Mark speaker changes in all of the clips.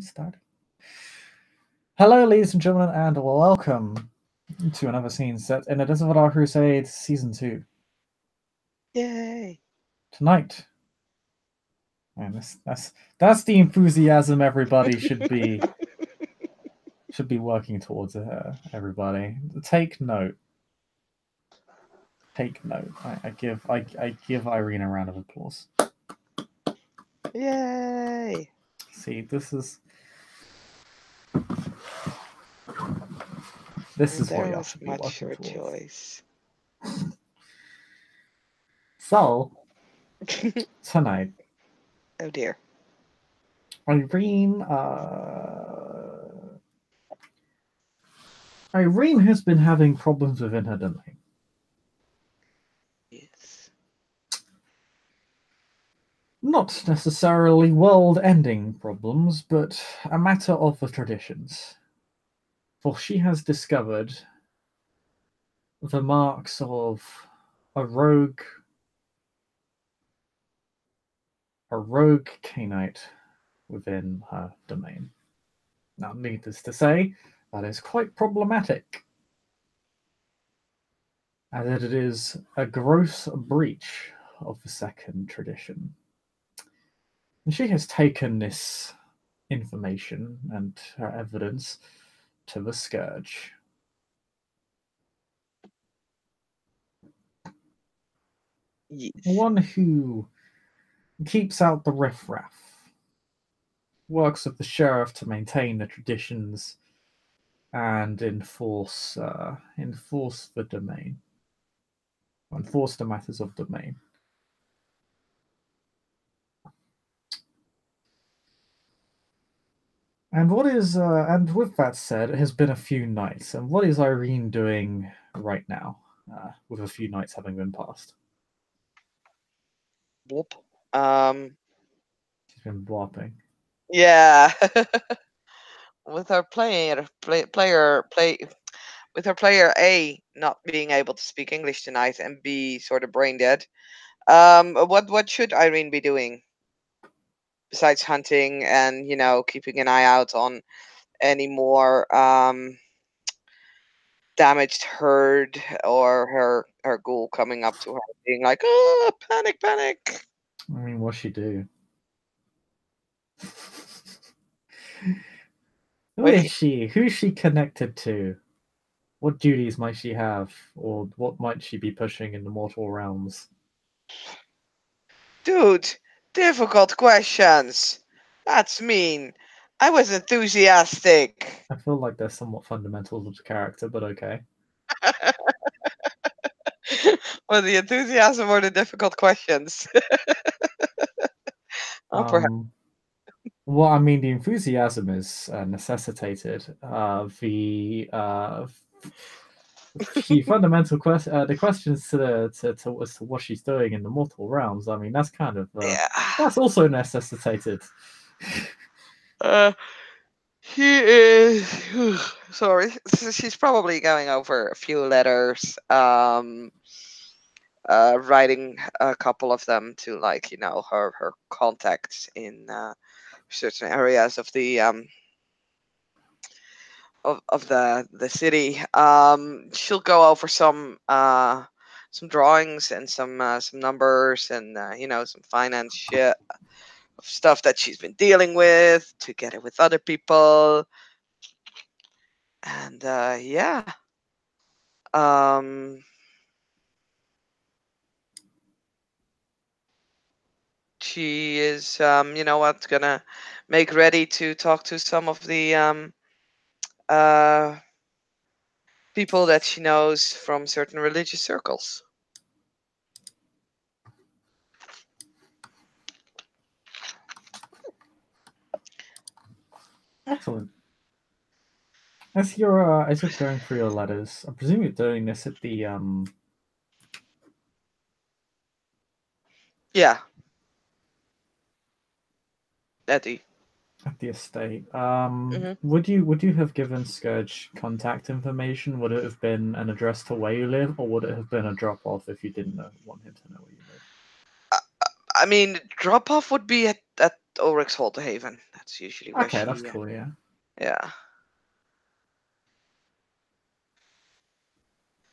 Speaker 1: Starting. Hello, ladies and gentlemen, and welcome to another scene set in A Desert of Our Crusade Season 2.
Speaker 2: Yay!
Speaker 1: Tonight. And that's the enthusiasm everybody should be working towards. Everybody, take note. Take note. I give Eirene a round of applause.
Speaker 2: Yay!
Speaker 1: See, this is what y'all should be working towards.
Speaker 2: Choice.
Speaker 1: So, tonight.
Speaker 2: Oh dear.
Speaker 1: Eirene has been having problems within her domain.
Speaker 2: Yes.
Speaker 1: Not necessarily world-ending problems, but a matter of the traditions. For she has discovered the marks of a rogue Canite within her domain. Now, needless to say, that is quite problematic, as it is a gross breach of the second tradition. And she has taken this information and her evidence to the Scourge.
Speaker 2: Yes.
Speaker 1: One who keeps out the riffraff, works with the sheriff to maintain the traditions and enforce the domain, enforce the matters of domain. And and with that said, it has been a few nights. And what is Eirene doing right now, with a few nights having been passed?
Speaker 2: Blop.
Speaker 1: She's been blopping.
Speaker 2: Yeah. With her with her player A not being able to speak English tonight and B sort of brain dead. What should Eirene be doing besides hunting and keeping an eye out on any more damaged herd or her ghoul coming up to her being like, oh, panic.
Speaker 1: I mean, what's she do? Who is she? Who's she connected to? What duties might she have? Or what might she be pushing in the mortal realms?
Speaker 2: Dude, difficult questions. That's mean. I was enthusiastic.
Speaker 1: I feel like they're somewhat fundamental to the character, but okay.
Speaker 2: Well, the enthusiasm or the difficult questions? Perhaps.
Speaker 1: Well, I mean, the enthusiasm is necessitated. The fundamental the questions to as to what she's doing in the mortal realms. I mean, that's kind of that's also necessitated.
Speaker 2: He is sorry. She's probably going over a few letters. Writing a couple of them to her contacts in certain areas of the of the city. She'll go over some drawings and some numbers and some finance shit of stuff that she's been dealing with together with other people. And yeah. She is gonna make ready to talk to some of the people that she knows from certain religious circles.
Speaker 1: Excellent. As you're going through your letters, I presume you're doing this at the
Speaker 2: Yeah. Eddie.
Speaker 1: At the estate.
Speaker 2: Mm-hmm.
Speaker 1: Would you have given Scourge contact information? Would it have been an address to where you live, or would it have been a drop off if you didn't want him to know where you live?
Speaker 2: I mean, drop off would be at Ulrich's Haven. That's usually where
Speaker 1: Okay,
Speaker 2: she.
Speaker 1: that's cool. Yeah.
Speaker 2: Yeah.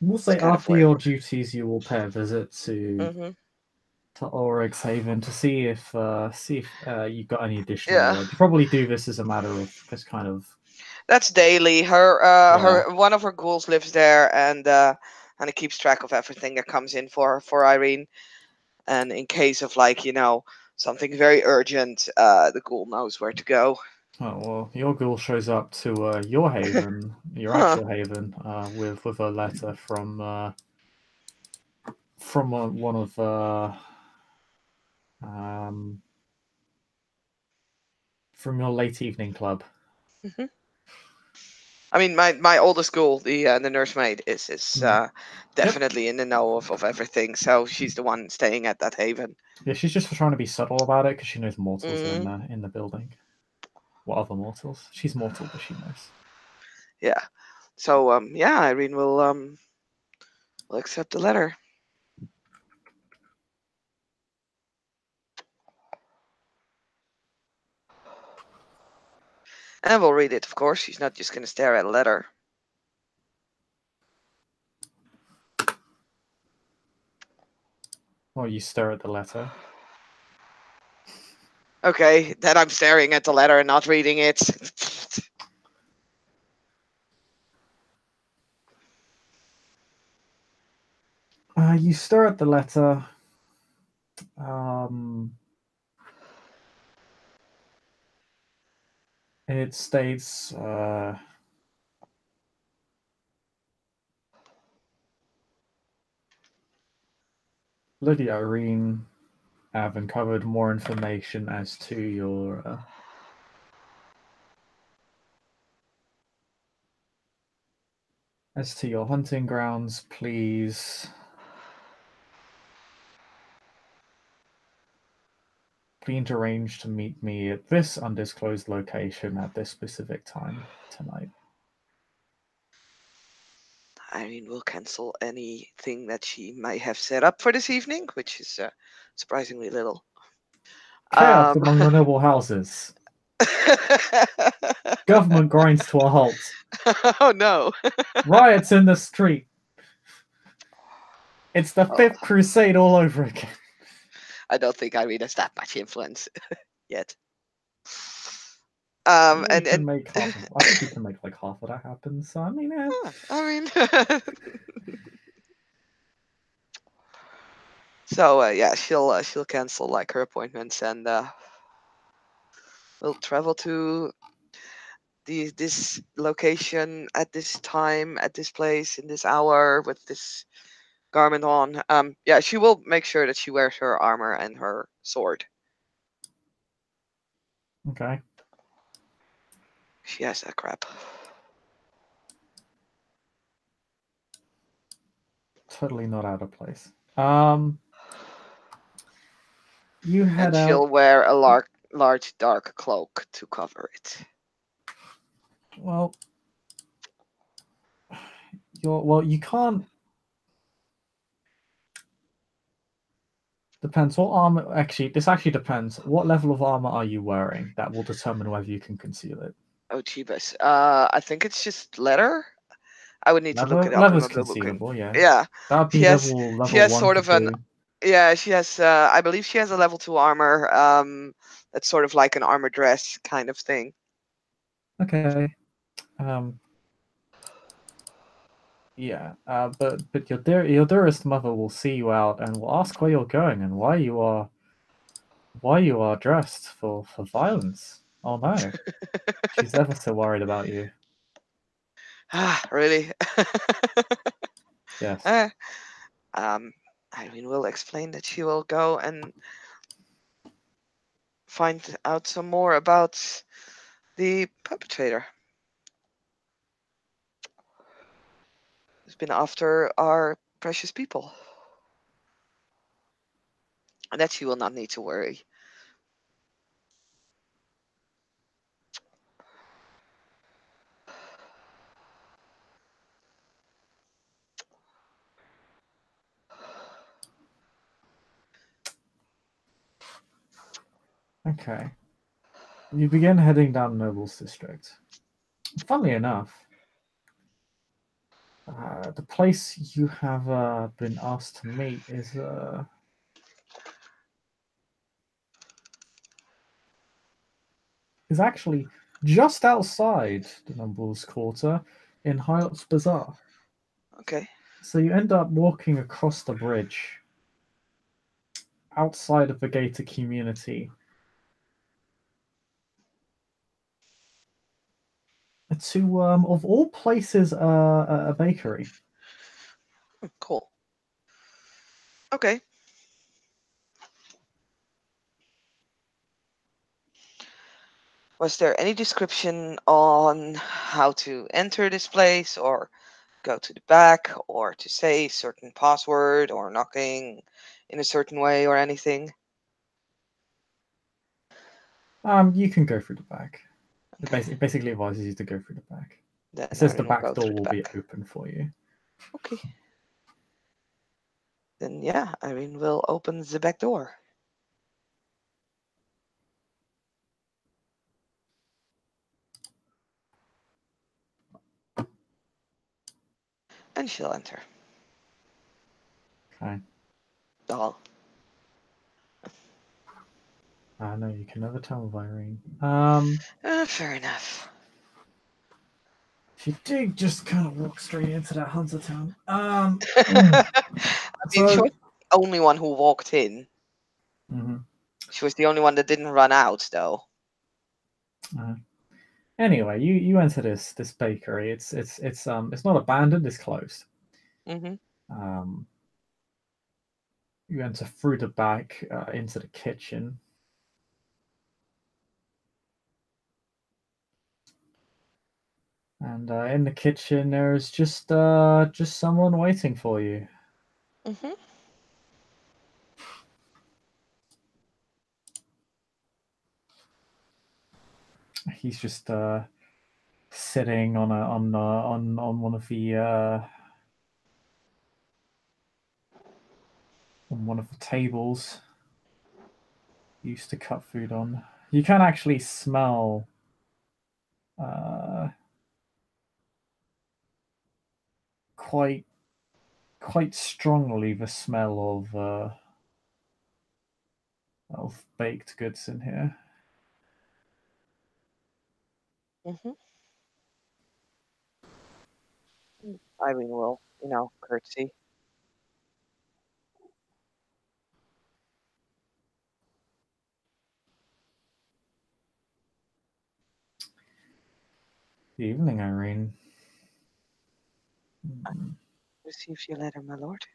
Speaker 1: We'll
Speaker 2: It's
Speaker 1: say
Speaker 2: kind of
Speaker 1: after
Speaker 2: where.
Speaker 1: your duties, you will pay a visit
Speaker 2: Mm-hmm.
Speaker 1: to Ulrich's Haven to see if you got any additional
Speaker 2: Yeah.
Speaker 1: word. You probably do this as a matter of just kind of
Speaker 2: That's daily.
Speaker 1: yeah.
Speaker 2: Her one of her ghouls lives there, and it keeps track of everything that comes in for Eirene. And in case of something very urgent, the ghoul knows where to go.
Speaker 1: Oh well, your ghoul shows up to your haven, your
Speaker 2: Huh.
Speaker 1: actual haven, with a letter from one of um, from your late evening club.
Speaker 2: Hmm. I mean, my oldest ghoul, the nursemaid, is
Speaker 1: Yep.
Speaker 2: definitely in the know of everything. So she's the one staying at that haven.
Speaker 1: Yeah, she's just trying to be subtle about it because she knows mortals are
Speaker 2: Hmm.
Speaker 1: in the building. What other mortals? She's mortal, but she knows.
Speaker 2: Yeah. So yeah, Eirene will accept the letter. And we'll read it, of course. She's not just going to stare at a letter.
Speaker 1: Or you stare at the letter.
Speaker 2: Okay, then I'm staring at the letter and not reading it.
Speaker 1: You stare at the letter. Um, it states, Lydia Eirene, have uncovered more information as to your hunting grounds. Please arrange to meet me at this undisclosed location at this specific time tonight.
Speaker 2: Irene will cancel anything that she may have set up for this evening, which is surprisingly little.
Speaker 1: Chaos among the noble houses. Government grinds to a halt.
Speaker 2: Oh no.
Speaker 1: Riots in the street. It's the
Speaker 2: Oh,
Speaker 1: Fifth Crusade all over again.
Speaker 2: I don't think Irene has that much influence yet.
Speaker 1: You
Speaker 2: And
Speaker 1: can make half of. I think you can make like half of that happen. So I mean,
Speaker 2: I mean, so yeah, she'll cancel like her appointments and we'll travel to this location at this time, at this place, in this hour with this garment on. Yeah, she will make sure that she wears her armor and her sword.
Speaker 1: okay,
Speaker 2: She has that crap.
Speaker 1: totally not out of place. You head
Speaker 2: And
Speaker 1: out.
Speaker 2: she'll wear a large dark cloak to cover it.
Speaker 1: Well, you can't. Depends what armor. Actually, this actually depends. What level of armor are you wearing? That will determine whether you can conceal it.
Speaker 2: Oh, Jeebus. I think it's just leather. I would need to look it up in
Speaker 1: Leather's
Speaker 2: my book.
Speaker 1: concealable. Yeah,
Speaker 2: Yeah,
Speaker 1: that'd
Speaker 2: she
Speaker 1: be
Speaker 2: has she
Speaker 1: level
Speaker 2: has
Speaker 1: one
Speaker 2: sort
Speaker 1: to
Speaker 2: of an
Speaker 1: two.
Speaker 2: yeah. She has I believe she has a level 2 armor. That's sort of like an armor dress kind of thing.
Speaker 1: Okay. Um. Yeah. But your dearest mother will see you out and will ask where you're going and why you are dressed for violence. Oh no, she's ever so worried about you.
Speaker 2: Ah, really?
Speaker 1: Yes.
Speaker 2: Eh, Irene will explain that she will go and find out some more about the perpetrator who's been after our precious people, and that she will not need to worry.
Speaker 1: Okay. You begin heading down Noble's District. Funnily enough, the place you have been asked to meet is actually just outside the Noble's Quarter in Hyot's Bazaar.
Speaker 2: Okay.
Speaker 1: So you end up walking across the bridge outside of the gated community to, of all places, a bakery.
Speaker 2: Cool. Okay. Was there any description on how to enter this place, or go to the back, or to say certain password, or knocking in a certain way, or anything?
Speaker 1: You can go through the back.
Speaker 2: Okay.
Speaker 1: It basically advises you to go through the back.
Speaker 2: Then
Speaker 1: It says the
Speaker 2: Irene will
Speaker 1: back
Speaker 2: go
Speaker 1: door
Speaker 2: through the
Speaker 1: will be
Speaker 2: back.
Speaker 1: open for you.
Speaker 2: Okay. Then yeah, Irene will open the back door. And she'll enter.
Speaker 1: Okay.
Speaker 2: Doll.
Speaker 1: No, you can never tell with Irene.
Speaker 2: Fair enough.
Speaker 1: She did just kind of walk straight into that hunter town.
Speaker 2: I mean, she
Speaker 1: So
Speaker 2: was the only one who walked in.
Speaker 1: mhm.
Speaker 2: She was the only one that didn't run out, though.
Speaker 1: Uh, anyway, you enter this bakery. It's not abandoned. It's closed.
Speaker 2: Mm-hmm.
Speaker 1: Um, you enter through the back into the kitchen. And in the kitchen, there's just someone waiting for you.
Speaker 2: Mm-hmm.
Speaker 1: He's just sitting on one of the on one of the tables used to cut food on. You can actually smell uh, quite quite strongly the smell of baked goods in here.
Speaker 2: Mm-hmm. Irene will, curtsy.
Speaker 1: Good evening, Irene.
Speaker 2: Receive your letter, my lord.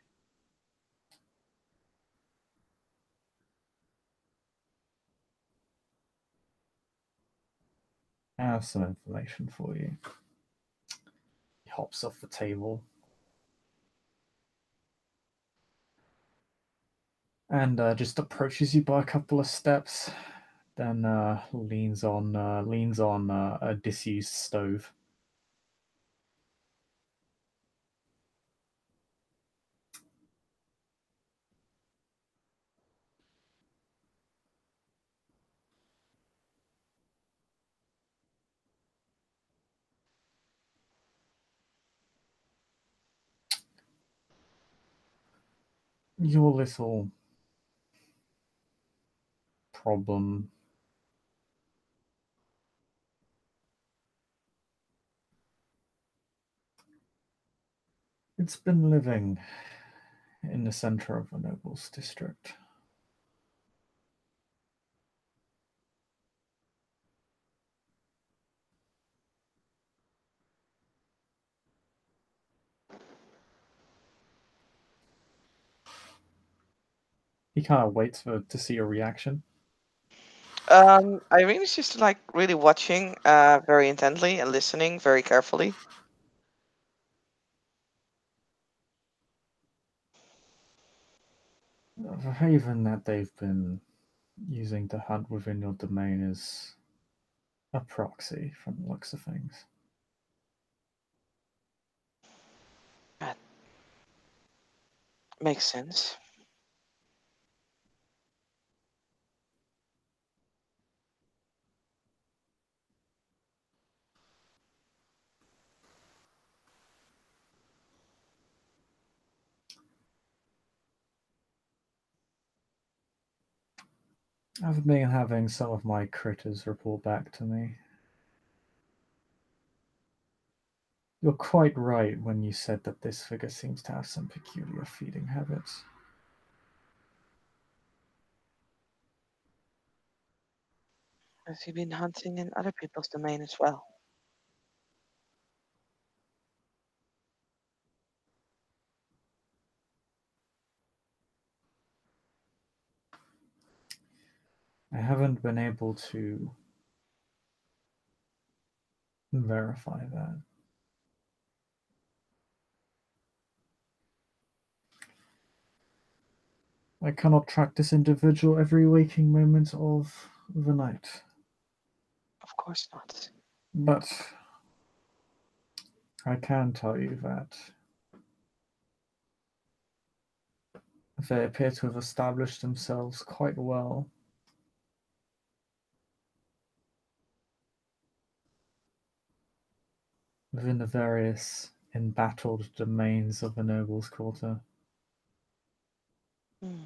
Speaker 1: I have some information for you. He hops off the table and just approaches you by a couple of steps. Then leans on a disused stove. Your little problem it's been living in the center of a nobles district. He kind of waits to see your reaction.
Speaker 2: Irene is just like really watching very intently and listening very carefully.
Speaker 1: The haven that they've been using to hunt within your domain is a proxy from the looks of things.
Speaker 2: That makes sense.
Speaker 1: I've been having some of my critters report back to me. You're quite right when you said that this figure seems to have some peculiar feeding habits.
Speaker 2: Has he been hunting in other people's domain as well?
Speaker 1: I haven't been able to verify that. I cannot track this individual every waking moment of the night.
Speaker 2: Of course not.
Speaker 1: But I can tell you that they appear to have established themselves quite well within the various embattled domains of the Noble's Quarter.
Speaker 2: Hmm.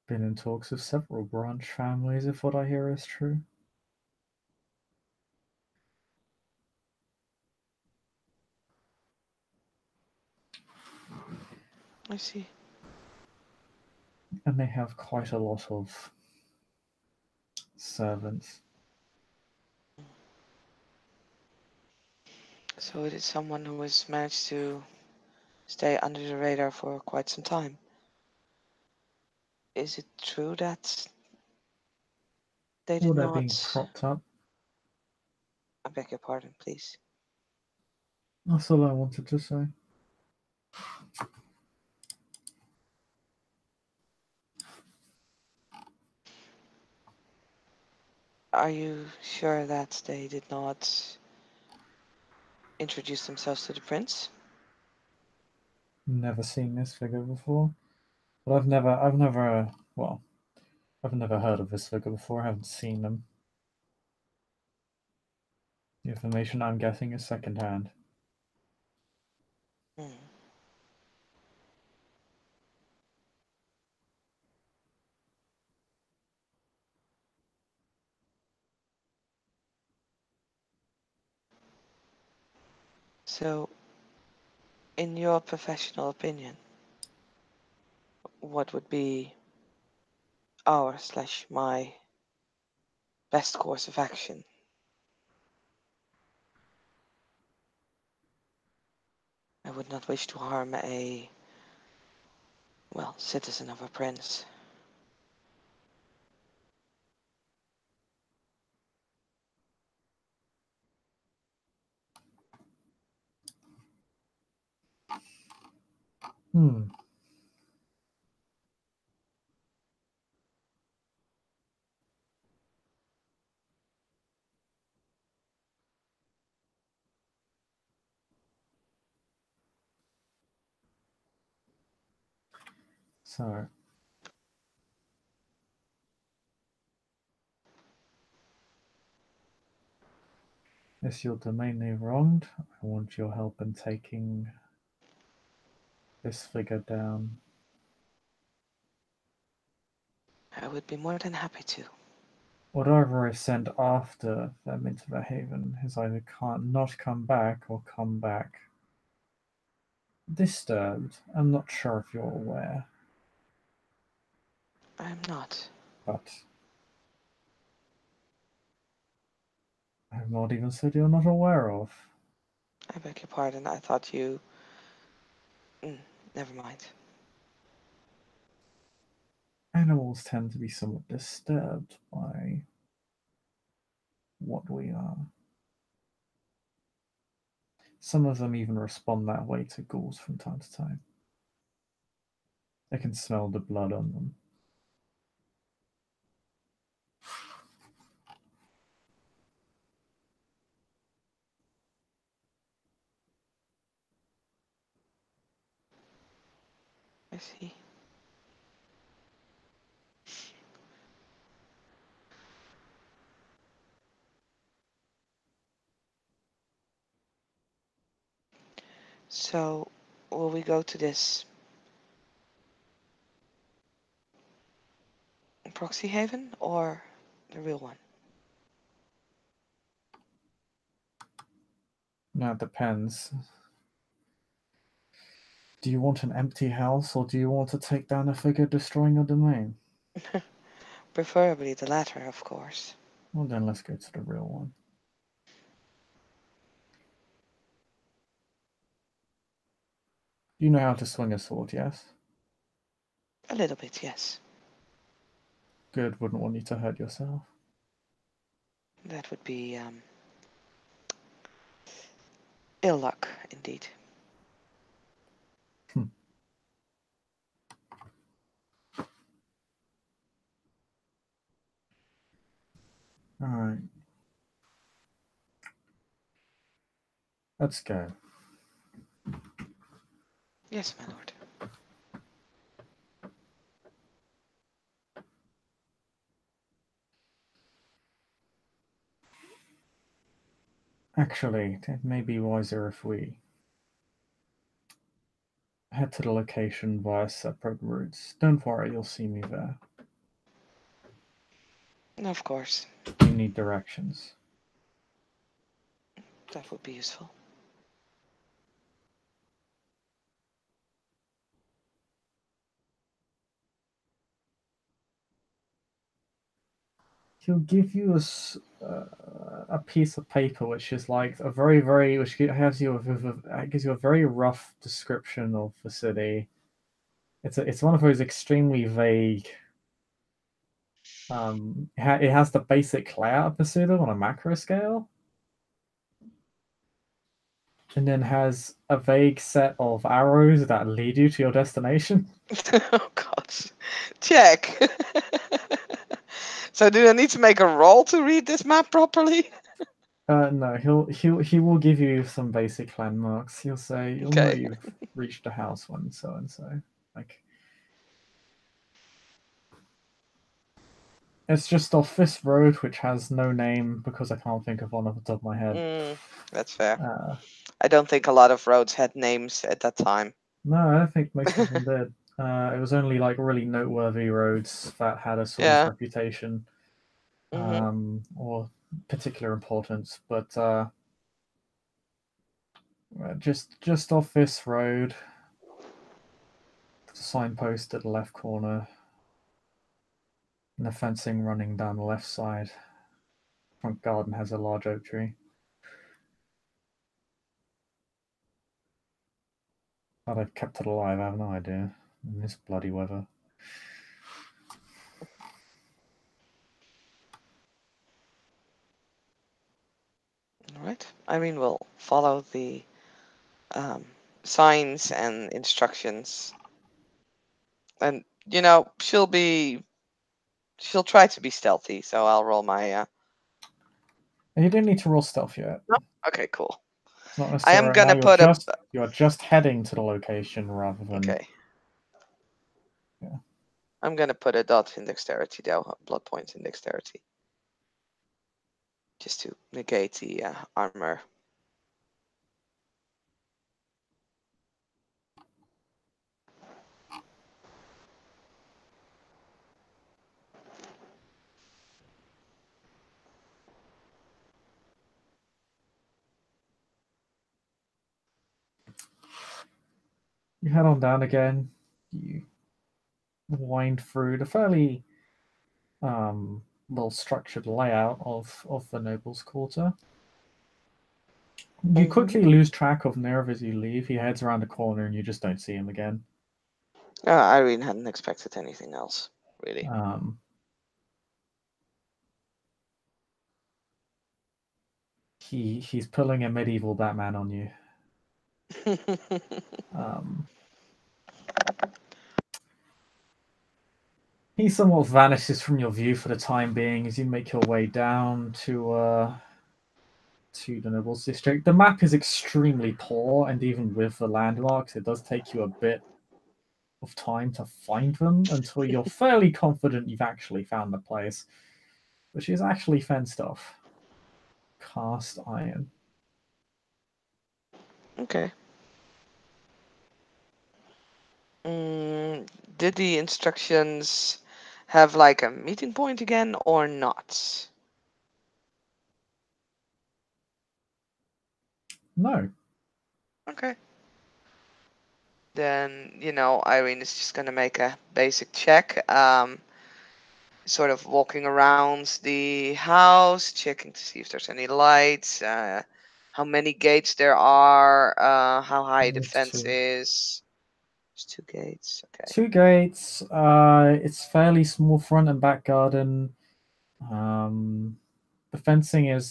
Speaker 1: Been in talks with several branch families, if what I hear is true.
Speaker 2: I see.
Speaker 1: And they have quite a lot of servants.
Speaker 2: So it is someone who has managed to stay under the radar for quite some time. Is it true that they
Speaker 1: Or
Speaker 2: did
Speaker 1: they're being
Speaker 2: not?
Speaker 1: propped up.
Speaker 2: I beg your pardon, please.
Speaker 1: That's all I wanted to say.
Speaker 2: Are you sure that they did not introduce themselves to the prince?
Speaker 1: Never seen this figure before. But well, I've never heard of this figure before. I haven't seen them. The information I'm getting is secondhand.
Speaker 2: Hmm. So, in your professional opinion, what would be our/my best course of action? I would not wish to harm a, well, citizen of a prince.
Speaker 1: Hmm. So, is your domain name wronged? I want your help in taking this figure down.
Speaker 2: I would be more than happy to.
Speaker 1: Whatever is sent after them into the haven is either can't not come back or come back disturbed. I'm not sure if you're aware,
Speaker 2: I am not.
Speaker 1: but I've not even said you're not aware of.
Speaker 2: I beg your pardon. I thought you. Mm, never mind.
Speaker 1: Animals tend to be somewhat disturbed by what we are. Some of them even respond that way to ghouls from time to time. They can smell the blood on them.
Speaker 2: I see. So, will we go to this proxy haven or the real one?
Speaker 1: Now it depends. Do you want an empty house, or do you want to take down a figure destroying your domain?
Speaker 2: Preferably the latter, of course.
Speaker 1: Well, then let's go to the real one. You know how to swing a sword, yes?
Speaker 2: A little bit, yes.
Speaker 1: Good, wouldn't want you to hurt yourself.
Speaker 2: That would be ill luck, indeed.
Speaker 1: Alright. Let's go.
Speaker 2: Yes, my lord.
Speaker 1: Actually, it may be wiser if we head to the location via separate routes. Don't worry, you'll see me there.
Speaker 2: Of course.
Speaker 1: You need directions.
Speaker 2: That would be useful.
Speaker 1: He'll give you a piece of paper which is like a very which gives you a very rough description of the city. It's one of those extremely vague. It has the basic layout of the city on a macro scale, and then has a vague set of arrows that lead you to your destination.
Speaker 2: Oh gosh. Check. So do I need to make a roll to read this map properly?
Speaker 1: No, he will give you some basic landmarks. He'll say you'll know
Speaker 2: Okay.
Speaker 1: you've reached a house when so and so. Like it's just off this road, which has no name because I can't think of one off the top of my head.
Speaker 2: That's fair.
Speaker 1: Uh,
Speaker 2: I don't think a lot of roads had names at that time.
Speaker 1: no, I don't think most of them did. It was only like really noteworthy roads that had a sort of
Speaker 2: Yeah.
Speaker 1: reputation
Speaker 2: Mm-hmm.
Speaker 1: or particular importance. But just off this road, there's a signpost at the left corner, and the fencing running down the left side. Front garden has a large oak tree. How they've kept it alive, I have no idea. In this bloody weather.
Speaker 2: All right. Eirene will follow the signs and instructions, and she'll try to be stealthy. So I'll roll my.
Speaker 1: And you don't need to roll stealth yet.
Speaker 2: No? Okay, cool.
Speaker 1: It's not
Speaker 2: I am
Speaker 1: necessary now.
Speaker 2: gonna put a.
Speaker 1: You're just heading to the location rather than.
Speaker 2: Okay.
Speaker 1: Yeah.
Speaker 2: I'm gonna put a dot in dexterity, though, blood points in dexterity, just to negate the armor.
Speaker 1: You head on down again. You wind through the fairly well structured layout of the nobles' quarter. You quickly lose track of Nerv as you leave. He heads around the corner and you just don't see him again.
Speaker 2: Eirene hadn't expected anything else, really.
Speaker 1: He's pulling a medieval Batman on you. He somewhat vanishes from your view for the time being as you make your way down to the nobles district. The map is extremely poor, and even with the landmarks, it does take you a bit of time to find them until you're fairly confident you've actually found the place, which is actually fenced off. Cast iron.
Speaker 2: Okay. did the instructions have like a meeting point again or not?
Speaker 1: No.
Speaker 2: Okay. Then, Irene is just gonna make a basic check. Sort of walking around the house, checking to see if there's any lights, how many gates there are, how high the
Speaker 1: It's
Speaker 2: fence
Speaker 1: two.
Speaker 2: is. There's 2 gates. Okay.
Speaker 1: Two gates. It's fairly small front and back garden. The fencing is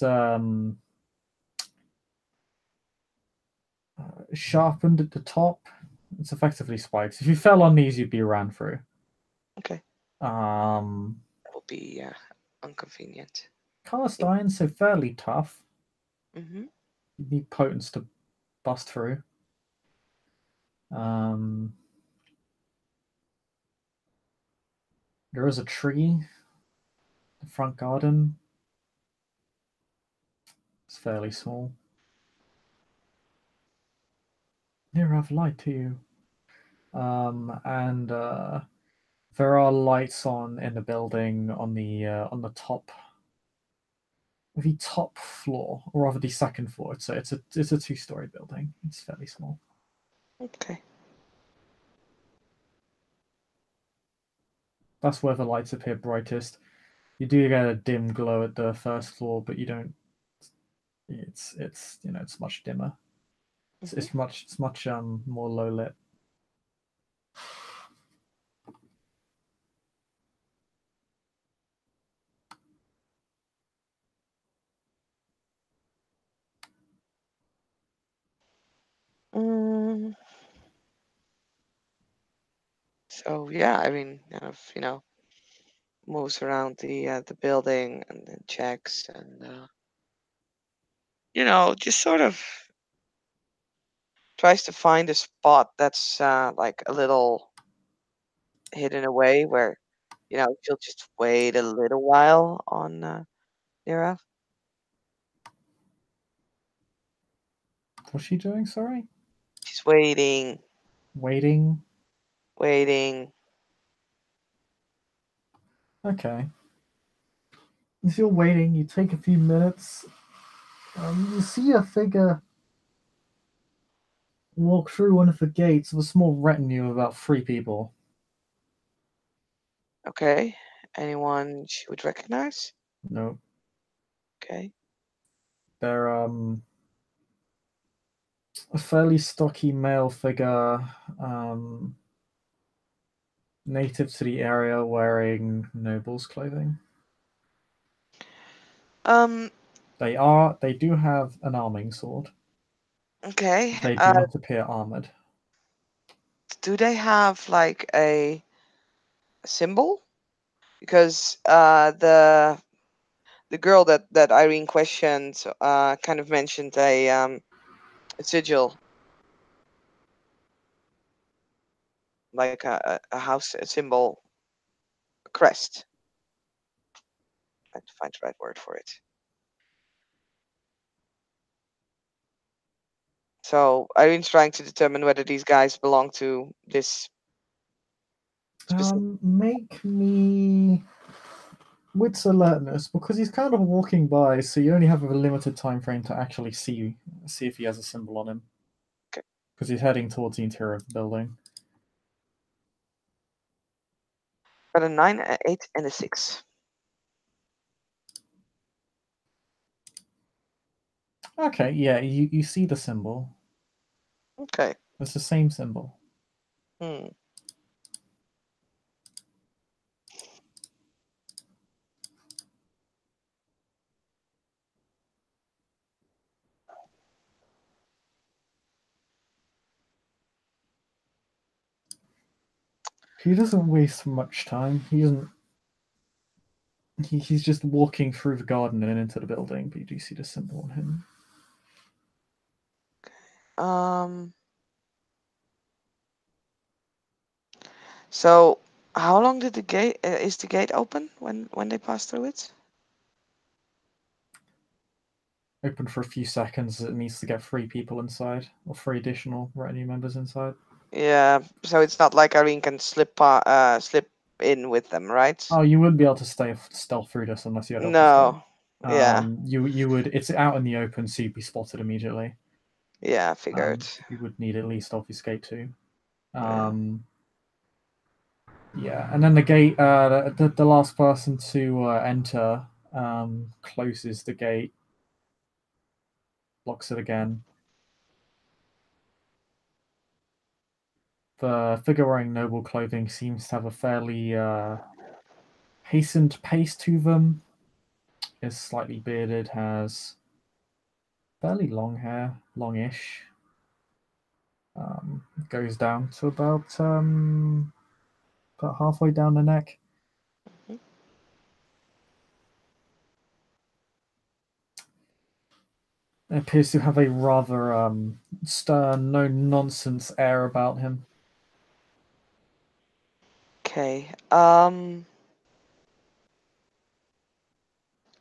Speaker 1: sharpened at the top. It's effectively spikes. If you fell on these, you'd be ran through.
Speaker 2: Okay.
Speaker 1: Um,
Speaker 2: That would be inconvenient.
Speaker 1: Cast iron, so fairly tough.
Speaker 2: Mm-hmm.
Speaker 1: You need potence to bust through. Um, there is a tree. The front garden. It's fairly small. Near have light to you. And there are lights on in the building on the top floor, or rather the second floor. It's a 2-story building. It's fairly small.
Speaker 2: Okay.
Speaker 1: That's where the lights appear brightest. You do get a dim glow at the first floor, but you don't. It's much dimmer. It's,
Speaker 2: Mm-hmm.
Speaker 1: it's much more low lit.
Speaker 2: Mm. So yeah, Irene kind of moves around the building and then checks and just sort of tries to find a spot that's like a little hidden away where she'll just wait a little while on Nira.
Speaker 1: What's she doing? Sorry,
Speaker 2: She's waiting,
Speaker 1: waiting.
Speaker 2: waiting.
Speaker 1: Okay. As you're waiting, you take a few minutes. You see a figure walk through one of the gates of a small retinue of about 3 people.
Speaker 2: Okay. Anyone she would recognize?
Speaker 1: No,
Speaker 2: Okay.
Speaker 1: they're a fairly stocky male figure, native to the area, wearing nobles' clothing.
Speaker 2: Um.
Speaker 1: They do have an arming sword.
Speaker 2: Okay.
Speaker 1: They do not appear armored.
Speaker 2: Do they have like a symbol? Because the girl that Irene questioned kind of mentioned a sigil, like a house a symbol, a crest. I have to find the right word for it. So Irene's trying to determine whether these guys belong to this specific.
Speaker 1: Make me wits alertness, because he's kind of walking by, so you only have a limited time frame to actually see if he has a symbol on him.
Speaker 2: Okay.
Speaker 1: Because he's heading towards the interior of the building.
Speaker 2: Got a 9, an 8, and a 6.
Speaker 1: Okay, yeah, you see the symbol.
Speaker 2: Okay.
Speaker 1: It's the same symbol.
Speaker 2: Hmm.
Speaker 1: He doesn't waste much time. He doesn't. He's just walking through the garden and into the building, but you do see the symbol on him.
Speaker 2: Um. So, how long did the gate is the gate open when they pass through it?
Speaker 1: Open for a few seconds. It needs to get 3 people inside, or 3 additional retinue members inside.
Speaker 2: Yeah, so it's not like Eirene can slip in with them, right?
Speaker 1: Oh, you wouldn't be able to stay stealth through this unless you had obfuscate.
Speaker 2: No. Yeah.
Speaker 1: You would. It's out in the open, so you'd be spotted immediately.
Speaker 2: Yeah, I figured.
Speaker 1: You would need at least obfuscate too.
Speaker 2: Yeah.
Speaker 1: Yeah, and then the gate. The last person to enter closes the gate, locks it again. The figure wearing noble clothing seems to have a fairly hastened pace to them. Is slightly bearded, has fairly long hair, longish. Goes down to about halfway down the neck.
Speaker 2: Mhm.
Speaker 1: It appears to have a rather stern, no nonsense air about him.
Speaker 2: Okay.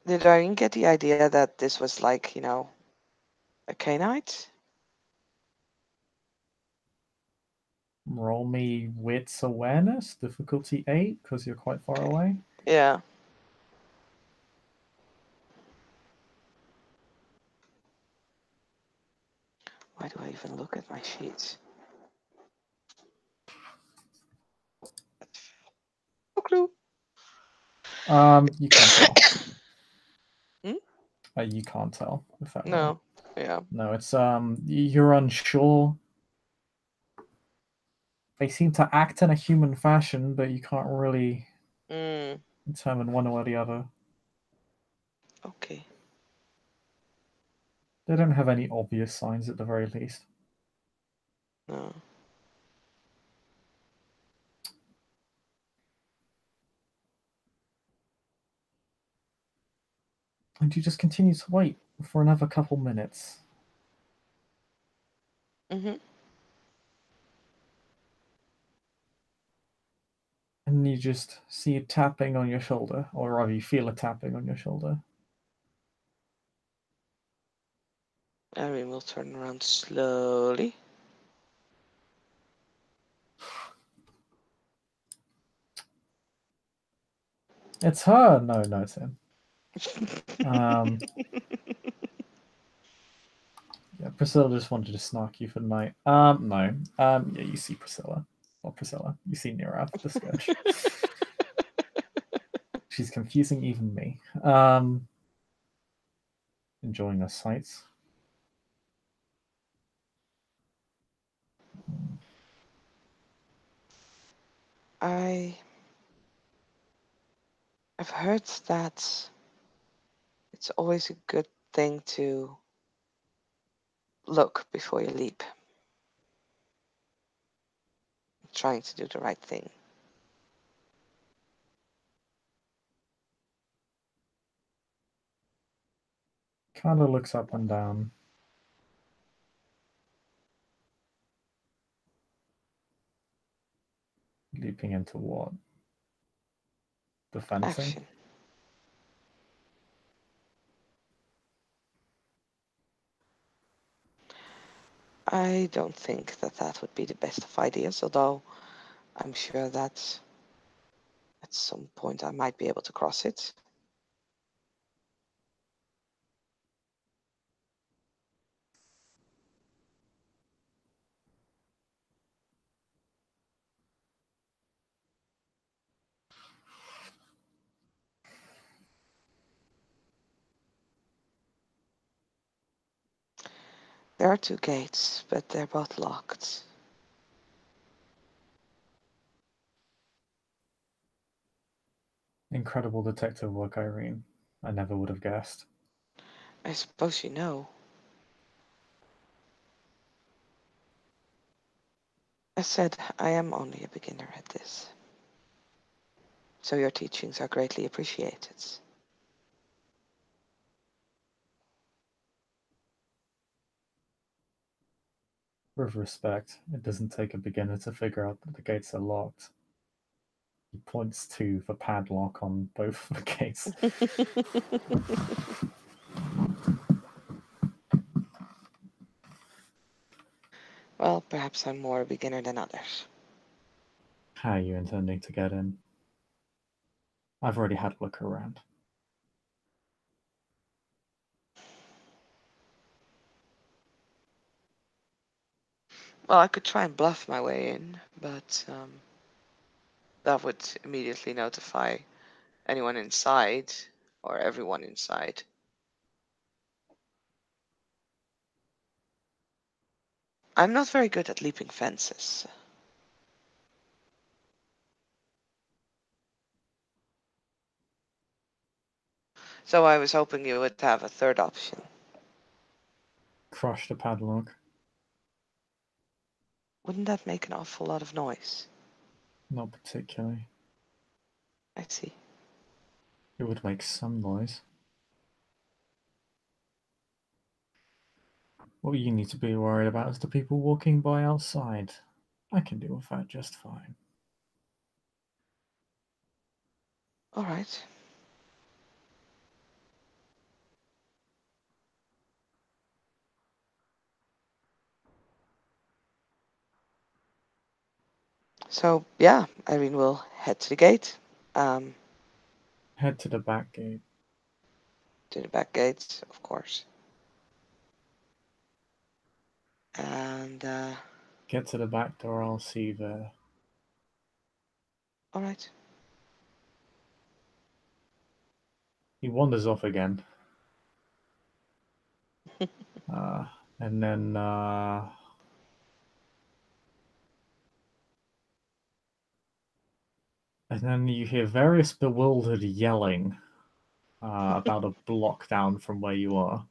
Speaker 2: Did Eirene get the idea that this was like, a Canaanite?
Speaker 1: Roll me wits awareness, difficulty 8, because you're quite far
Speaker 2: Okay.
Speaker 1: away.
Speaker 2: Yeah. Why do I even look at my sheets? No clue.
Speaker 1: You can't tell.
Speaker 2: Hmm?
Speaker 1: You can't tell with that roll.
Speaker 2: No. Yeah.
Speaker 1: No, it's you're unsure. They seem to act in a human fashion, but you can't really
Speaker 2: Mm.
Speaker 1: determine one or the other.
Speaker 2: Okay.
Speaker 1: They don't have any obvious signs at the very least.
Speaker 2: No.
Speaker 1: And you just continue to wait for another couple minutes.
Speaker 2: Mhm.
Speaker 1: And you just see a tapping on your shoulder, or rather, you feel a tapping on your shoulder.
Speaker 2: Eirene will turn around slowly.
Speaker 1: It's her. No, it's him. Yeah, Priscilla just wanted to snark you for the night. No. Yeah, you see Priscilla. Not Priscilla. You see Nirav, the Scourge. She's confusing even me. Enjoying the sights.
Speaker 2: I've heard that it's always a good thing to look before you leap. Trying to do the right thing.
Speaker 1: Kind of looks up and down. Leaping into what? The fencing?
Speaker 2: Action. I don't think that would be the best of ideas, although I'm sure that at some point I might be able to cross it. There are two gates, but they're both locked.
Speaker 1: Incredible detective work, Eirene. I never would have guessed.
Speaker 2: I suppose you know. As said, I am only a beginner at this. So your teachings are greatly appreciated.
Speaker 1: With respect, it doesn't take a beginner to figure out that the gates are locked. He points to the padlock on both the gates.
Speaker 2: Well, perhaps I'm more a beginner than others.
Speaker 1: How are you intending to get in? I've already had a look around.
Speaker 2: Well, I could try and bluff my way in, but that would immediately notify anyone inside or everyone inside. I'm not very good at leaping fences. So I was hoping you would have a third option.
Speaker 1: Crush the padlock.
Speaker 2: Wouldn't that make an awful lot of noise?
Speaker 1: Not particularly.
Speaker 2: I see.
Speaker 1: It would make some noise. What you need to be worried about is the people walking by outside. I can deal with that just fine.
Speaker 2: All right. So yeah, Irene will head to the gate, um,
Speaker 1: Head to the back gate.
Speaker 2: to the back gates, of course, and
Speaker 1: Get to the back door, I'll see you there.
Speaker 2: all right.
Speaker 1: He wanders off again. Uh, and then you hear various bewildered yelling about a block down from where you are.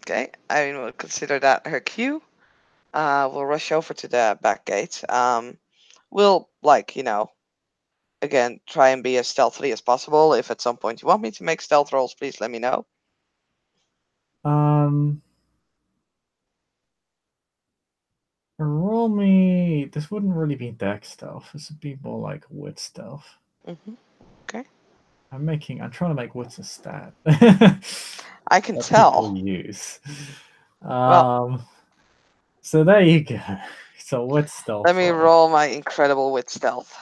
Speaker 2: Okay, Irene will consider that her cue. We'll rush over to the back gate. We'll again try and be as stealthily as possible. If at some point you want me to make stealth rolls, please let me know.
Speaker 1: Um, Roll me. This wouldn't really be deck stealth. This would be more like wit stealth.
Speaker 2: Okay.
Speaker 1: I'm trying to make wits a stat
Speaker 2: I can
Speaker 1: that people
Speaker 2: tell.
Speaker 1: use.
Speaker 2: Well,
Speaker 1: So there you go. So wit
Speaker 2: let
Speaker 1: stealth
Speaker 2: me
Speaker 1: roll.
Speaker 2: roll my incredible wit stealth.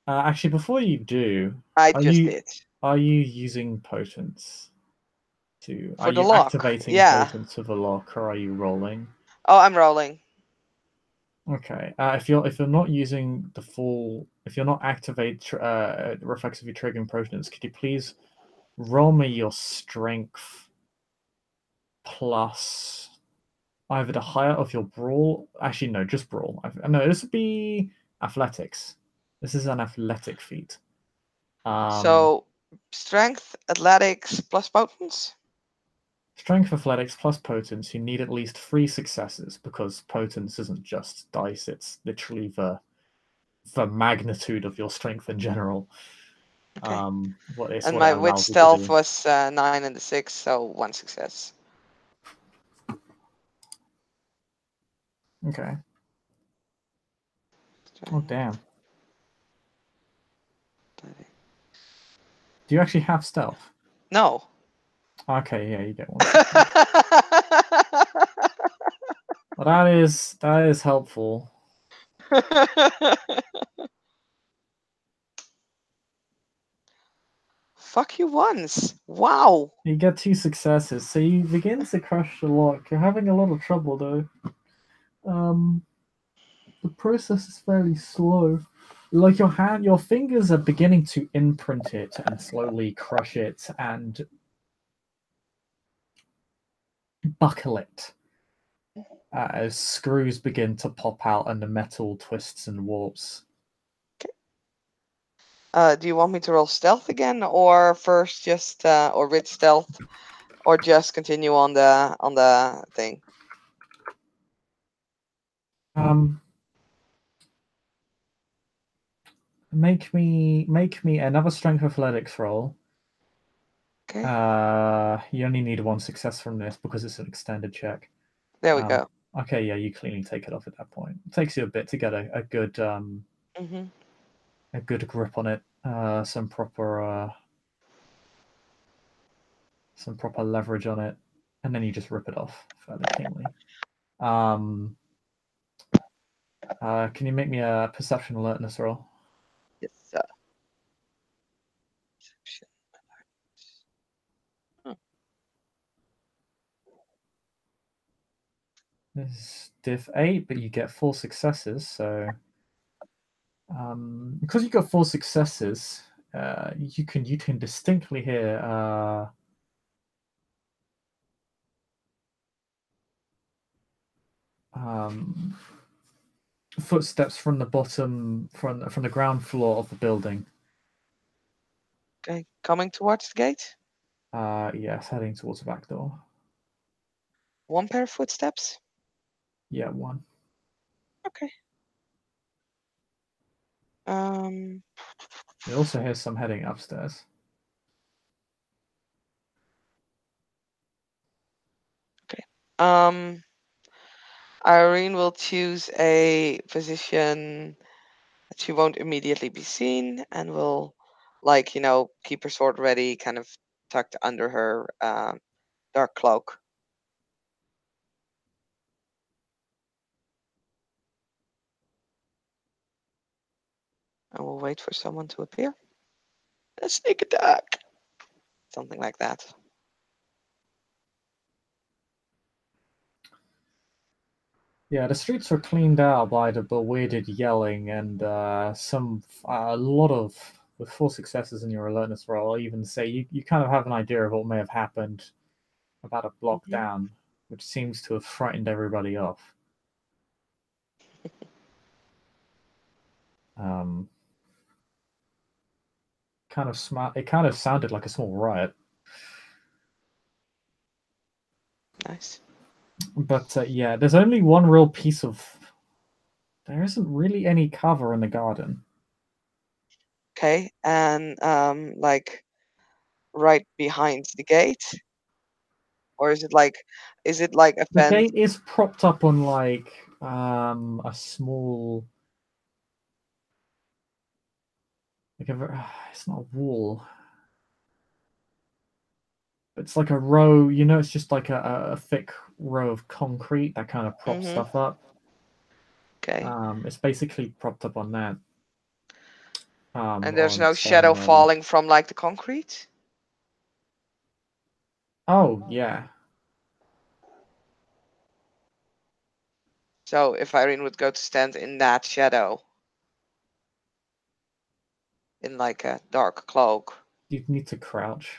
Speaker 1: Actually, before you do,
Speaker 2: I
Speaker 1: are
Speaker 2: just
Speaker 1: you
Speaker 2: did.
Speaker 1: are you using potence to? Are
Speaker 2: For the
Speaker 1: you
Speaker 2: lock.
Speaker 1: activating
Speaker 2: Yeah.
Speaker 1: potence of a lock, or are you rolling?
Speaker 2: Oh, I'm rolling.
Speaker 1: Okay. If you're not using the full, if you're not activate reflexively triggering potence, could you please roll me your strength plus either the higher of your brawl. Actually, no, just brawl. No, this would be athletics. This is an athletic feat.
Speaker 2: So strength, athletics plus potence.
Speaker 1: Strength athletics plus potence. You need at least 3 successes because potence isn't just dice; it's literally the magnitude of your strength in general.
Speaker 2: Okay.
Speaker 1: What it's
Speaker 2: And
Speaker 1: what it
Speaker 2: my wit
Speaker 1: allows you to
Speaker 2: stealth
Speaker 1: do.
Speaker 2: was 9 and a 6, so 1 success.
Speaker 1: Okay. Oh damn. Do you actually have stealth?
Speaker 2: No.
Speaker 1: Okay, yeah, you get 1 success. Well, that is helpful.
Speaker 2: Fuck you once. Wow.
Speaker 1: You get 2 successes, so you begin to crush the lock. You're having a lot of trouble though. Um, the process is fairly slow. Like your fingers are beginning to imprint it and slowly crush it and buckle it as screws begin to pop out and the metal twists and warps.
Speaker 2: Do you want me to roll stealth again, or first just or with stealth, or just continue on the thing?
Speaker 1: Um, make me another strength athletics roll.
Speaker 2: Okay.
Speaker 1: You only need 1 success from this because it's an extended check.
Speaker 2: There we go.
Speaker 1: Okay, yeah, you cleanly take it off at that point. It takes you a bit to get a good
Speaker 2: Mhm.
Speaker 1: a good grip on it, some proper leverage on it, and then you just rip it off fairly cleanly. Can you make me a perception alertness roll?
Speaker 2: Yes, sir. Perception. Hmm.
Speaker 1: This is diff 8, but you get 4 successes, so because you got 4 successes, you can distinctly hear footsteps from the bottom from the ground floor of the building.
Speaker 2: Okay, coming towards the gate.
Speaker 1: Yes, heading towards the back door.
Speaker 2: One pair of footsteps.
Speaker 1: Yeah, 1.
Speaker 2: Okay.
Speaker 1: You also hear some heading upstairs.
Speaker 2: Okay. Irene will choose a position that she won't immediately be seen, and will, like, keep her sword ready, kind of tucked under her dark cloak. And we'll wait for someone to appear. A sneak attack. Something like that.
Speaker 1: Yeah, the streets were cleaned out by the bewildered yelling and a lot of, with 4 successes in your alertness roll, I'll even say you kind of have an idea of what may have happened about a block down, which seems to have frightened everybody off. It kind of sounded like a small riot.
Speaker 2: Nice.
Speaker 1: But yeah, there's only one real piece of. There isn't really any cover in the garden.
Speaker 2: Okay, and like right behind the gate, or is it like a
Speaker 1: The
Speaker 2: fence?
Speaker 1: gate is propped up on like a small, like it's not a wall. It's like a row. It's just like a thick row of concrete that kind of props
Speaker 2: Mm-hmm.
Speaker 1: stuff up.
Speaker 2: Okay.
Speaker 1: It's basically propped up on that.
Speaker 2: And there's
Speaker 1: On
Speaker 2: no shadow
Speaker 1: some.
Speaker 2: falling from like the concrete.
Speaker 1: Oh yeah,
Speaker 2: So if Irene would go to stand in that shadow, in like a dark cloak,
Speaker 1: you need to crouch.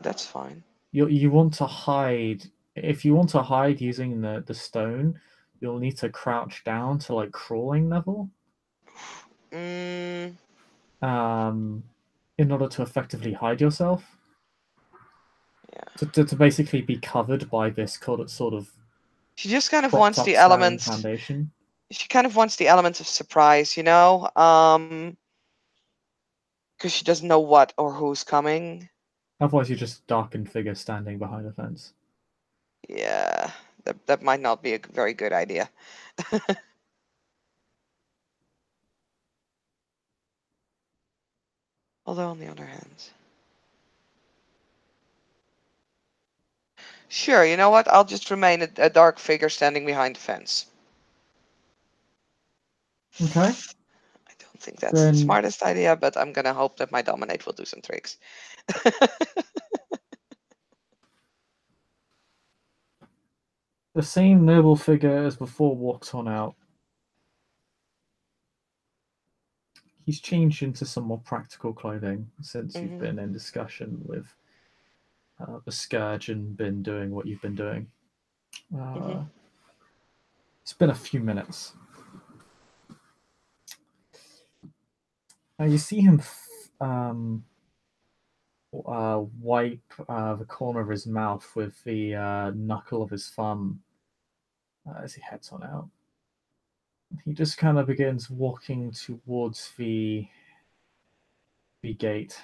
Speaker 2: that's fine.
Speaker 1: You want to hide. If you want to hide using the stone, you'll need to crouch down to like crawling level.
Speaker 2: Mm,
Speaker 1: Um, in order to effectively hide yourself.
Speaker 2: yeah.
Speaker 1: To basically be covered by this sort of
Speaker 2: She just kind of
Speaker 1: propped
Speaker 2: wants
Speaker 1: up
Speaker 2: the
Speaker 1: stone
Speaker 2: element.
Speaker 1: foundation.
Speaker 2: She kind of wants the element of surprise, because she doesn't know what or who's coming.
Speaker 1: Otherwise, you're just a darkened figure standing behind a fence.
Speaker 2: Yeah, that might not be a very good idea. Although on the other hand, sure, you know what? I'll just remain a dark figure standing behind the fence.
Speaker 1: Okay.
Speaker 2: I don't think that's the
Speaker 1: Then
Speaker 2: smartest idea, but I'm gonna hope that my dominate will do some tricks.
Speaker 1: the same noble figure as before walks on out. He's changed into some more practical clothing since you've
Speaker 2: Mm-hmm.
Speaker 1: been in discussion with the Scourge and been doing what you've been doing.
Speaker 2: Mm-hmm.
Speaker 1: Uh, it's been a few minutes. Now you see him wipe the corner of his mouth with the knuckle of his thumb as he heads on out. He just kind of begins walking towards the gate.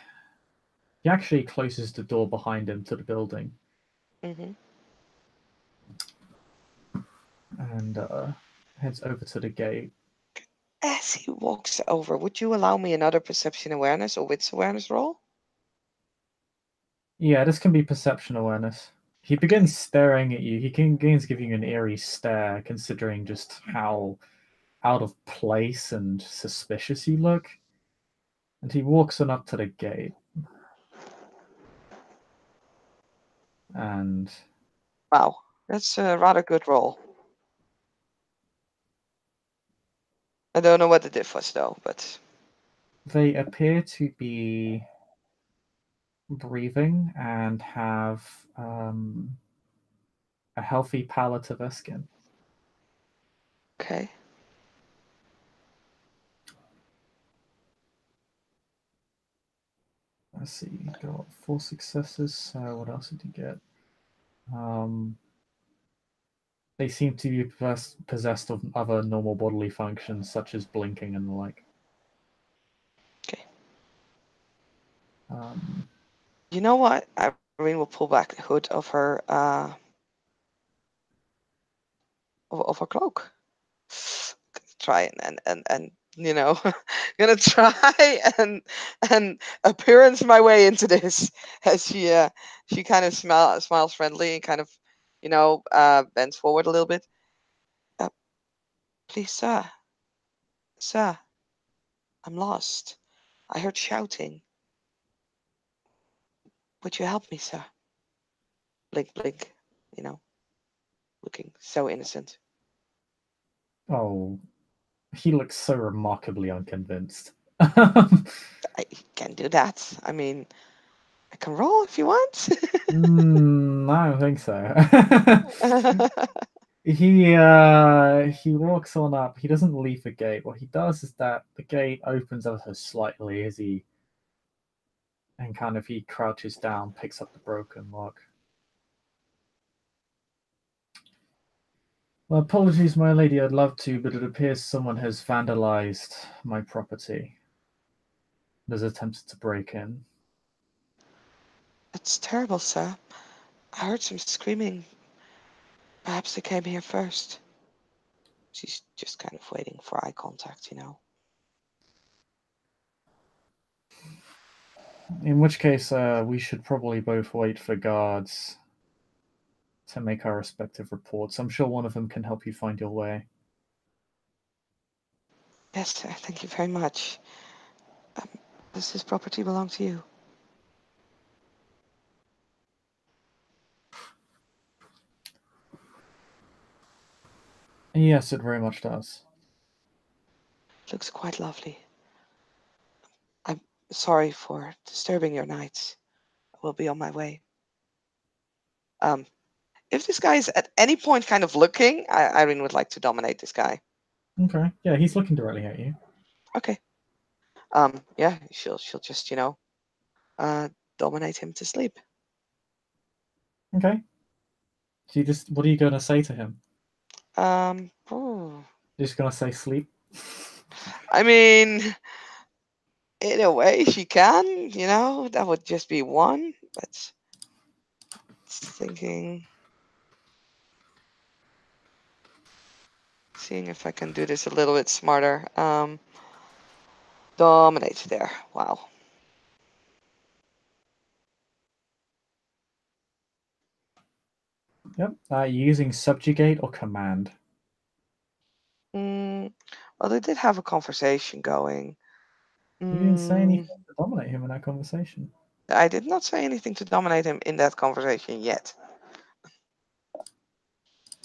Speaker 1: He actually closes the door behind him to the building
Speaker 2: Mm-hmm.
Speaker 1: and heads over to the gate.
Speaker 2: As he walks over, would you allow me another perception awareness or wits awareness roll?
Speaker 1: Yeah, this can be perception awareness. He begins staring at you. He begins giving you an eerie stare, considering just how out of place and suspicious you look. And he walks on up to the gate. And
Speaker 2: Wow, that's a rather good roll. I don't know what the diff was though, but
Speaker 1: they appear to be breathing and have a healthy palette of their skin.
Speaker 2: okay.
Speaker 1: Let's see, you got 4 successes. So what else did you get? Um, they seem to be possessed of other normal bodily functions, such as blinking and the like.
Speaker 2: Okay.
Speaker 1: Um,
Speaker 2: You know what? Irene will pull back the hood of her of her cloak. Try and you know, gonna try and appearance my way into this as she kind of smiles friendly and kind of bends forward a little bit. Please, sir, I'm lost. I heard shouting. Would you help me, sir? Blink, blink. You know, looking so innocent.
Speaker 1: oh, he looks so remarkably unconvinced.
Speaker 2: I can do that. I mean, I can roll if you want.
Speaker 1: I don't think so. He walks on up. He doesn't leave the gate. What he does is that the gate opens ever slightly as he crouches down, picks up the broken lock. Well, apologies, my lady. I'd love to, but it appears someone has vandalized my property. Has attempted to break in.
Speaker 2: It's terrible, sir. I heard some screaming. Perhaps they came here first. She's just kind of waiting for eye contact, you know.
Speaker 1: In which case, we should probably both wait for guards to make our respective reports. I'm sure one of them can help you find your way.
Speaker 2: Yes, sir. Thank you very much. Does this property belong to you?
Speaker 1: Yes, it very much does.
Speaker 2: It looks quite lovely. I'm sorry for disturbing your nights. I will be on my way. If this guy is at any point kind of looking, Irene would like to dominate this guy.
Speaker 1: Okay. Yeah, he's looking directly at you.
Speaker 2: Okay. Yeah, she'll just, dominate him to sleep.
Speaker 1: Okay. What are you going to say to him?
Speaker 2: Oh,
Speaker 1: You're just going to say sleep?
Speaker 2: I mean, in a way, she can, that would just be one, but thinking, seeing if I can do this a little bit smarter. Dominate there. Wow.
Speaker 1: Yep. You using subjugate or command?
Speaker 2: Well, they did have a conversation going.
Speaker 1: You didn't say anything
Speaker 2: Mm,
Speaker 1: to dominate him in that conversation.
Speaker 2: I did not say anything to dominate him in that conversation yet.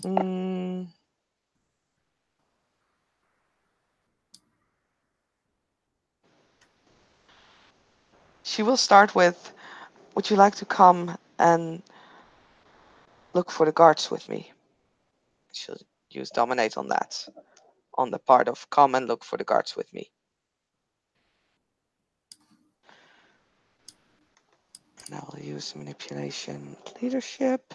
Speaker 2: Mm, she will start with, would you like to come and look for the guards with me? She'll use dominate on that, on the part of come and look for the guards with me. And I'll use manipulation leadership.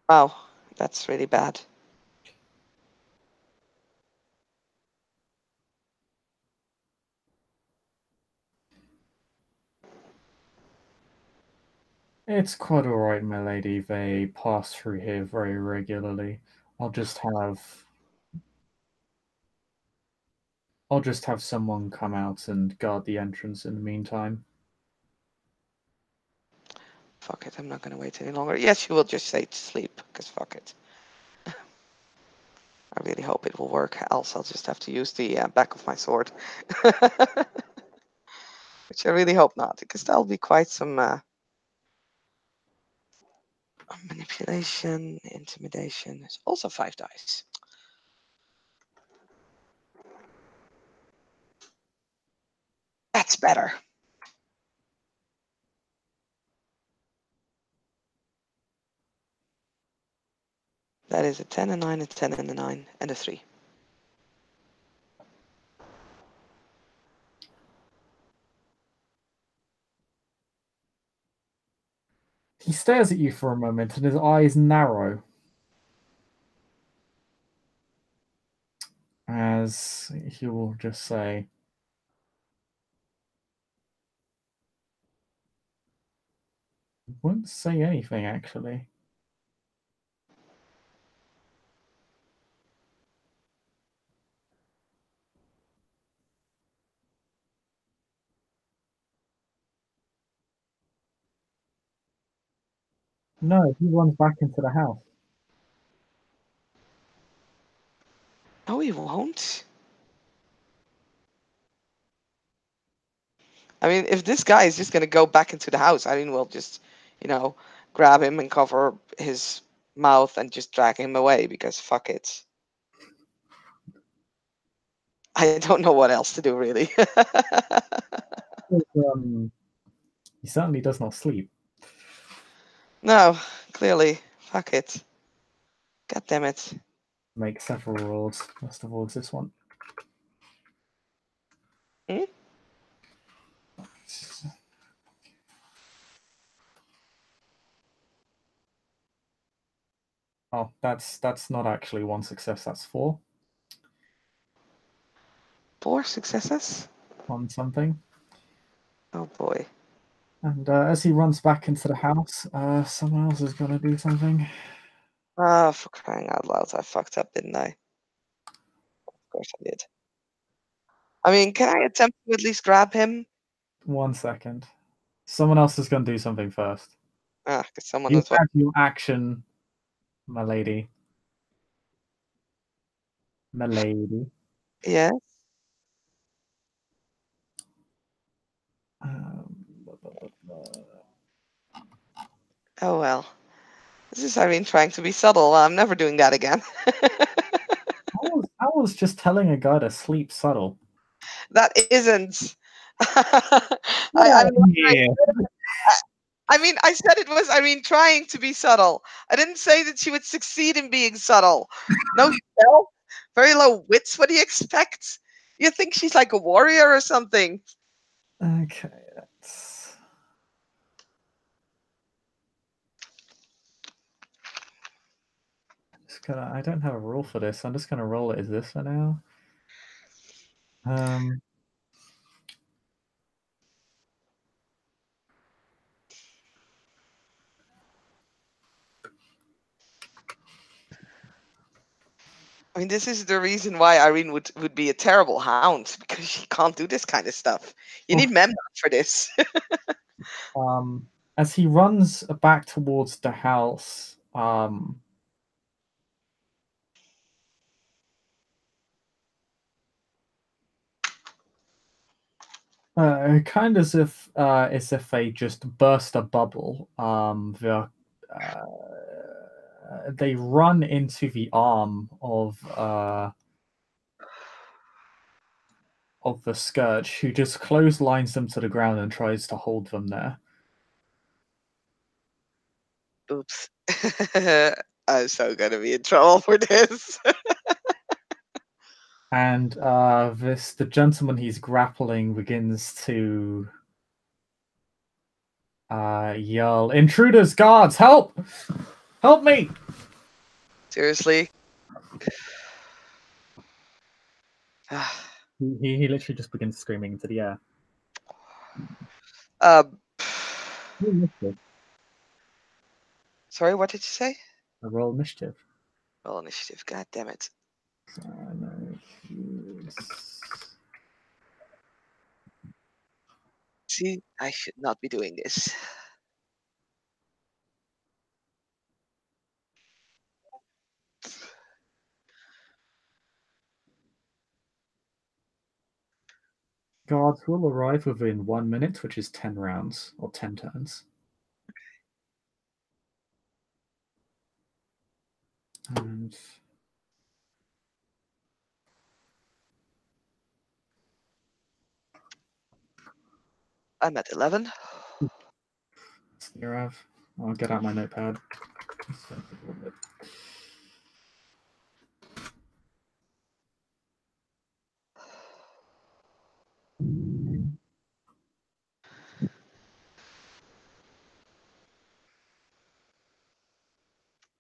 Speaker 2: Wow, that's really bad.
Speaker 1: It's quite alright, my lady. They pass through here very regularly. I'll just have I'll just have someone come out and guard the entrance in the meantime.
Speaker 2: Fuck it, I'm not gonna wait any longer. Yes, you will just say to sleep, because fuck it. I really hope it will work, else I'll just have to use the back of my sword. Which I really hope not, because that'll be quite some manipulation, intimidation. It's also 5 dice. That's better. That is a 10, a 9, a 10, and a 9, and a 3.
Speaker 1: He stares at you for a moment and his eyes narrow as he will just say, won't say anything actually. No, he runs back into the house.
Speaker 2: No, he won't. I mean, if this guy is just gonna go back into the house, Eirene will just, grab him and cover his mouth and just drag him away, because fuck it. I don't know what else to do, really.
Speaker 1: He certainly does not sleep.
Speaker 2: No, clearly. Fuck it. God damn it.
Speaker 1: Make several rolls. First of all, is this one.
Speaker 2: Hmm?
Speaker 1: Oh, that's not actually one success. That's 4
Speaker 2: 4 successes?
Speaker 1: on something.
Speaker 2: Oh boy.
Speaker 1: And as he runs back into the house, someone else is gonna do something.
Speaker 2: Ah, for crying out loud, I fucked up, didn't I? Of course I did. I mean, can I attempt to at least grab him?
Speaker 1: 1 second. Someone else is gonna do something first.
Speaker 2: Ah, because someone
Speaker 1: You
Speaker 2: as well.
Speaker 1: have your action, my lady. My lady.
Speaker 2: Yeah.
Speaker 1: Blah, blah, blah, blah.
Speaker 2: Oh well. This is Irene trying to be subtle. I'm never doing that again.
Speaker 1: I was just telling a guy to sleep subtle.
Speaker 2: That isn't.
Speaker 1: Oh,
Speaker 2: I'm not
Speaker 1: yeah.
Speaker 2: I mean, I said it was Irene trying to be subtle. I didn't say that she would succeed in being subtle. No self, very low wits. What do you expect? You think she's like a warrior or something?
Speaker 1: Okay, that's. I don't have a rule for this. I'm just gonna roll it as this for now. Um,
Speaker 2: I mean, this is the reason why Irene would be a terrible hound, because she can't do this kind of stuff. You need members for this.
Speaker 1: as he runs back towards the house, kind of as if they just burst a bubble. They run into the arm of the Scourge, who just clotheslines them to the ground and tries to hold them there.
Speaker 2: Oops. I'm so gonna be in trouble for this.
Speaker 1: And the gentleman he's grappling begins to yell, "Intruders, guards, help! Help me!"
Speaker 2: Seriously?
Speaker 1: He literally just begins screaming into the air.
Speaker 2: uh,
Speaker 1: Roll initiative.
Speaker 2: sorry, what did you say?
Speaker 1: Roll initiative.
Speaker 2: Roll initiative. God damn it. See, I should not be doing this.
Speaker 1: Guards will arrive within 1 minute, which is 10 rounds or 10 turns. And
Speaker 2: I'm at 11.
Speaker 1: Nirav, I'll get out my notepad.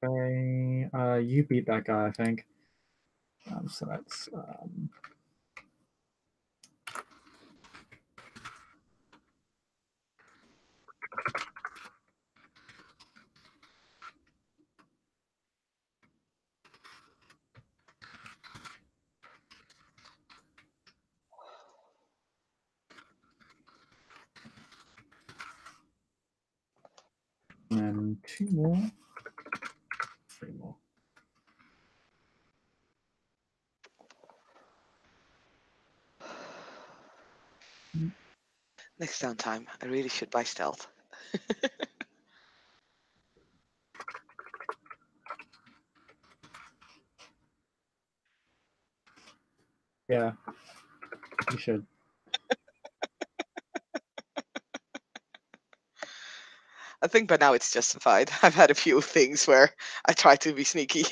Speaker 1: Okay, you beat that guy, I think. So that's and 2 more, 3 more.
Speaker 2: Next downtime, I really should buy stealth.
Speaker 1: Yeah, you should.
Speaker 2: I think by now it's justified. I've had a few things where I try to be sneaky.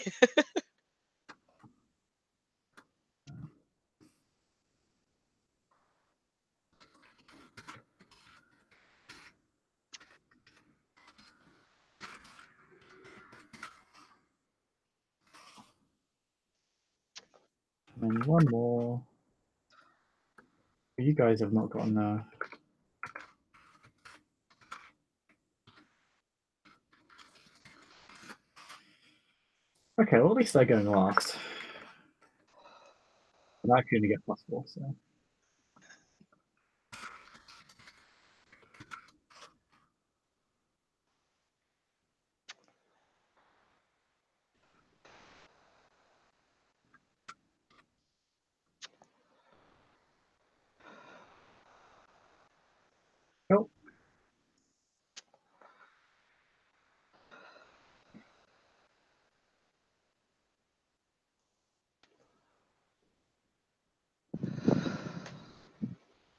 Speaker 1: And 1 more. You guys have not gotten Okay, well, at least they're going last. I'm actually going to get +4, so. Oh.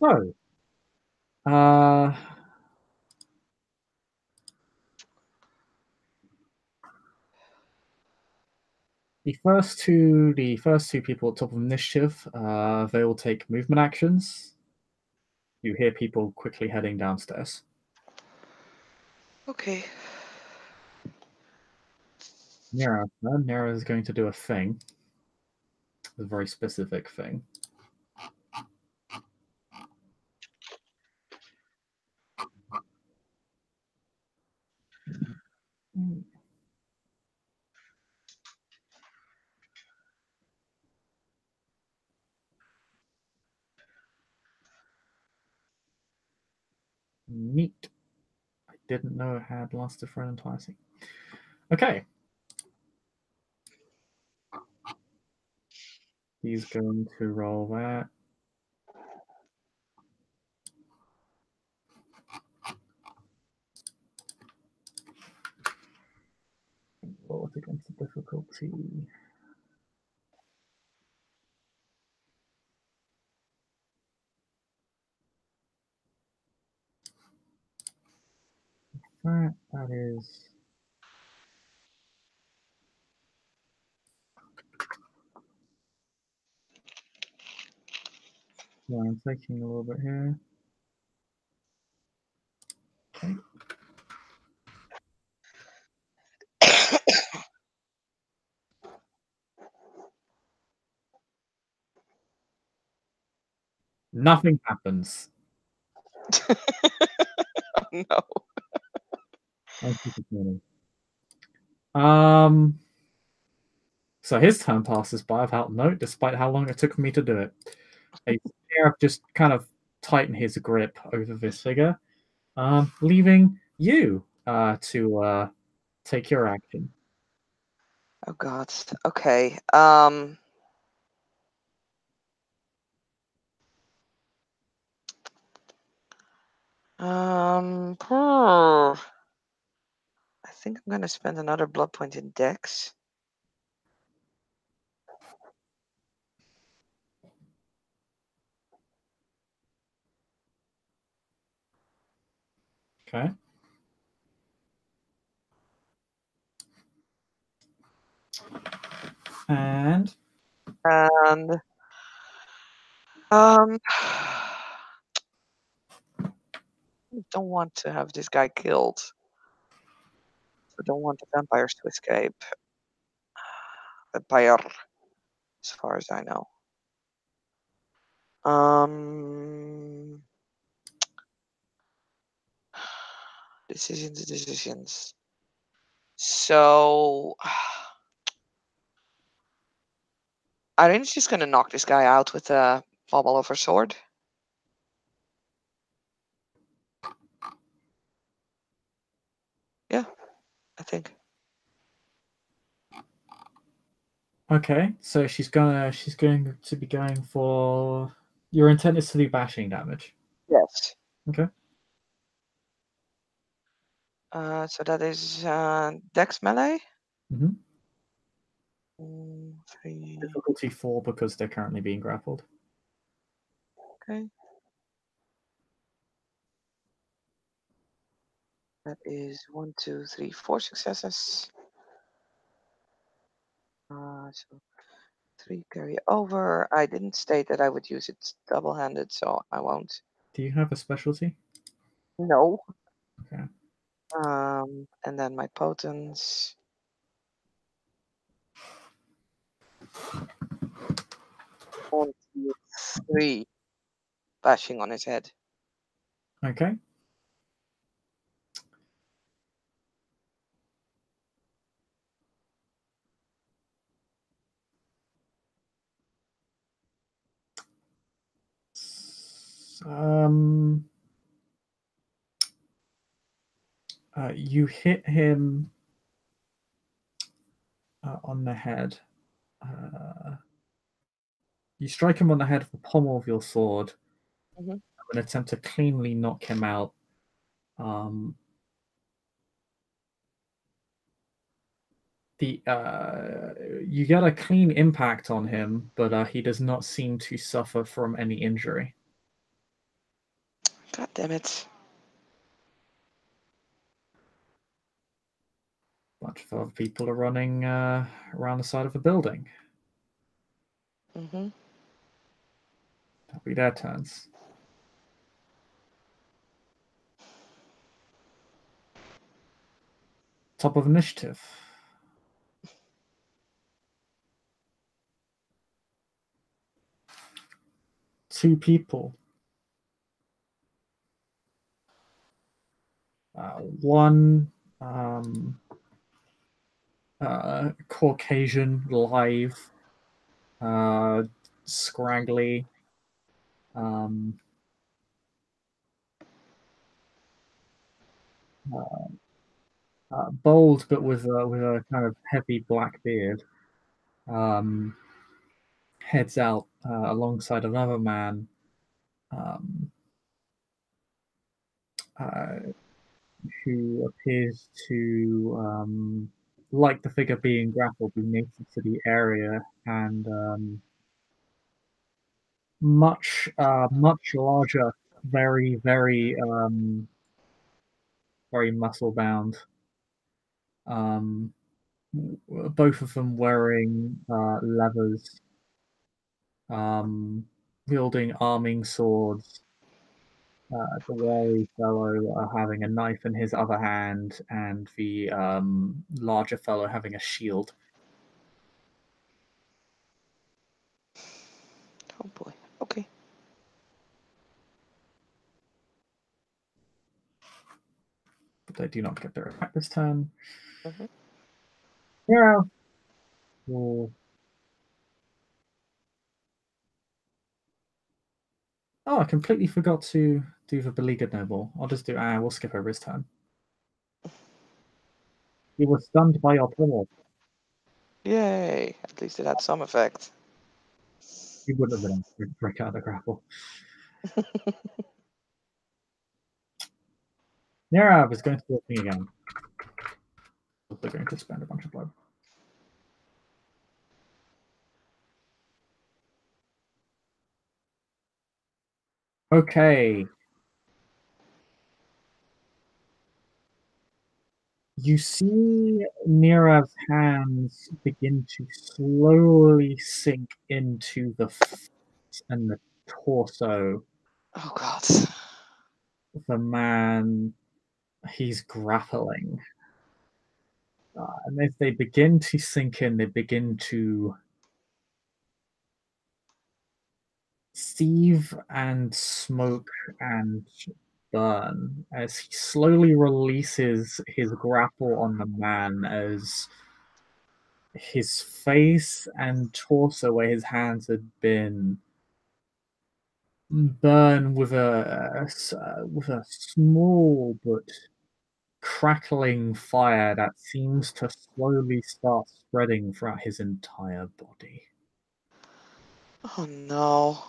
Speaker 1: So, the first two people at top of initiative, they will take movement actions. You hear people quickly heading downstairs.
Speaker 2: Okay.
Speaker 1: Nira is going to do a thing, a very specific thing. Neat. I didn't know it had lasted for an entire scene. Okay. He's going to roll that. Roll it against the difficulty. That is. Yeah, I'm taking a little bit here. Okay. Nothing happens.
Speaker 2: Oh, no.
Speaker 1: Thank you for joining. So his turn passes by without note, despite how long it took me to do it. I've just kind of tighten his grip over this figure, leaving you to take your action.
Speaker 2: Oh God. Okay. I think I'm gonna spend another blood point in Dex.
Speaker 1: Okay. And
Speaker 2: And I don't want to have this guy killed. I don't want the vampires to escape. Vampire, as far as I know. Decisions. So Irene's just gonna knock this guy out with a pommel of her sword. Yeah, I think.
Speaker 1: okay, so she's going to be going for. Your intent is to do bashing damage.
Speaker 2: Yes.
Speaker 1: Okay.
Speaker 2: So that is Dex melee.
Speaker 1: Mm-hmm.
Speaker 2: 3.
Speaker 1: Difficulty 4 because they're currently being grappled.
Speaker 2: Okay. That is 1, 2, 3, 4 successes. So 3 carry over. I didn't state that I would use it double-handed, so I won't.
Speaker 1: Do you have a specialty?
Speaker 2: No.
Speaker 1: Okay.
Speaker 2: And then my potence. 1, 2, 3. Bashing on his head.
Speaker 1: Okay. Um, you hit him on the head. You strike him on the head with the pommel of your sword.
Speaker 2: Mhm.
Speaker 1: An attempt to cleanly knock him out. Um, you get a clean impact on him, but he does not seem to suffer from any injury.
Speaker 2: God damn it.
Speaker 1: A bunch of other people are running around the side of a building.
Speaker 2: Mm-hmm.
Speaker 1: That'll be their turns. Top of initiative. Two people. One Caucasian, live, scraggly, um, bold, but with a kind of heavy black beard. Heads out alongside another man um, uh, who appears to, like the figure being grappled, be native to the area and much larger, very muscle bound. Um, both of them wearing levers, wielding arming swords. The wary fellow having a knife in his other hand, and the larger fellow having a shield.
Speaker 2: Oh boy. Okay.
Speaker 1: But they do not get their attack this turn.
Speaker 2: Mm-hmm.
Speaker 1: Yeah. Well, Oh, I completely forgot to do the beleaguered noble. I'll just do. We'll skip over his turn. He was stunned by your pummel.
Speaker 2: Yay! At least it had some effect.
Speaker 1: He wouldn't have been able to break out of the grapple. Nirav is going to walk me again. They're going to spend a bunch of blood. Okay. You see Nirav's hands begin to slowly sink into the feet and the torso
Speaker 2: Oh god.
Speaker 1: of the man he's grappling. And as they begin to sink in, they begin to seethe and smoke and burn as he slowly releases his grapple on the man as his face and torso where his hands had been burn with a small but crackling fire that seems to slowly start spreading throughout his entire body.
Speaker 2: Oh no.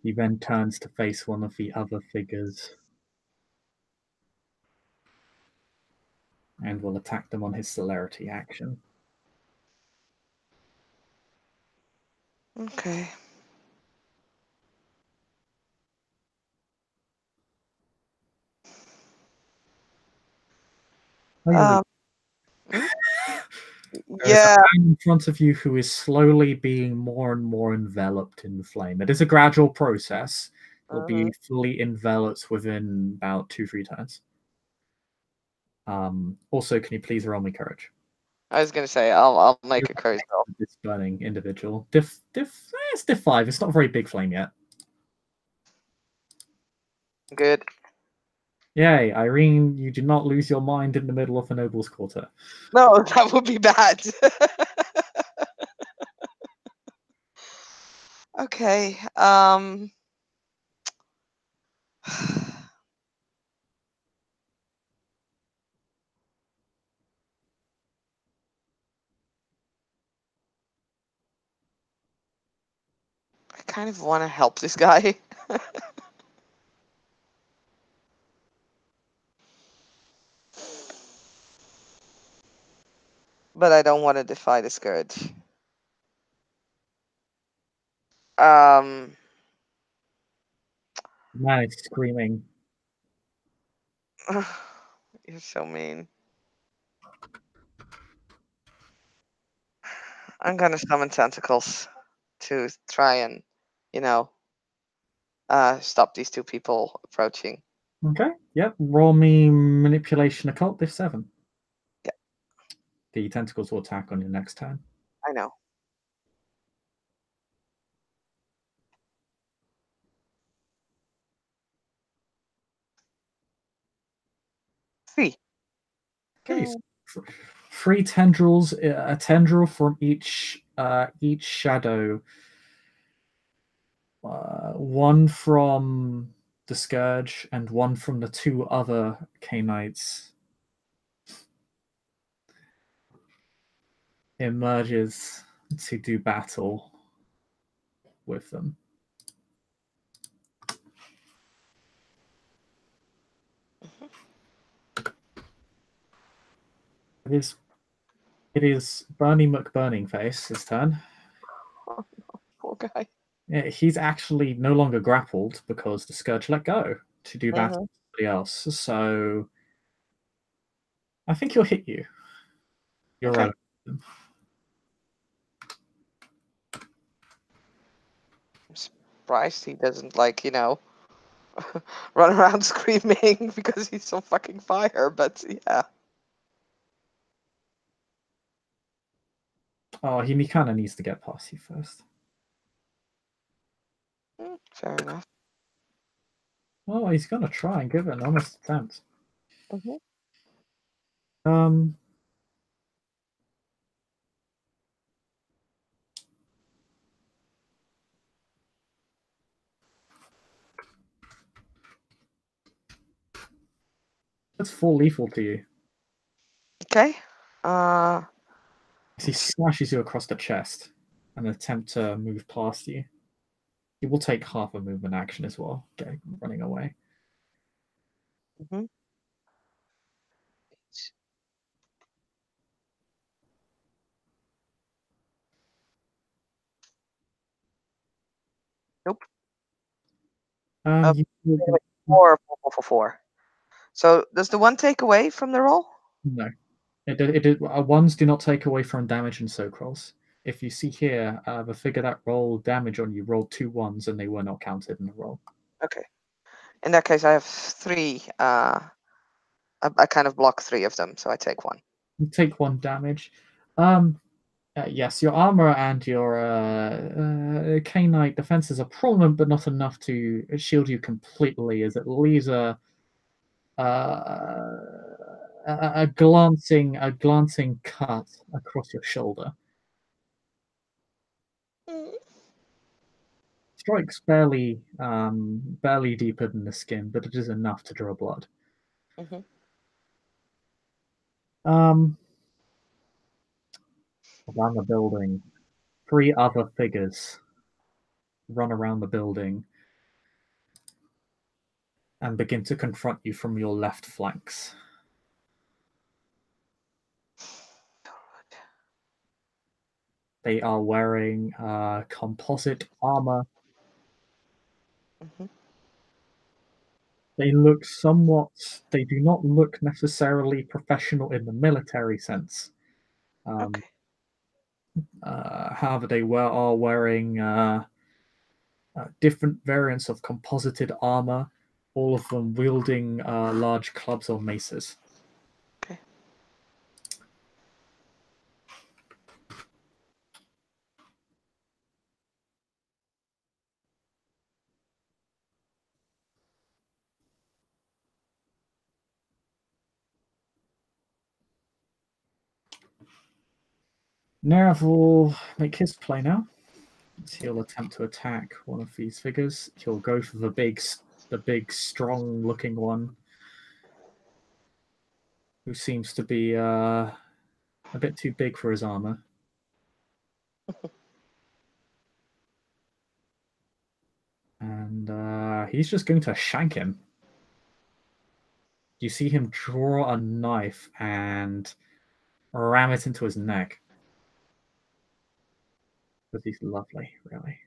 Speaker 1: He then turns to face one of the other figures and will attack them on his celerity action.
Speaker 2: Okay.
Speaker 1: There is a
Speaker 2: Yeah.
Speaker 1: man in front of you who is slowly being more and more enveloped in the flame. It is a gradual process. It'll be fully enveloped within about 2-3 turns. Also, can you please roll me courage?
Speaker 2: I was gonna say I'll make a courage roll.
Speaker 1: This burning individual. It's diff 5. It's not a very big flame yet.
Speaker 2: Good.
Speaker 1: Yay, Eirene, you do not lose your mind in the middle of a noble's quarter.
Speaker 2: No, that would be bad. Okay. I kind of want to help this guy. But I don't want to defy the Scourge.
Speaker 1: The man is screaming.
Speaker 2: You're so mean. I'm gonna summon tentacles to try and, you know, stop these two people approaching.
Speaker 1: Okay, yep. Roll me manipulation occult, diff 7.
Speaker 2: Yeah,
Speaker 1: The tentacles will attack on your next turn.
Speaker 2: I know. Three.
Speaker 1: Okay, so 3 tendrils, a tendril from each shadow. One from the Scourge and one from the 2 other Canites emerges to do battle with them. It is Bernie McBurningface his turn.
Speaker 2: Oh no, poor guy.
Speaker 1: Yeah, he's actually no longer grappled because the Scourge let go to do battle with somebody else. So I think he'll hit you. You're
Speaker 2: Okay.
Speaker 1: right.
Speaker 2: I'm surprised he doesn't, like, you know, run around screaming because he's on fucking fire, but yeah.
Speaker 1: Oh, he kind of needs to get past you first.
Speaker 2: Fair enough.
Speaker 1: Oh, he's gonna try and give it an honest attempt.
Speaker 2: Mhm.
Speaker 1: Um, That's 4 lethal to you.
Speaker 2: Okay.
Speaker 1: As he slashes you across the chest and attempt to move past you. He will take half a movement action as well, running away.
Speaker 2: Mm-hmm. Nope.
Speaker 1: You,
Speaker 2: Four, 4. So does the one take away from the roll?
Speaker 1: no. Ones do not take away from damage and soak rolls. If you see here, the figure that rolled damage on you rolled 2 ones and they were not counted in the roll.
Speaker 2: Okay. In that case, I have 3. I kind of block 3 of them, so I take 1.
Speaker 1: You take 1 damage. Yes, your armor and your canine defenses are prominent, but not enough to shield you completely, as it leaves a glancing cut across your shoulder. Strikes barely deeper than the skin, but it is enough to draw blood.
Speaker 2: Mm-hmm.
Speaker 1: Around the building, 3 other figures run around the building and begin to confront you from your left flanks. They are wearing composite armor.
Speaker 2: Mm-hmm.
Speaker 1: They do not look necessarily professional in the military sense.
Speaker 2: Okay.
Speaker 1: However, they are wearing different variants of composited armor, all of them wielding large clubs or maces.
Speaker 2: Okay.
Speaker 1: Nerav will make his play now. He'll attempt to attack one of these figures. He'll go for the big, strong-looking one, who seems to be a bit too big for his armor. And he's just going to shank him. You see him draw a knife and ram it into his neck. But he's lovely, really.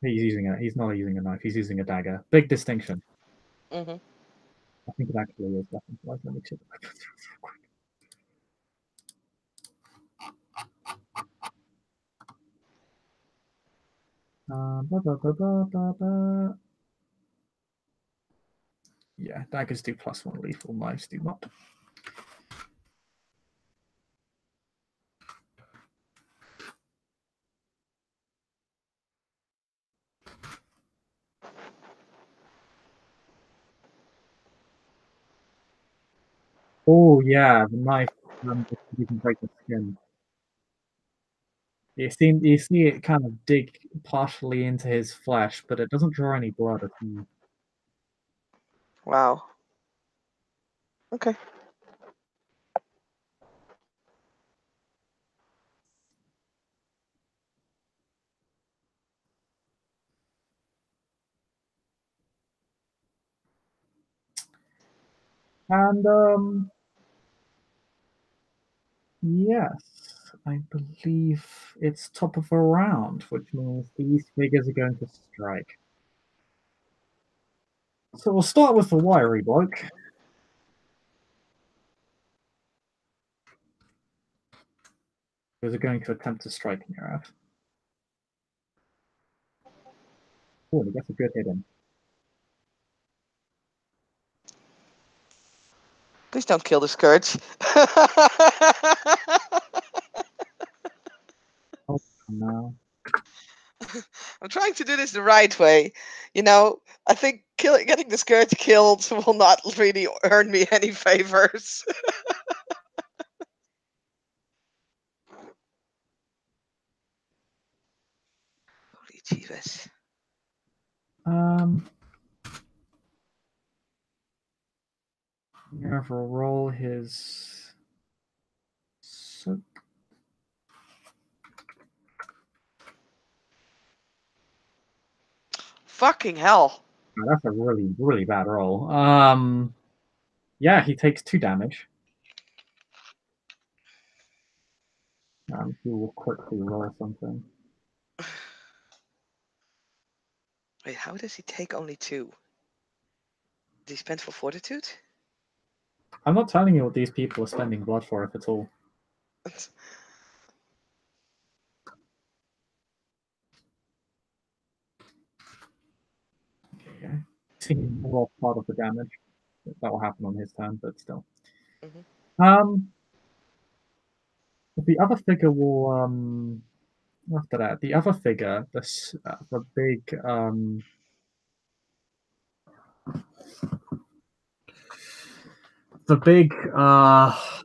Speaker 1: He's not using a knife, he's using a dagger. Big distinction.
Speaker 2: Mm-hmm.
Speaker 1: I think it actually is weapons wise. Let me check the weapons real quick. Yeah, daggers do +1 lethal, knives do not. Oh yeah, the knife you can break the skin. You see it kind of dig partially into his flesh, but it doesn't draw any blood at all.
Speaker 2: Wow. Okay.
Speaker 1: And yes, I believe it's top of a round, which means these figures are going to strike. So we'll start with the wiry bloke. Who's are going to attempt to strike Nirav. Oh, he gets a good hit in.
Speaker 2: Please don't kill the Scourge.
Speaker 1: Oh no.
Speaker 2: I'm trying to do this the right way. I think getting the Scourge killed will not really earn me any favors. Jesus.
Speaker 1: Nerve will roll his soak.
Speaker 2: Fucking hell.
Speaker 1: Oh, that's a really, really bad roll. Yeah, he takes 2 damage. He will quickly roll something.
Speaker 2: Wait, how does he take only 2? Did he spend for fortitude?
Speaker 1: I'm not telling you what these people are spending blood for, if at all. Okay. See, roll part of the damage. That will happen on his turn, but still. The other figure will after that. The other figure, the big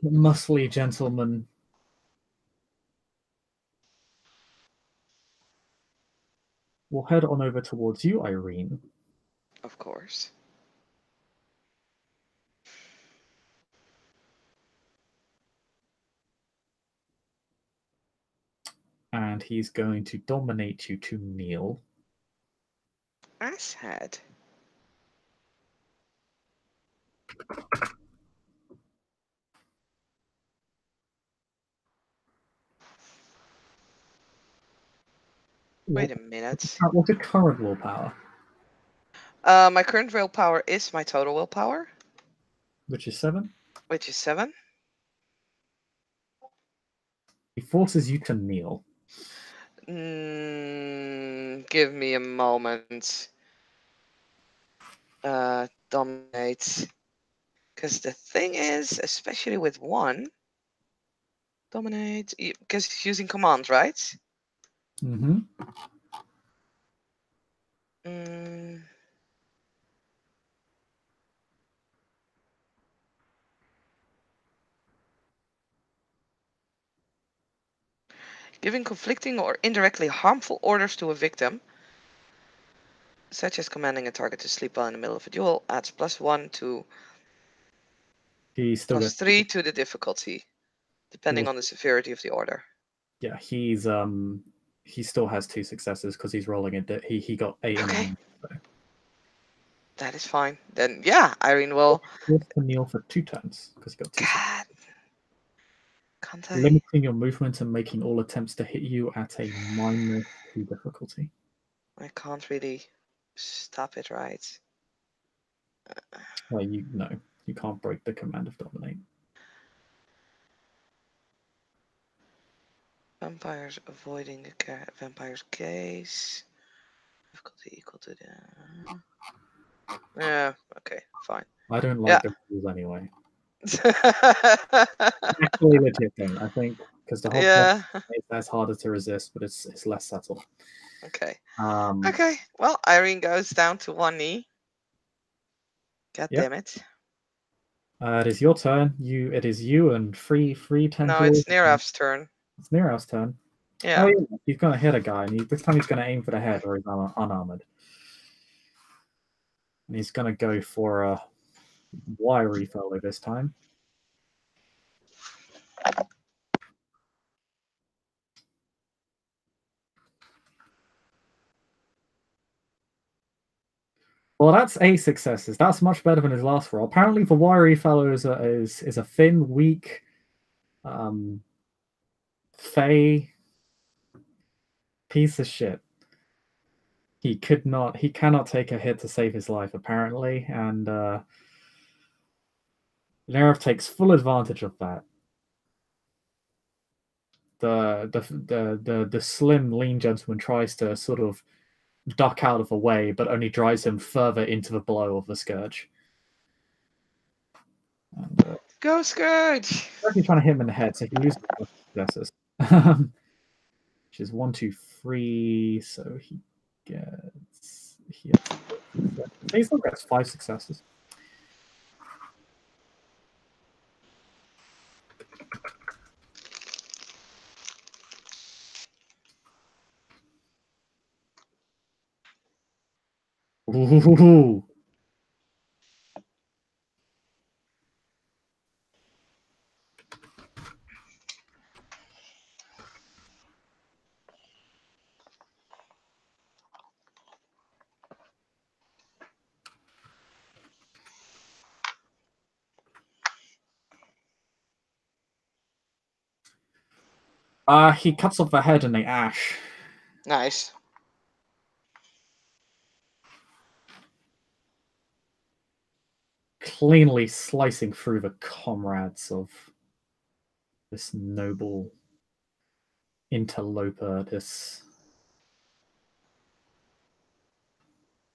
Speaker 1: muscly gentleman. We'll head on over towards you, Eirene.
Speaker 2: Of course.
Speaker 1: And he's going to dominate you to kneel.
Speaker 2: Asshead. Wait a minute.
Speaker 1: What's your current willpower?
Speaker 2: My current willpower is my total willpower.
Speaker 1: Which is 7?
Speaker 2: Which is 7.
Speaker 1: He forces you to kneel.
Speaker 2: Give me a moment. Dominate. Because the thing is, especially with 1, dominate, because he's using commands, right?
Speaker 1: Mm-hmm.
Speaker 2: Giving conflicting or indirectly harmful orders to a victim, such as commanding a target to sleep while in the middle of a duel, adds +1 to
Speaker 1: He still gets
Speaker 2: +3 to the difficulty, depending on the severity of the order.
Speaker 1: Yeah, he still has 2 successes because he's rolling a he got 8 in
Speaker 2: Okay.
Speaker 1: him. So.
Speaker 2: That is fine. Then yeah, Eirene will
Speaker 1: Forced to kneel for 2 turns because he got 2
Speaker 2: God. Can't I?
Speaker 1: Limiting your movement and making all attempts to hit you at a -2 difficulty.
Speaker 2: I can't really stop it, right?
Speaker 1: Well, you can't break the command of dominate.
Speaker 2: Vampires avoiding the vampire's gaze. Difficulty equal to the. Yeah. Okay. Fine.
Speaker 1: I don't like the rules anyway.
Speaker 2: Yeah.
Speaker 1: Actually, legit thing. I think because the whole
Speaker 2: Yeah.
Speaker 1: point is that's harder to resist, but it's less subtle.
Speaker 2: Okay.
Speaker 1: Um,
Speaker 2: Okay. Well, Eirene goes down to 1 knee. God
Speaker 1: Yep.
Speaker 2: damn it.
Speaker 1: It is your turn. It is you and three tendrils.
Speaker 2: No, it's Neraf's turn.
Speaker 1: It's Neraf's turn.
Speaker 2: Yeah.
Speaker 1: Oh yeah, he's gonna hit a guy, and this time he's gonna aim for the head, or he's unarmored, and he's gonna go for a wiry fellow this time. Well, that's 8 successes. That's much better than his last roll. Apparently, the wiry fellow is a thin, weak, fey piece of shit. He cannot take a hit to save his life, apparently, and Nerf takes full advantage of that. The slim, lean gentleman tries to sort of duck out of the way, but only drives him further into the blow of the Scourge. And,
Speaker 2: Go Scourge!
Speaker 1: he's actually trying to hit him in the head, so he loses successes. Which is 1, 2, 3. So he still gets 5 successes. Ooh. He cuts off the head and they ash.
Speaker 2: Nice.
Speaker 1: Cleanly slicing through the comrades of this noble interloper, this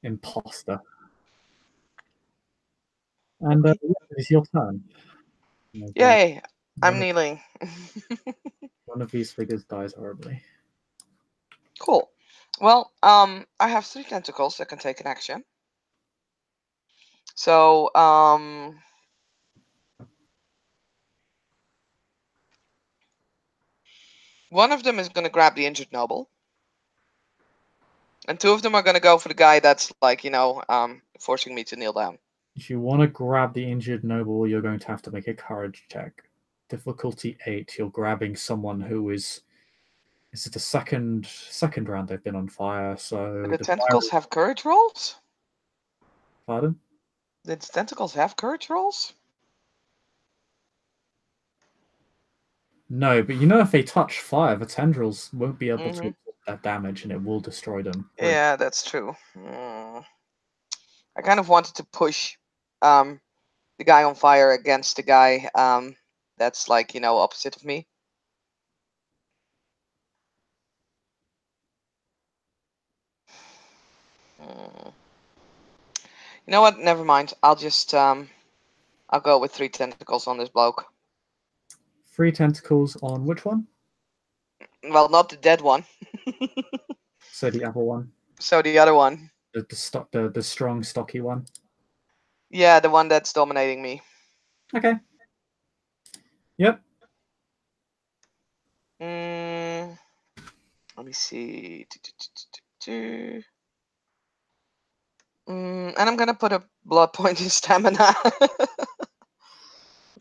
Speaker 1: imposter. And it's your turn.
Speaker 2: Yay! I'm
Speaker 1: One of,
Speaker 2: kneeling.
Speaker 1: one of these figures dies horribly.
Speaker 2: Cool. Well, I have 3 tentacles that can take an action. So, one of them is going to grab the injured noble. And 2 of them are going to go for the guy that's like, forcing me to kneel down.
Speaker 1: If you want to grab the injured noble, you're going to have to make a courage check. Difficulty 8. You're grabbing someone who is it the second round they've been on fire? So
Speaker 2: Do the tentacles have courage rolls?
Speaker 1: Pardon?
Speaker 2: Did the tentacles have courage rolls?
Speaker 1: No, but if they touch fire, the tendrils won't be able to absorb that damage, and it will destroy them.
Speaker 2: Yeah, that's true. I kind of wanted to push the guy on fire against the guy that's like, opposite of me. You know what? Never mind. I'll just I'll go with 3 tentacles on this bloke.
Speaker 1: 3 tentacles on which one?
Speaker 2: Well, not the dead one.
Speaker 1: So the other one.
Speaker 2: So the other one.
Speaker 1: The strong, stocky one.
Speaker 2: Yeah, the one that's dominating me.
Speaker 1: Okay. Yep.
Speaker 2: Let me see. And I'm gonna put a blood point in stamina.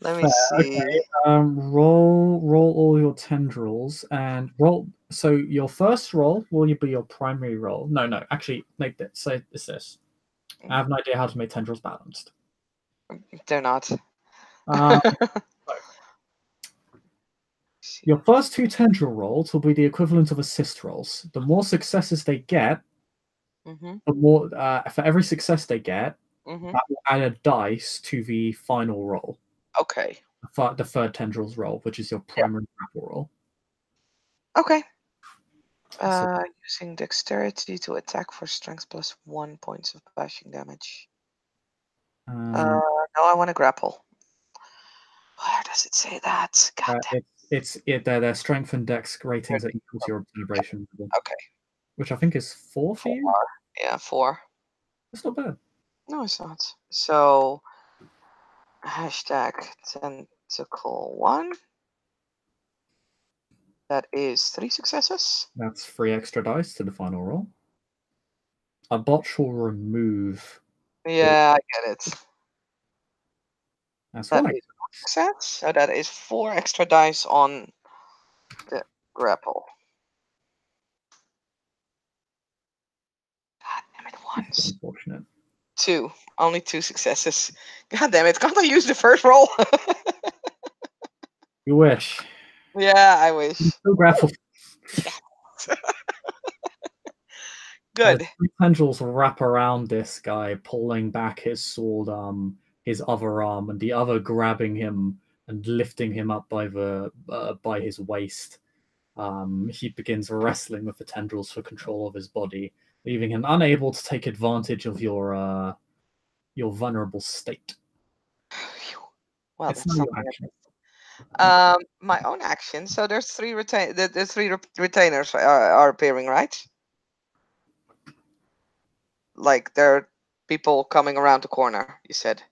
Speaker 2: Let me see.
Speaker 1: Okay. Roll all your tendrils and roll. So your first roll will be your primary roll. No. Actually, make that. Say this. I have an idea how to make tendrils balanced.
Speaker 2: They're not.
Speaker 1: Your first 2 tendril rolls will be the equivalent of assist rolls. The more successes they get, the more for every success they get, that will add a dice to the final roll.
Speaker 2: Okay.
Speaker 1: The third tendrils roll, which is your primary grapple roll.
Speaker 2: Okay. Using dexterity to attack for strength +1 points of bashing damage. No, I want to grapple. Where does it say that? God damn.
Speaker 1: They're strength and dex ratings that equal to your celebration level.
Speaker 2: Okay.
Speaker 1: Which I think is 4 for you?
Speaker 2: Yeah, 4.
Speaker 1: That's not bad.
Speaker 2: No, it's not. So, #tentacle1. That is 3 successes.
Speaker 1: That's 3 extra dice to the final roll. A botch will remove.
Speaker 2: Yeah, I get it.
Speaker 1: That's
Speaker 2: that
Speaker 1: 1
Speaker 2: is success. So that is 4 extra dice on the grapple. God damn it, once.
Speaker 1: Unfortunate.
Speaker 2: 2. Only 2 successes. God damn it, can't I use the first roll?
Speaker 1: You wish.
Speaker 2: Yeah, I wish.
Speaker 1: Still grapple.
Speaker 2: Good.
Speaker 1: The tendrils wrap around this guy, pulling back his sword arm, his other arm, and the other grabbing him and lifting him up by his waist. He begins wrestling with the tendrils for control of his body, leaving him unable to take advantage of your vulnerable state.
Speaker 2: Well,
Speaker 1: It's
Speaker 2: that's
Speaker 1: not
Speaker 2: something.
Speaker 1: your action.
Speaker 2: My own action. So there's 3 the 3 retainers are appearing, right? Like there are people coming around the corner. You said.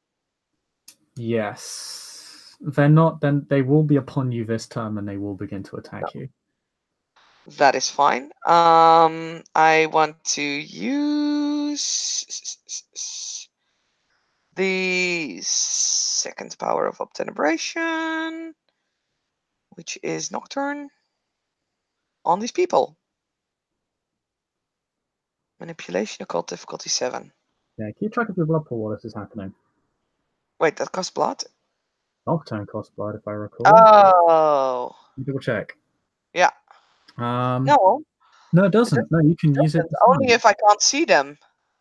Speaker 1: Yes, they're not. Then they will be upon you this turn, and they will begin to attack you.
Speaker 2: That is fine. I want to use use the second power of obtenebration, which is Nocturne, on these people. Manipulation, occult difficulty 7.
Speaker 1: Yeah, keep track of your blood pool while this is happening.
Speaker 2: Wait, that costs blood?
Speaker 1: Nocturne costs blood, if I recall.
Speaker 2: Oh.
Speaker 1: Double check.
Speaker 2: Yeah.
Speaker 1: No, it doesn't. No, you can use it.
Speaker 2: Only if I can't see them.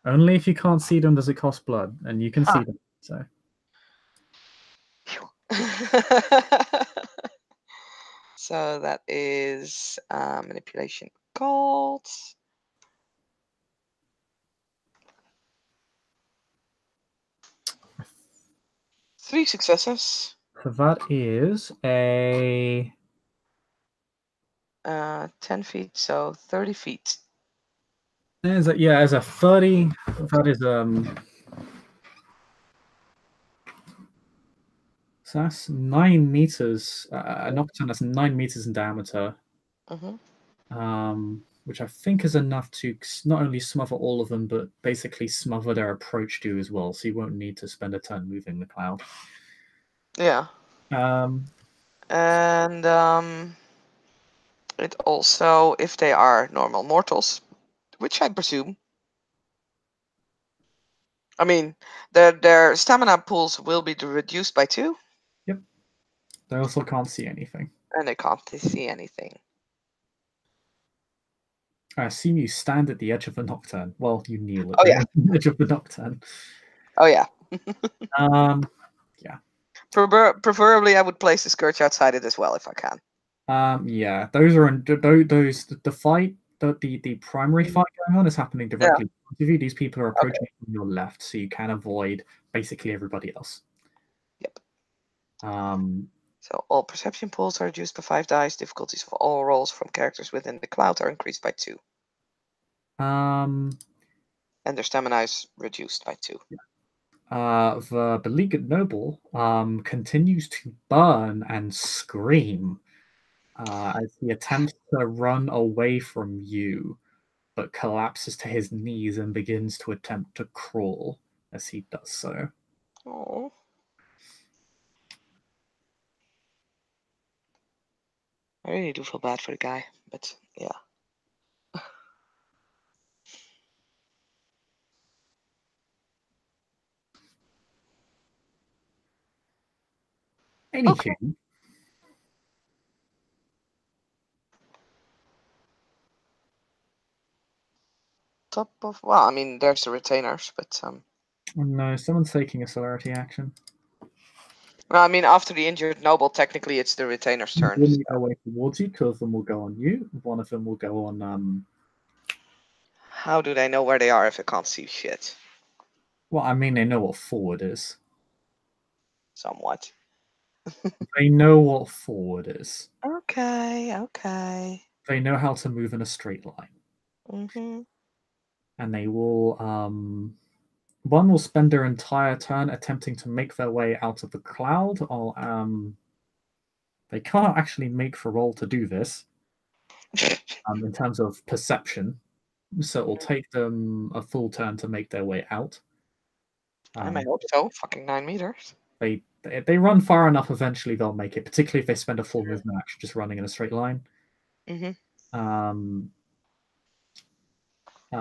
Speaker 1: Only if you can't see them does it cost blood, and you can see them. So.
Speaker 2: So that is manipulation occult. Three successes.
Speaker 1: So that is a
Speaker 2: 10 feet, so 30 feet.
Speaker 1: as a 30. That is so that's 9 meters. A nocturne that's 9 meters in diameter. Which I think is enough to not only smother all of them, but basically smother their approach to as well. So you won't need to spend a turn moving the cloud.
Speaker 2: Yeah. And it also, if they are normal mortals, which I presume. I mean, their stamina pools will be reduced by 2.
Speaker 1: Yep. They also can't see anything.
Speaker 2: And they can't see anything.
Speaker 1: I assume you stand at the edge of the nocturne. Well, you kneel at
Speaker 2: the
Speaker 1: edge of the nocturne.
Speaker 2: Oh yeah.
Speaker 1: Yeah.
Speaker 2: Preferably, I would place the Scourge outside it as well if I can.
Speaker 1: Yeah, those are the fight. The primary fight going on is happening directly in front of you. These people are approaching from your left, so you can avoid basically everybody else.
Speaker 2: Yep.
Speaker 1: So
Speaker 2: all perception pools are reduced by 5 dice. Difficulties of all rolls from characters within the cloud are increased by 2. And their stamina is reduced by 2.
Speaker 1: The beleaguered noble continues to burn and scream as he attempts to run away from you, but collapses to his knees and begins to attempt to crawl as he does so.
Speaker 2: Oh. I really do feel bad for the guy, but yeah.
Speaker 1: Anywho. Okay.
Speaker 2: Top of, well, I mean, there's the retainers, but
Speaker 1: no, someone's taking a celerity action.
Speaker 2: Well, I mean, after the injured noble, technically it's the retainer's turn.
Speaker 1: One will go away towards you. 2 of them will go on you. 1 of them will go on.
Speaker 2: How do they know where they are if they can't see shit?
Speaker 1: Well, I mean, they know what forward is.
Speaker 2: Somewhat.
Speaker 1: They know what forward is.
Speaker 2: Okay.
Speaker 1: They know how to move in a straight line. And they will. One will spend their entire turn attempting to make their way out of the cloud. Or they can't actually make the roll to do this. In terms of perception, so it will take them a full turn to make their way out.
Speaker 2: I might hope so. Fucking 9 meters.
Speaker 1: They run far enough. Eventually, they'll make it. Particularly if they spend a full movement action just running in a straight line.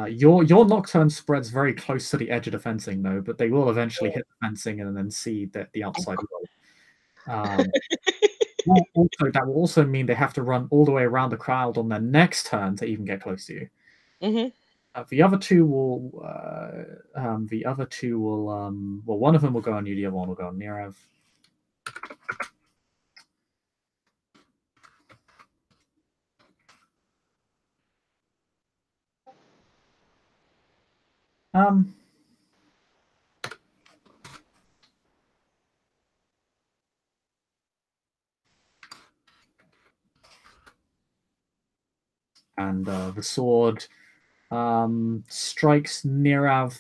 Speaker 1: Your nocturne spreads very close to the edge of the fencing, though, but they will eventually hit the fencing and then see the outside wall. Also, that will also mean they have to run all the way around the crowd on their next turn to even get close to you. The other two will. Well, one of them will go on you. The other one will go on Nerev. And the sword strikes Nirav.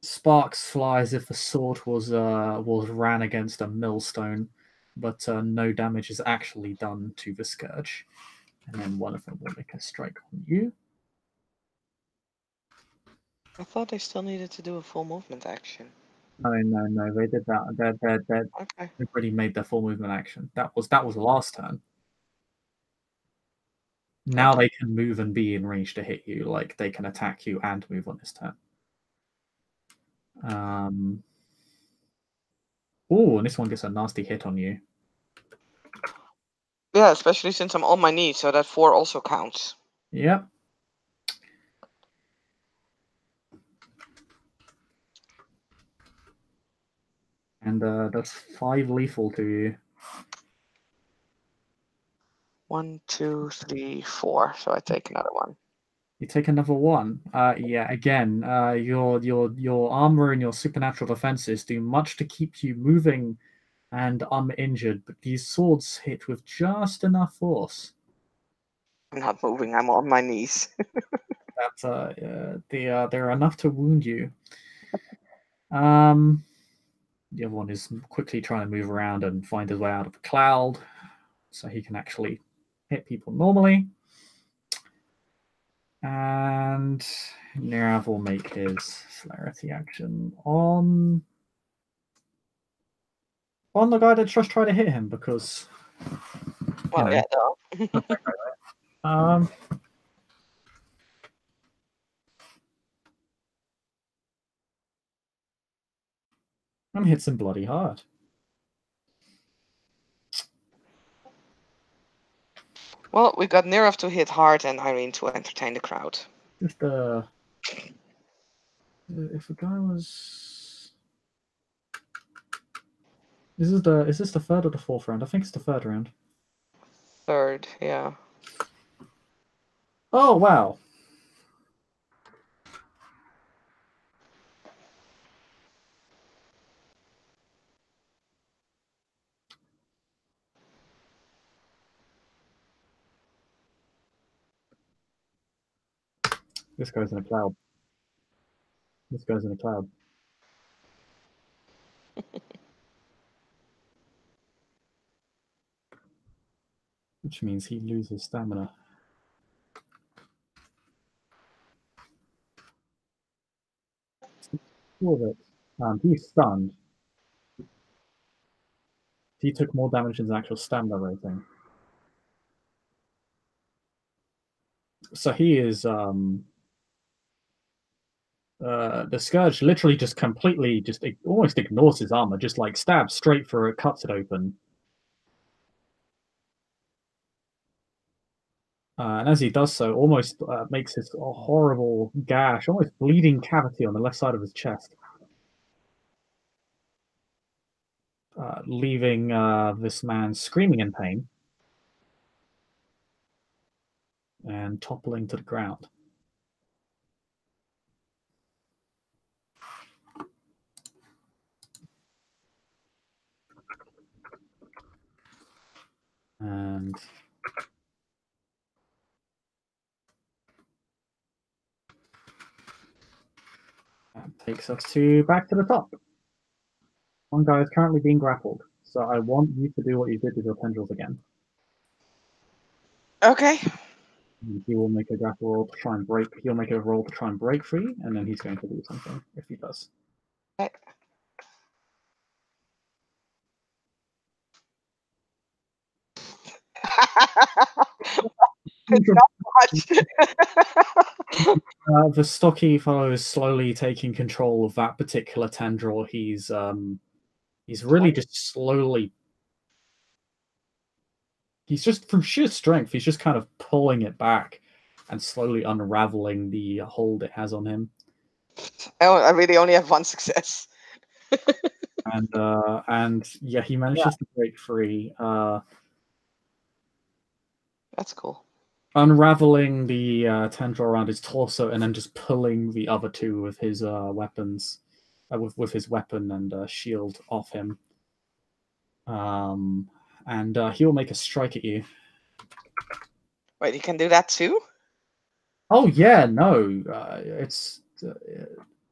Speaker 1: Sparks fly as if the sword was ran against a millstone, but no damage is actually done to the Scourge. and then one of them will make a strike on you.
Speaker 2: I thought they still needed to do a full movement action.
Speaker 1: No, they did that.
Speaker 2: Okay.
Speaker 1: They've already made their full movement action. That was last turn. Now
Speaker 2: Okay.
Speaker 1: they can move and be in range to hit you. Like they can attack you and move on this turn. Oh, and this one gets a nasty hit on you.
Speaker 2: Yeah, especially since I'm on my knees, so that 4 also counts.
Speaker 1: Yep. And that's 5 lethal to you.
Speaker 2: 1, 2, 3, 4. So I take another one.
Speaker 1: You take another one. Yeah. Again, your armor and your supernatural defenses do much to keep you moving and uninjured, but these swords hit with just enough force.
Speaker 2: I'm not moving. I'm on my knees.
Speaker 1: That they're enough to wound you. The other one is quickly trying to move around and find his way out of the cloud, so he can actually hit people normally. And Nirav will make his celerity action on the guy that just tried to hit him because.
Speaker 2: Well, yeah, no.
Speaker 1: Um, and hits him bloody hard.
Speaker 2: Well, we got Nirav to hit hard and Eirene to entertain the crowd.
Speaker 1: If a guy was. Is this the third or the fourth round? I think it's the third round.
Speaker 2: Third, yeah.
Speaker 1: Oh wow. This goes in a cloud. This goes in a cloud. Which means he loses stamina. He's stunned. He took more damage than his actual stamina rating. So he is the Scourge literally just completely almost ignores his armor, just like stabs straight through it, cuts it open. And as he does so, almost makes this horrible gash, almost bleeding cavity on the left side of his chest, leaving this man screaming in pain and toppling to the ground. And that takes us back to the top. One guy is currently being grappled, so I want you to do what you did with your tendrils again.
Speaker 2: Okay.
Speaker 1: He will make a grapple roll to try and break. He'll make a roll to try and break free, and then he's going to do something if he does.
Speaker 2: Okay. It's not much.
Speaker 1: The stocky fellow is slowly taking control of that particular tendril. He's really just slowly. He's just from sheer strength. He's just kind of pulling it back and slowly unraveling the hold it has on him.
Speaker 2: I really only have one success.
Speaker 1: And yeah, he manages to break free.
Speaker 2: That's cool.
Speaker 1: Unraveling the tendril around his torso and then just pulling the other two with his weapons, with his weapon and shield off him. And he'll make a strike at you.
Speaker 2: Wait, he can do that too?
Speaker 1: Oh yeah, no,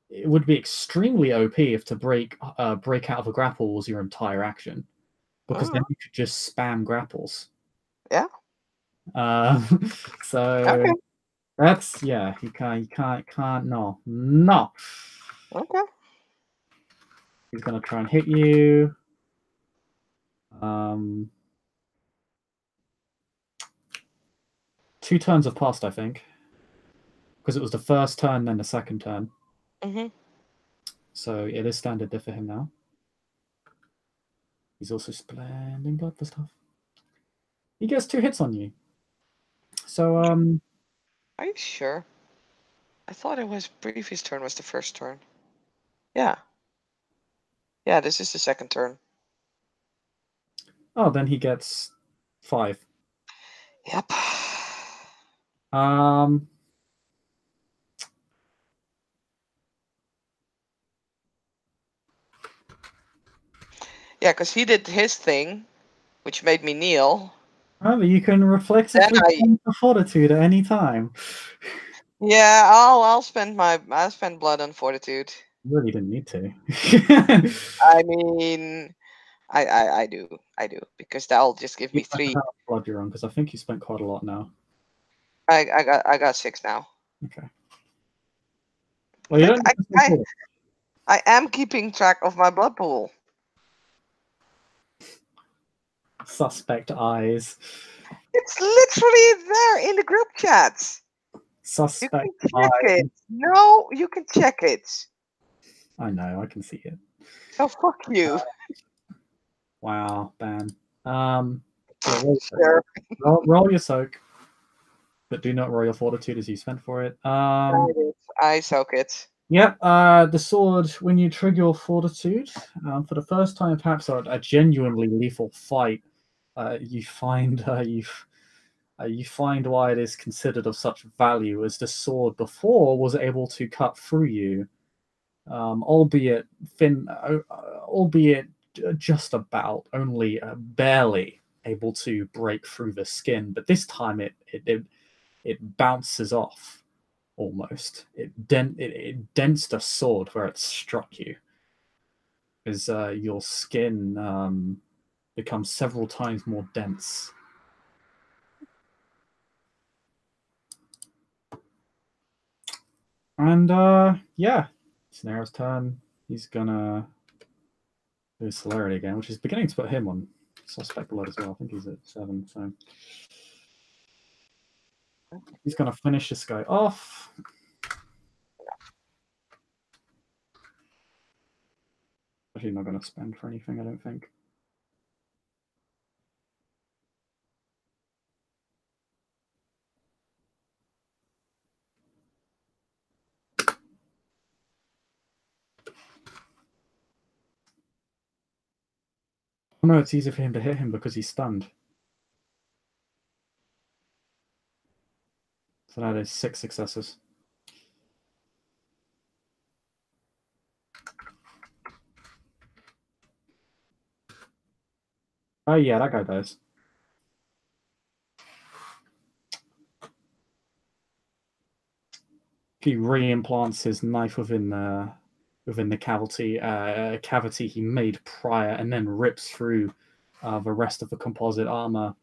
Speaker 1: it would be extremely OP if to break out of a grapple was your entire action, because then you could just spam grapples.
Speaker 2: Yeah.
Speaker 1: So
Speaker 2: Okay.
Speaker 1: that's you can't no.
Speaker 2: Okay.
Speaker 1: He's gonna try and hit you. 2 turns have passed, I think, because it was the first turn, then the second turn.
Speaker 2: Mhm.
Speaker 1: So it is standard there for him now. He's also spending blood for stuff. He gets 2 hits on you. So
Speaker 2: Are you sure? I thought it was previous turn was the first turn. Yeah. Yeah, this is the second turn.
Speaker 1: oh, then he gets 5.
Speaker 2: Yep.
Speaker 1: Um,
Speaker 2: Yeah, because he did his thing, which made me kneel.
Speaker 1: Remember, you can
Speaker 2: Then
Speaker 1: reflexively
Speaker 2: I,
Speaker 1: spend the fortitude at any time.
Speaker 2: yeah, I'll spend blood on fortitude.
Speaker 1: You really didn't need to.
Speaker 2: I mean, I do because that'll just give
Speaker 1: You
Speaker 2: me
Speaker 1: know
Speaker 2: 3.
Speaker 1: how much blood you're on, because I think you spent quite a lot now.
Speaker 2: I got 6 now.
Speaker 1: Okay. Well, you
Speaker 2: Like
Speaker 1: don't need to spend all of it.
Speaker 2: I am keeping track of my blood pool.
Speaker 1: Suspect eyes.
Speaker 2: It's literally there in the group chats. You
Speaker 1: Suspect
Speaker 2: can check
Speaker 1: eyes.
Speaker 2: it. No, you can check it.
Speaker 1: I know, I can see it.
Speaker 2: So fuck you.
Speaker 1: Wow, ban. Yeah,
Speaker 2: Sure.
Speaker 1: roll your soak, but do not roll your fortitude as you spent for it.
Speaker 2: I soak it.
Speaker 1: Yep, the sword, when you trigger your fortitude, for the first time, perhaps a genuinely lethal fight, you find you find why it is considered of such value, as the sword before was able to cut through you, albeit albeit just about, only barely able to break through the skin. But this time, it bounces off almost. It dents the sword where it struck you, as your skin becomes several times more dense. And yeah, Snare's turn. He's gonna do celerity again, which is beginning to put him on suspect blood as well. I think he's at 7, so he's gonna finish this guy off. Actually, not gonna spend for anything, I don't think. Oh no, it's easier for him to hit him because he's stunned. So that is 6 successes. Oh yeah, that guy dies. He re-implants his knife within the cavity he made prior, and then rips through the rest of the composite armor,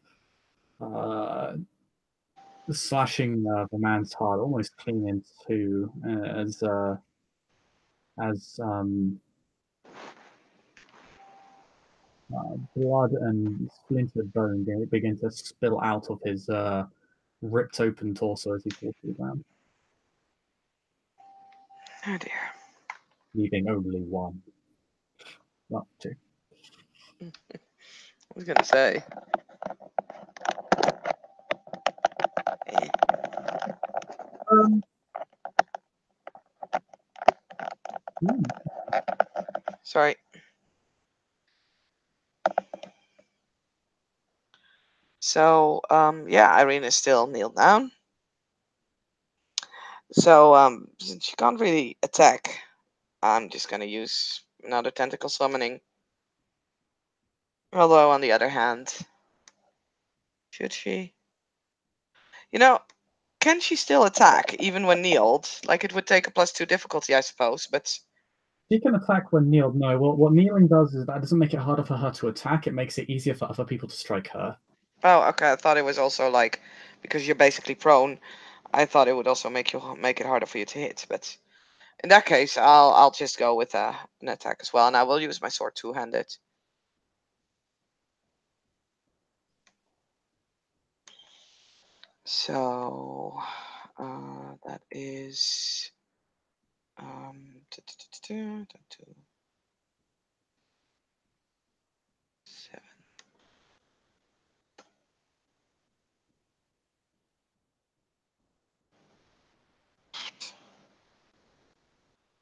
Speaker 1: slashing the man's heart almost clean in two, as blood and splintered bone begin to spill out of his ripped open torso as he falls to the ground,
Speaker 2: Oh dear.
Speaker 1: leaving only one. Well, 2.
Speaker 2: I was gonna say. Eh.
Speaker 1: Um, hmm.
Speaker 2: Sorry. So yeah, Irene is still kneeled down. So since she can't really attack, I'm just gonna use another tentacle summoning. Although on the other hand, should she? You know, can she still attack even when kneeled? Like it would take a +2 difficulty, I suppose, but
Speaker 1: She can attack when kneeled. No, what kneeling does is that doesn't make it harder for her to attack. It makes it easier for other people to strike her.
Speaker 2: Oh, okay. I thought it was also like because you're basically prone. I thought it would also make it harder for you to hit, but in that case, I'll just go with an attack as well, and I will use my sword two-handed. So that is two, 7.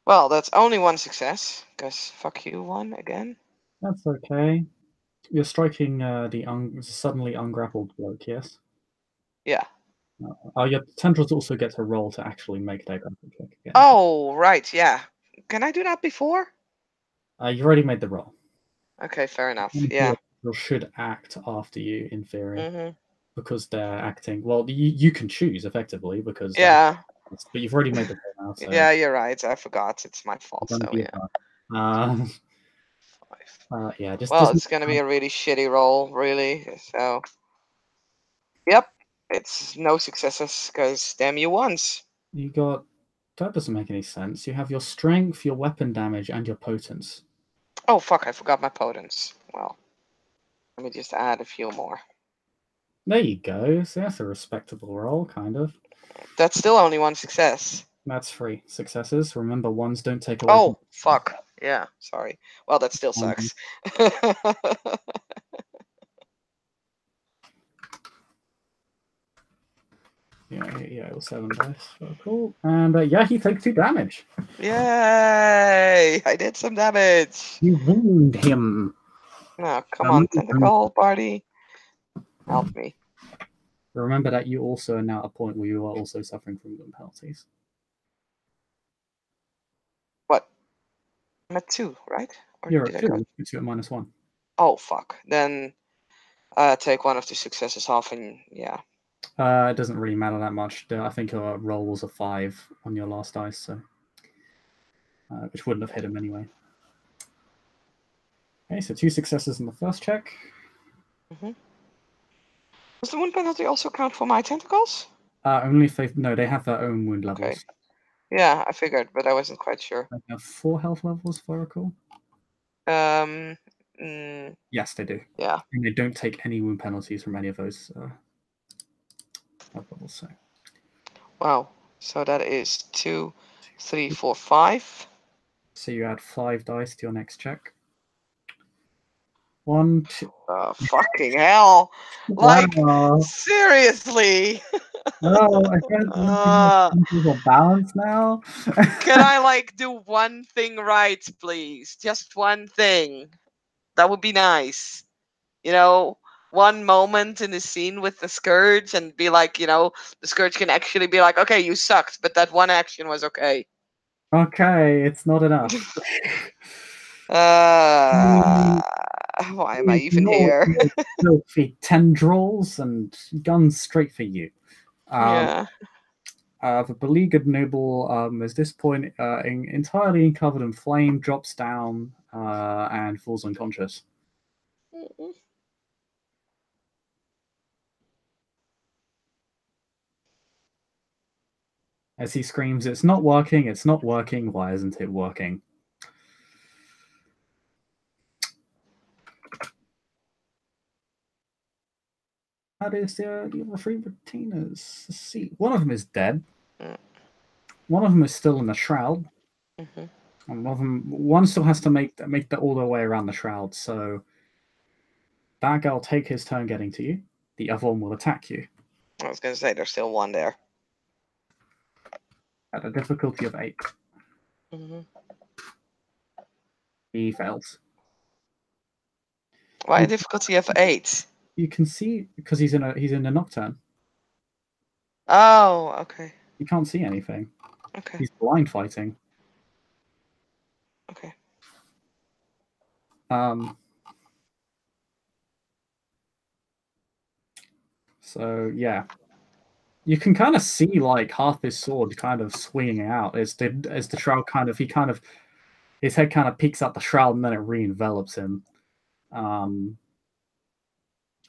Speaker 2: Well, that's only one success, because fuck you, one again.
Speaker 1: That's okay. You're striking the suddenly ungrappled bloke, yes?
Speaker 2: Yeah.
Speaker 1: Your tendrils also get to roll to actually make their grapple check again.
Speaker 2: Oh, right, yeah. Can I do that before?
Speaker 1: You've already made the roll.
Speaker 2: Okay, fair enough.
Speaker 1: One of
Speaker 2: Yeah.
Speaker 1: your should act after you, in theory,
Speaker 2: Mhm.
Speaker 1: because they're acting. Well, you can choose effectively because they're.
Speaker 2: Yeah.
Speaker 1: But you've already made the roll now, so
Speaker 2: Yeah, you're right. I forgot. It's my fault.
Speaker 1: don't
Speaker 2: So
Speaker 1: be a
Speaker 2: yeah.
Speaker 1: bug.
Speaker 2: 5.
Speaker 1: Yeah,
Speaker 2: Well,
Speaker 1: just
Speaker 2: it's gonna be a really shitty roll, really. So, yep, it's no successes because damn you once.
Speaker 1: you got. That doesn't make any sense. You have your strength, your weapon damage, and your potence.
Speaker 2: Oh fuck! I forgot my potence. Well, let me just add a few more.
Speaker 1: There you go. So that's a respectable roll, kind of.
Speaker 2: That's still only one success.
Speaker 1: That's 3 successes. Remember, ones don't take away from.
Speaker 2: Oh fuck! Yeah, sorry. Well, that still sucks.
Speaker 1: Yeah, it was 7 dice. So cool. And yeah, he takes 2 damage.
Speaker 2: Yay! I did some damage.
Speaker 1: You wound him.
Speaker 2: Oh, come on, tentacle party, help me.
Speaker 1: Remember that you also are now at a point where you are also suffering from wound penalties.
Speaker 2: What? I'm at 2, right? Or
Speaker 1: You're
Speaker 2: did
Speaker 1: at
Speaker 2: I go?
Speaker 1: 2. It's at -1.
Speaker 2: Oh fuck! Then take one of the successes off, and yeah.
Speaker 1: It doesn't really matter that much. I think your roll was a 5 on your last dice, so which wouldn't have hit him anyway. Okay, so 2 successes in the first check.
Speaker 2: Mm-hmm. Does the wound penalty also count for my tentacles?
Speaker 1: Only if they have their own wound levels.
Speaker 2: Okay. Yeah, I figured, but I wasn't quite sure.
Speaker 1: They have 4 health levels, if I recall.
Speaker 2: Mm,
Speaker 1: Yes, they do.
Speaker 2: yeah.
Speaker 1: And they don't take any wound penalties from any of those levels. So.
Speaker 2: Wow. So that is 2, 3, 4, 5.
Speaker 1: So you add 5 dice to your next check. 1, 2.
Speaker 2: Fucking hell! Like
Speaker 1: Wow.
Speaker 2: seriously.
Speaker 1: No, I can't more balance now.
Speaker 2: Can I like do one thing right, please? Just one thing. That would be nice. You know, one moment in the scene with the Scourge and be like, the Scourge can actually be like, okay, you sucked, but that one action was okay.
Speaker 1: Okay, it's not enough.
Speaker 2: Why am I even here?
Speaker 1: Filthy tendrils and guns straight for you.
Speaker 2: Yeah.
Speaker 1: The beleaguered noble, at this point, entirely covered in flame, drops down and falls unconscious. As he screams, "It's not working! It's not working! Why isn't it working?" That is the other 3 retainers. Let's see. One of them is dead. One of them is still in the shroud.
Speaker 2: Mm-hmm.
Speaker 1: And one still has to make all the way around the shroud. So that guy will take his turn getting to you. The other one will attack you.
Speaker 2: I was gonna say there's still one there.
Speaker 1: At a difficulty of 8.
Speaker 2: Mm-hmm.
Speaker 1: He fails.
Speaker 2: Why a difficulty of 8?
Speaker 1: You can see because he's in a nocturne.
Speaker 2: Oh, okay.
Speaker 1: You can't see anything.
Speaker 2: Okay.
Speaker 1: He's blind fighting.
Speaker 2: Okay.
Speaker 1: So yeah, you can kind of see like half his sword kind of swinging out as the shroud his head kind of peeks out the shroud and then it re-envelops him.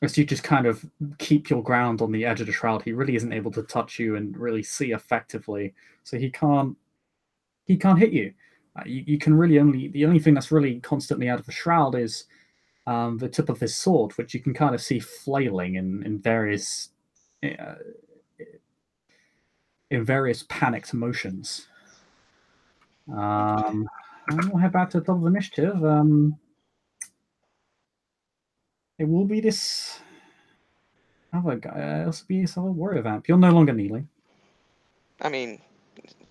Speaker 1: as you just kind of keep your ground on the edge of the shroud, he really isn't able to touch you and really see effectively. So he can't hit you. You can really only the only thing that's really constantly out of the shroud is the tip of his sword, which you can kind of see flailing in various uh, panicked motions. And we'll head back to the top of initiative. It will be this other guy. It'll be this other warrior vamp. You're no longer kneeling.
Speaker 2: I mean,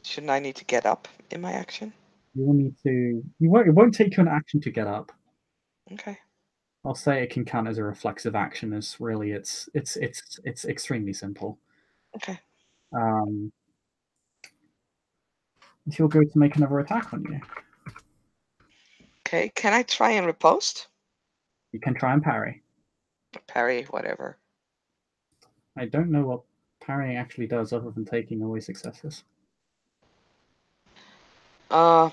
Speaker 2: shouldn't I need to get up in my action?
Speaker 1: You will need to. You won't. It won't take you an action to get up.
Speaker 2: Okay.
Speaker 1: I'll say it can count as a reflexive action. As really, it's extremely simple.
Speaker 2: Okay.
Speaker 1: He'll go to make another attack on you.
Speaker 2: Okay. Can I try and riposte?
Speaker 1: You can try and parry.
Speaker 2: Parry, whatever.
Speaker 1: I don't know what parrying actually does other than taking away successes. Parry.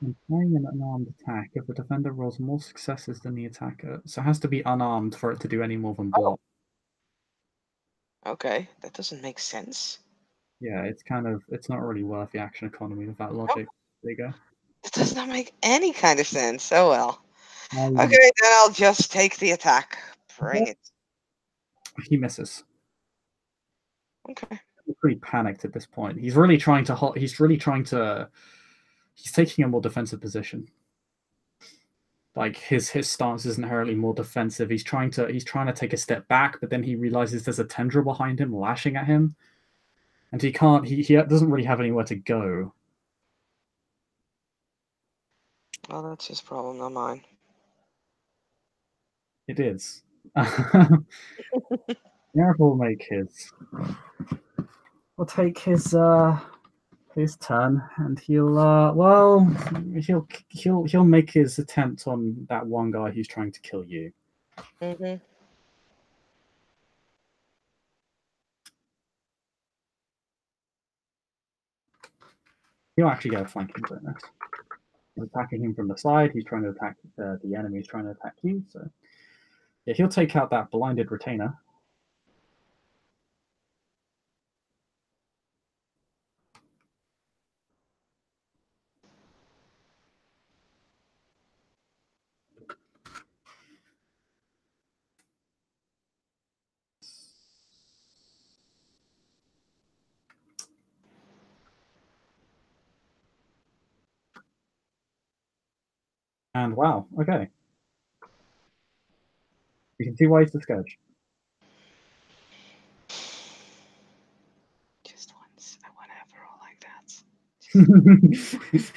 Speaker 1: When parrying an unarmed attack, if the defender rolls more successes than the attacker, so it has to be unarmed for it to do any more than block.
Speaker 2: Okay, that doesn't make sense.
Speaker 1: Yeah, it's not really worth the action economy with that logic. There you go.
Speaker 2: That does not make any kind of sense. Oh well.
Speaker 1: Um,
Speaker 2: Okay, then I'll just take the attack. Bring it.
Speaker 1: He misses.
Speaker 2: Okay.
Speaker 1: He's pretty panicked at this point. He's really trying to. He's taking a more defensive position. Like his stance is inherently more defensive. He's trying to take a step back, but then he realizes there's a tendril behind him lashing at him, and he can't. He doesn't really have anywhere to go.
Speaker 2: Well, that's his problem, not mine.
Speaker 1: It is. Yarv will make his. We'll take his turn, and he'll make his attempt on that one guy who's trying to kill you.
Speaker 2: Mm-hmm.
Speaker 1: He'll actually get a flanking bonus. He's attacking him from the side. He's trying to attack the enemy. He's trying to attack you. So yeah, he'll take out that blinded retainer. And wow, okay. You can see why he's the Scourge.
Speaker 2: Just once. I want to have a roll like that.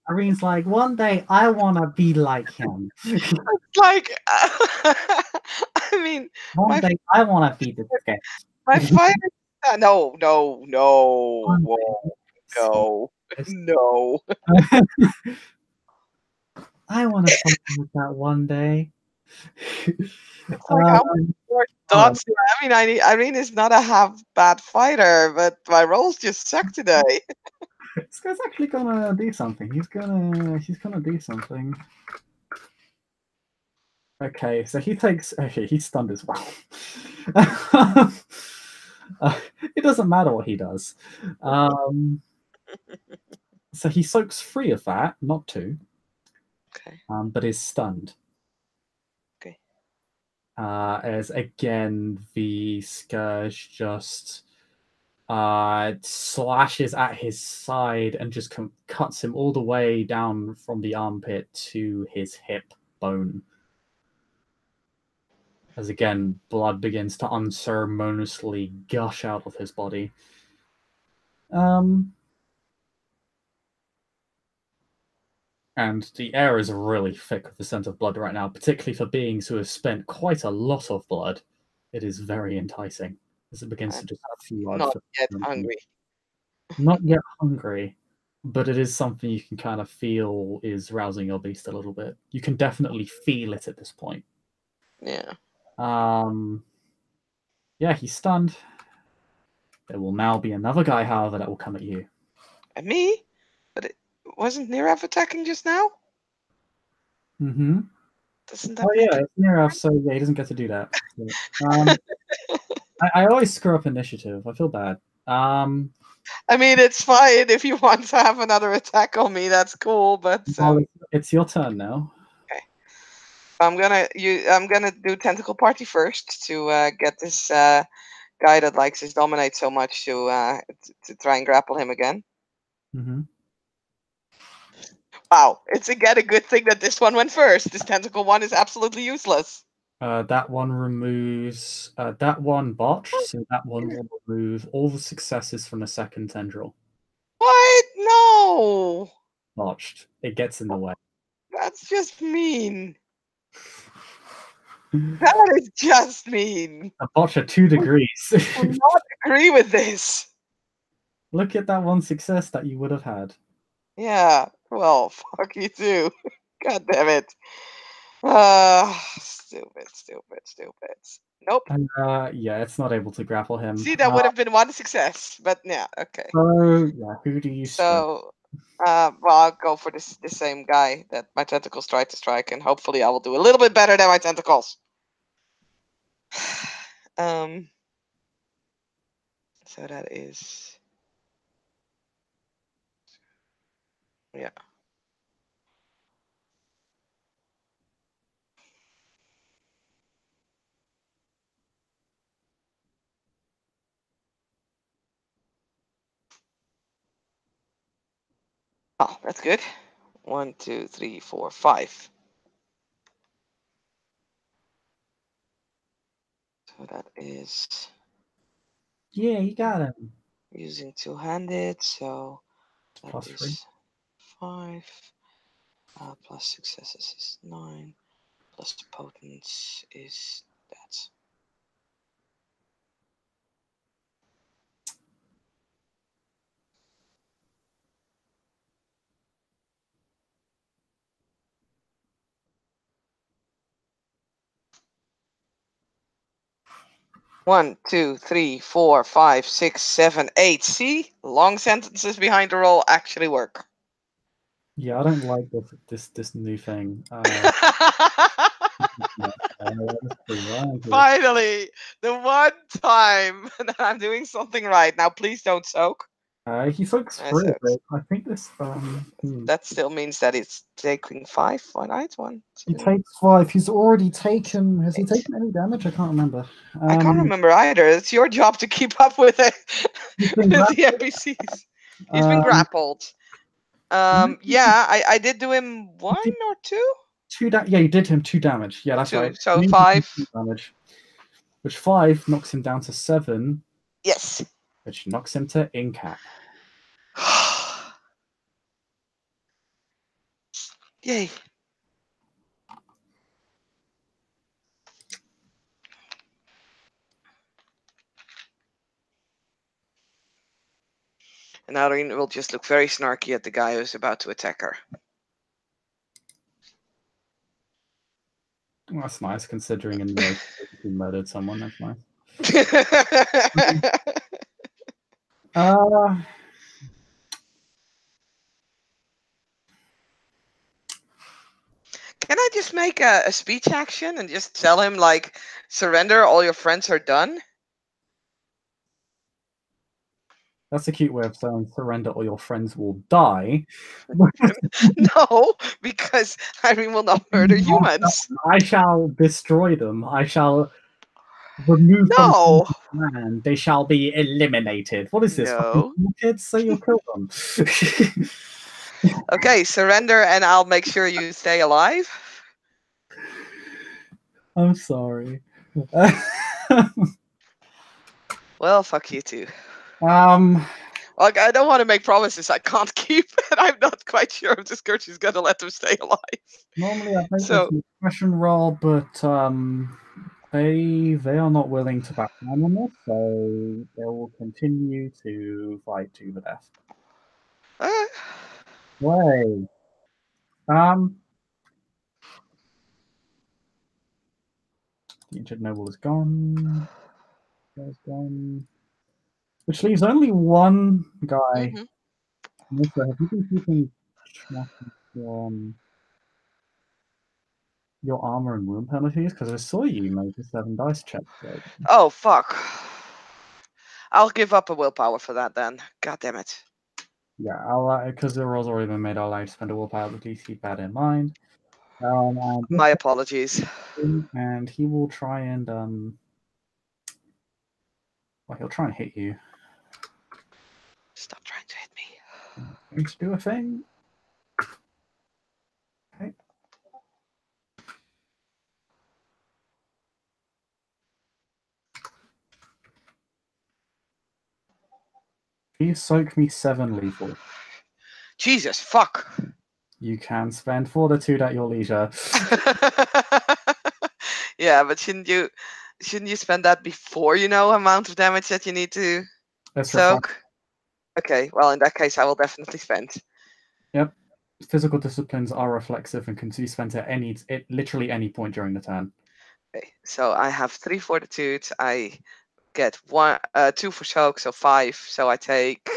Speaker 1: Irene's like, one day I want to be like him.
Speaker 2: Like, I mean,
Speaker 1: One day I want to be the Scourge.
Speaker 2: my fighter. No.
Speaker 1: One
Speaker 2: Whoa.
Speaker 1: day.
Speaker 2: No.
Speaker 1: I want to fight like that one day.
Speaker 2: It's like how much more dots do I mean, Irene is not a half bad fighter, but my rolls just suck today.
Speaker 1: This guy's actually gonna do something. He's gonna do something. Okay, so he takes. Okay, he's stunned as well. It doesn't matter what he does. So he soaks 3 of that, not 2.
Speaker 2: Okay.
Speaker 1: But is stunned.
Speaker 2: Okay.
Speaker 1: As again the Scourge just slashes at his side and just cuts him all the way down from the armpit to his hip bone. As again, blood begins to unceremoniously gush out of his body. And the air is really thick with the scent of blood right now, particularly for beings who have spent quite a lot of blood. It is very enticing as it begins to just flood.
Speaker 2: Not yet hungry.
Speaker 1: Not yet hungry, but it is something you can kind of feel is rousing your beast a little bit. You can definitely feel it at this point.
Speaker 2: Yeah.
Speaker 1: Yeah, he's stunned. There will now be another guy, however, that will come at you.
Speaker 2: At me? But it wasn't Nirav attacking just now?
Speaker 1: Mm-hmm.
Speaker 2: Doesn't that
Speaker 1: Oh
Speaker 2: make
Speaker 1: yeah,
Speaker 2: it?
Speaker 1: it's Nirav, so yeah, he doesn't get to do that. So, I always screw up initiative. I feel bad.
Speaker 2: I mean, it's fine if you want to have another attack on me. That's cool, but
Speaker 1: Well, it's your turn now.
Speaker 2: okay. I'm gonna do Tentacle Party first to get this guy that likes his dominate so much to try and grapple him again.
Speaker 1: Mm-hmm.
Speaker 2: Wow, it's again a good thing that this one went first. This tentacle one is absolutely useless.
Speaker 1: That one removes that one botch, so that one will remove all the successes from the second tendril.
Speaker 2: What? No,
Speaker 1: Botched. It gets in the way.
Speaker 2: that's just mean. That is just mean.
Speaker 1: A botch at 2 degrees.
Speaker 2: I do not agree with this.
Speaker 1: Look at that one success that you would have had.
Speaker 2: Yeah, well, fuck you too. God damn it. Stupid, stupid, stupid. Nope.
Speaker 1: And yeah, it's not able to grapple him.
Speaker 2: See, that would have been one success, but yeah, okay.
Speaker 1: So yeah, who do you strike?
Speaker 2: So, well, I'll go for the same guy that my tentacles tried to strike, and hopefully I will do a little bit better than my tentacles. So that is, yeah. Oh, that's good. 1, 2, 3, 4, 5. So that is
Speaker 1: Yeah, you got him.
Speaker 2: using two-handed, so
Speaker 1: It's
Speaker 2: that
Speaker 1: +3.
Speaker 2: is 5. Plus successes is 9. Plus potence is that. One, two, three, four, five, six, 7, 8. See? Long sentences behind the roll actually work.
Speaker 1: Yeah, I don't like this new thing.
Speaker 2: Finally, the one time that I'm doing something right. Now, please don't soak.
Speaker 1: He soaks
Speaker 2: I
Speaker 1: through
Speaker 2: soaked.
Speaker 1: it. I think this.
Speaker 2: That still means that it's taking 5. Right? 1,
Speaker 1: He
Speaker 2: 2.
Speaker 1: takes 5. He's already taken. Has he
Speaker 2: 8.
Speaker 1: taken any damage? I can't remember.
Speaker 2: I can't remember either. It's your job to keep up with it.
Speaker 1: He's been
Speaker 2: With the
Speaker 1: grappled.
Speaker 2: NPCs. He's been grappled. Yeah, I did do him 1 or 2.
Speaker 1: Yeah, you did him 2 damage. Yeah, that's
Speaker 2: 2.
Speaker 1: right.
Speaker 2: So
Speaker 1: You did
Speaker 2: 5.
Speaker 1: 2 damage, which 5 knocks him down to 7,
Speaker 2: Yes.
Speaker 1: which knocks him to incap.
Speaker 2: Yay. And Eirene will just look very snarky at the guy who's about to attack her.
Speaker 1: Well, that's nice, considering in the he murdered someone. That's nice.
Speaker 2: Can I just make a speech action and just tell him, like, surrender, all your friends are done?
Speaker 1: That's a cute way of saying surrender or your friends will die.
Speaker 2: No, because Irene will not murder humans.
Speaker 1: I shall destroy them. I shall remove them from
Speaker 2: No.
Speaker 1: the land. They shall be eliminated. What is this?
Speaker 2: No.
Speaker 1: Fucking kids say you'll kill them.
Speaker 2: Okay, surrender and I'll make sure you stay alive.
Speaker 1: I'm sorry.
Speaker 2: Well, fuck you too.
Speaker 1: Like,
Speaker 2: I don't want to make promises I can't keep, and I'm not quite sure if the Scourge is gonna let them stay alive.
Speaker 1: Normally I make
Speaker 2: So,
Speaker 1: this expression roll, but they are not willing to back down on this, so they will continue to fight to the death. Way. The injured noble is gone. There's one, which leaves only one guy.
Speaker 2: Mm-hmm.
Speaker 1: Melissa, have you been keeping track of your armor and wound penalties? Because I saw you make a 7 dice check. So.
Speaker 2: Oh, fuck. I'll give up a willpower for that then. God damn it.
Speaker 1: Yeah, I'll because the roll's already been made. I'll allow you to spend a willpower. Please keep that in mind.
Speaker 2: My apologies.
Speaker 1: And he will try and well, he'll try and hit you.
Speaker 2: Stop trying to hit me.
Speaker 1: Going to do a thing. Okay. Please soak me 7 lethal.
Speaker 2: Jesus, fuck.
Speaker 1: You can spend fortitude at your leisure.
Speaker 2: Yeah, but shouldn't you spend that before you know amount of damage that you need to soak? Okay, well in that case I will definitely spend.
Speaker 1: Yep. Physical disciplines are reflexive and can be spent at literally any point during the turn.
Speaker 2: Okay, so I have 3 fortitude. I get 2 for soak, so 5. So I take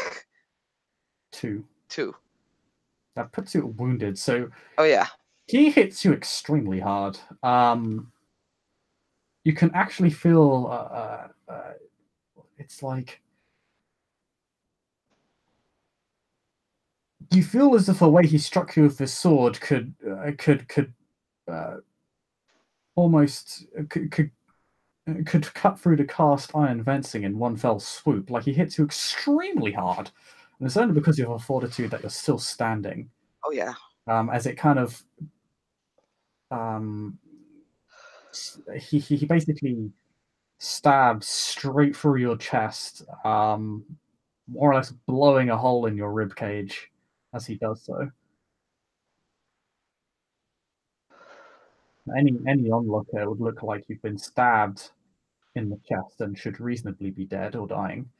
Speaker 1: 2.
Speaker 2: 2.
Speaker 1: That puts you wounded. So
Speaker 2: oh yeah,
Speaker 1: he hits you extremely hard. You can actually feel it's like you feel as if the way he struck you with his sword could almost could cut through the cast iron fencing in one fell swoop. Like he hits you extremely hard, and it's only because you have a fortitude that you're still standing.
Speaker 2: oh yeah.
Speaker 1: As it kind of he basically stabs straight through your chest, more or less blowing a hole in your rib cage as he does so. Any onlooker would look like you've been stabbed in the chest and should reasonably be dead or dying.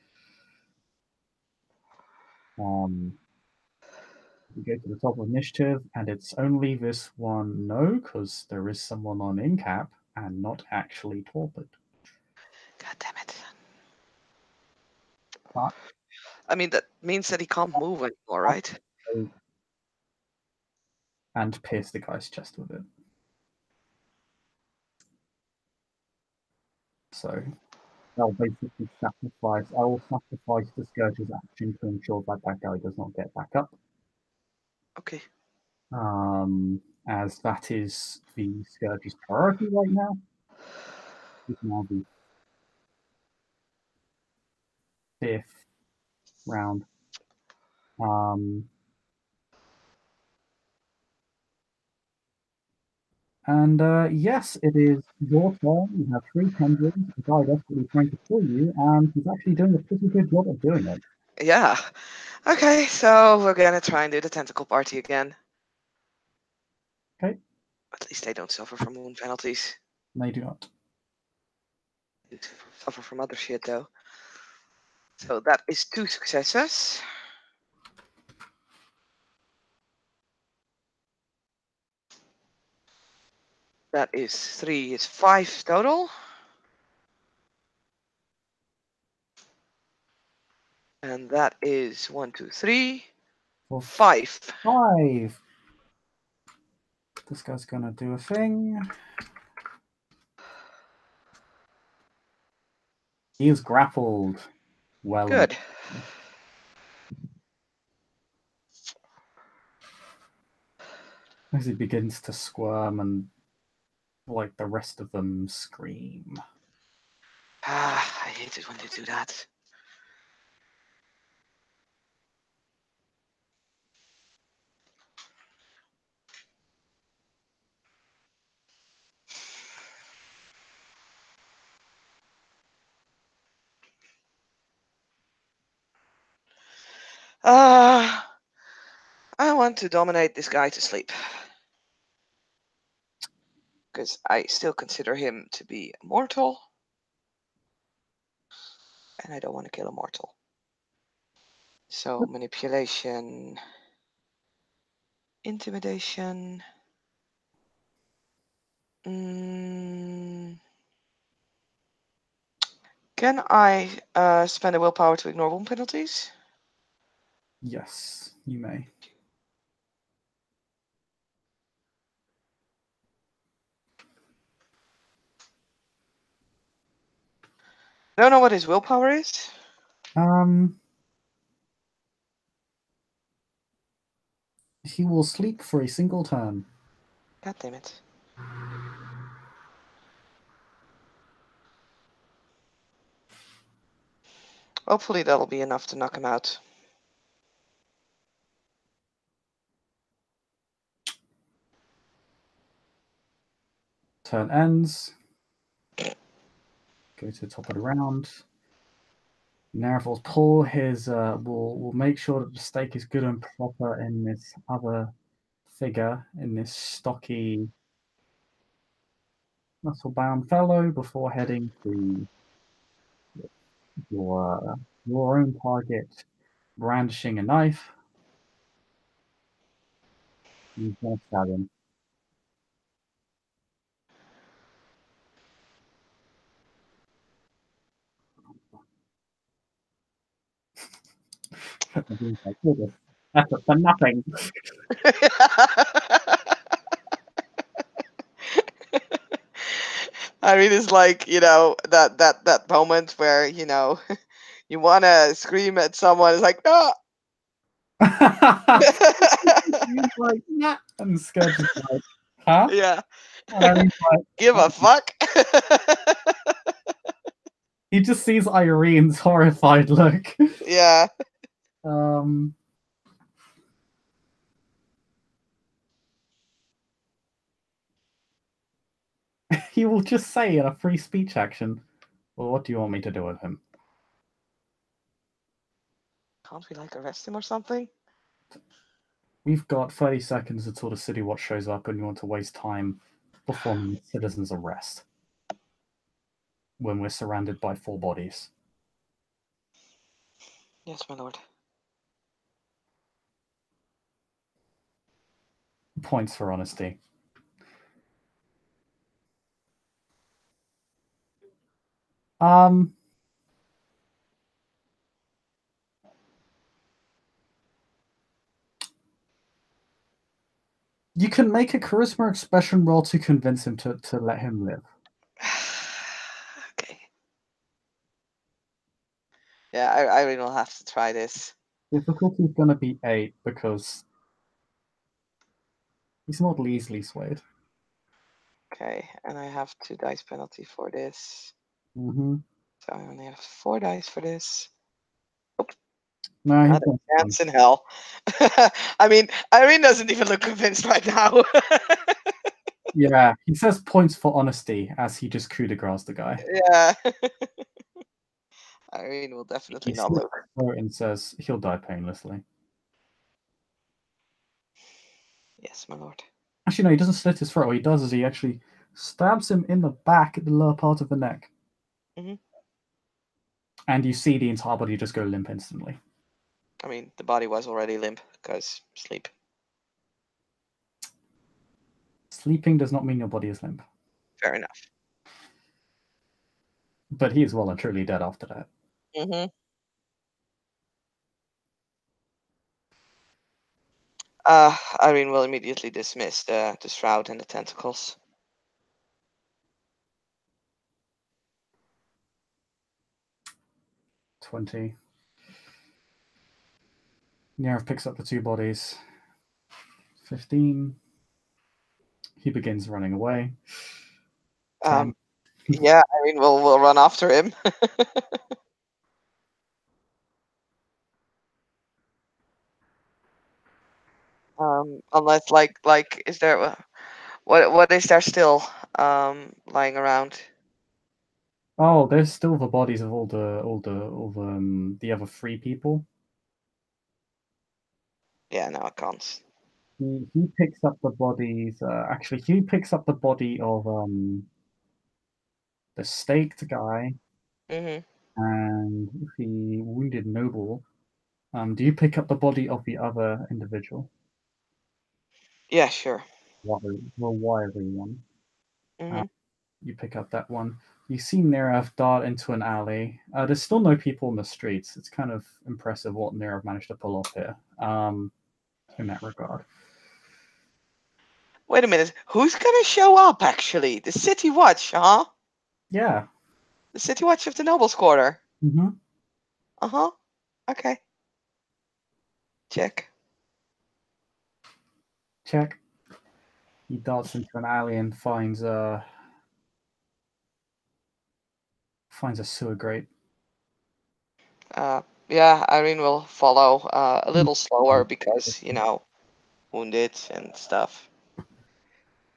Speaker 1: We go to the top of initiative, and it's only this one no, because there is someone on incap and not actually torpid.
Speaker 2: God damn it.
Speaker 1: But
Speaker 2: I mean, that means that he can't move anymore, right?
Speaker 1: and pierce the guy's chest with it. So I'll basically sacrifice. I will sacrifice the Scourge's action to ensure that that guy does not get back up.
Speaker 2: Okay.
Speaker 1: As that is the Scourge's priority right now. It's now the 5th round. And yes, it is your turn. You have 3 tendrils. The guy desperately trying to kill you, and he's actually doing a pretty good job of doing it.
Speaker 2: Yeah. Okay, so we're gonna try and do the tentacle party again.
Speaker 1: Okay.
Speaker 2: At least they don't suffer from wound penalties.
Speaker 1: They do not.
Speaker 2: They suffer from other shit though. So that is 2 successes. That is 3 is 5 total. And that is 1, 2, 3, 5.
Speaker 1: 5. This guy's gonna do a thing. He is grappled. Well.
Speaker 2: Good.
Speaker 1: As he begins to squirm and, like the rest of them, scream.
Speaker 2: Ah, I hate it when they do that. I want to dominate this guy to sleep. Because I still consider him to be mortal. And I don't want to kill a mortal. So manipulation, intimidation. Can I spend a willpower to ignore wound penalties?
Speaker 1: Yes, you may.
Speaker 2: I don't know what his willpower is.
Speaker 1: He will sleep for a single turn.
Speaker 2: God damn it. Hopefully that'll be enough to knock him out.
Speaker 1: Turn ends. Go to the top of the round. Narif will pull his. Will make sure that the stake is good and proper in this other figure, in this stocky, muscle-bound fellow, before heading to your own target, brandishing a knife. He's going to stab him. Effort for nothing.
Speaker 2: Irene is like, that moment where, you want to scream at someone. It's like, no.
Speaker 1: He's like, yeah. And Scourge is like, huh?
Speaker 2: Yeah.
Speaker 1: And Irene's like,
Speaker 2: Give a fuck.
Speaker 1: he just sees Irene's horrified look.
Speaker 2: Yeah.
Speaker 1: He will just say in a free speech action, well, what do you want me to do with him?
Speaker 2: Can't we arrest him or something?
Speaker 1: We've got 30 seconds until the City Watch shows up, and you want to waste time performing a citizen's arrest when we're surrounded by 4 bodies.
Speaker 2: Yes, my lord.
Speaker 1: Points for honesty. You can make a charisma expression roll to convince him to let him live.
Speaker 2: Okay. Yeah, I really will have to try this.
Speaker 1: Difficulty is going to be 8 because he's not easily swayed.
Speaker 2: Okay, and I have 2 dice penalty for this.
Speaker 1: Mm-hmm.
Speaker 2: So I only have 4 dice for this. Nope.
Speaker 1: No,
Speaker 2: Not a chance in hell. I mean, Irene doesn't even look convinced right now.
Speaker 1: Yeah, he says points for honesty as he just coup de grace the guy.
Speaker 2: Yeah. Irene will definitely
Speaker 1: He
Speaker 2: not look.
Speaker 1: and says he'll die painlessly.
Speaker 2: Yes, my lord.
Speaker 1: Actually, no, he doesn't slit his throat. What he does is he actually stabs him in the back at the lower part of the neck.
Speaker 2: Mm-hmm.
Speaker 1: And you see the entire body just go limp instantly.
Speaker 2: I mean, the body was already limp because sleep.
Speaker 1: Sleeping does not mean your body is limp.
Speaker 2: Fair enough.
Speaker 1: But he is well and truly dead after that.
Speaker 2: Mm-hmm. Irene will immediately dismiss the shroud and the tentacles.
Speaker 1: $20. Nirav picks up the 2 bodies. 15. He begins running away. 10.
Speaker 2: Yeah, Irene will run after him. Unless is there what is there still lying around?
Speaker 1: Oh, there's still the bodies of all the the other 3 people.
Speaker 2: Yeah, no, I can't.
Speaker 1: He picks up the bodies. Actually, he picks up the body of the staked guy
Speaker 2: Mm-hmm.
Speaker 1: and the wounded noble. Do you pick up the body of the other individual?
Speaker 2: Yeah, sure.
Speaker 1: The wiry one.
Speaker 2: Mm-hmm.
Speaker 1: You pick up that one. You see Nirav dart into an alley. There's still no people in the streets. It's kind of impressive what Nirav managed to pull off here, in that regard.
Speaker 2: Wait a minute. Who's gonna show up? Actually, the City Watch, huh?
Speaker 1: Yeah.
Speaker 2: The City Watch of the Nobles Quarter.
Speaker 1: Mm-hmm.
Speaker 2: Uh huh. Okay. Check.
Speaker 1: Check. He darts into an alley and finds a sewer grate.
Speaker 2: Yeah, Irene will follow a little slower because wounded and stuff.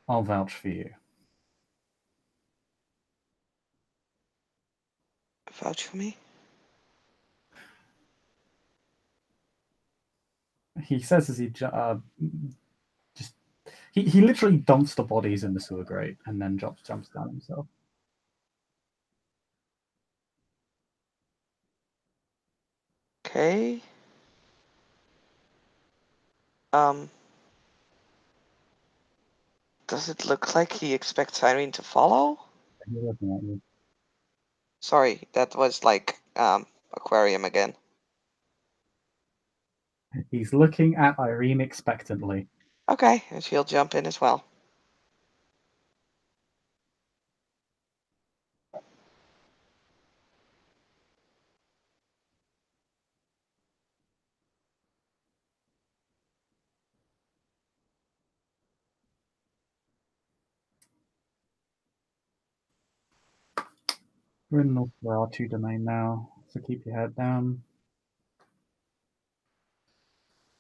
Speaker 1: I'll vouch for you.
Speaker 2: Vouch for me.
Speaker 1: He says as he just he literally dumps the bodies in the sewer grate and then jumps down himself.
Speaker 2: Okay. Does it look like he expects Irene to follow?
Speaker 1: He's looking at you.
Speaker 2: Sorry, that was like aquarium again.
Speaker 1: He's looking at Eirene expectantly.
Speaker 2: Okay, and she'll jump in as well.
Speaker 1: We're in North R2 domain now, so keep your head down.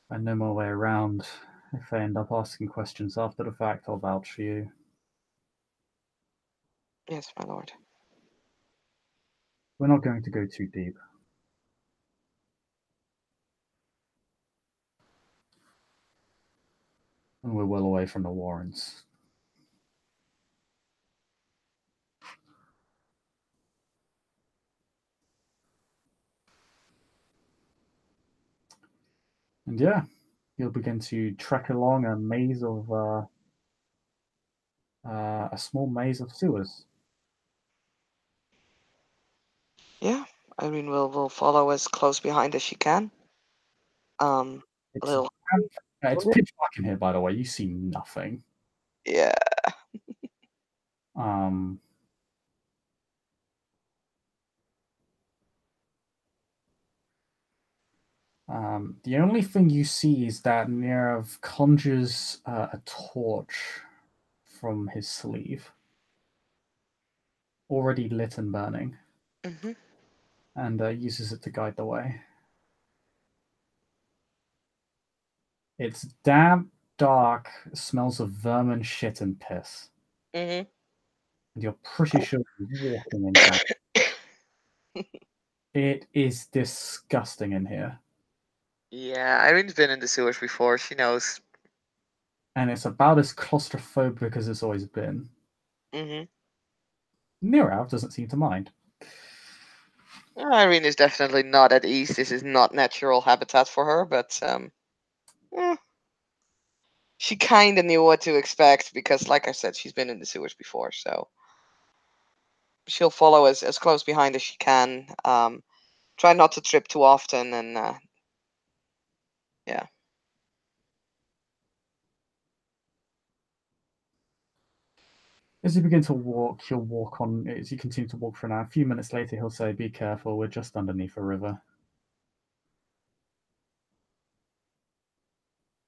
Speaker 1: I know my way around. If I end up asking questions after the fact, I'll vouch for you.
Speaker 2: Yes, my lord.
Speaker 1: We're not going to go too deep. And we're well away from the Warrens. And yeah, you'll begin to trek along a maze of a small maze of sewers.
Speaker 2: Yeah, Irene will follow as close behind as she can. A
Speaker 1: It's
Speaker 2: little.
Speaker 1: it's pitch black in here, by the way. You see nothing.
Speaker 2: Yeah.
Speaker 1: Um, the only thing you see is that Nirav conjures a torch from his sleeve, already lit and burning,
Speaker 2: Mm-hmm.
Speaker 1: and uses it to guide the way. It's damp, dark, smells of vermin, shit, and piss.
Speaker 2: Mm-hmm.
Speaker 1: And you're pretty sure you're walking in damp. It is disgusting in here.
Speaker 2: Yeah, Irene's been in the sewers before. She knows.
Speaker 1: And it's about as claustrophobic as it's always been.
Speaker 2: Mm-hmm.
Speaker 1: Nirav doesn't seem to mind.
Speaker 2: Irene is definitely not at ease. This is not natural habitat for her, but eh, she kind of knew what to expect because, like I said, she's been in the sewers before, so she'll follow as close behind as she can. Try not to trip too often, and yeah.
Speaker 1: As you begin to walk, he'll walk on. As you continue to walk for an hour, a few minutes later, he'll say, "Be careful, we're just underneath a river."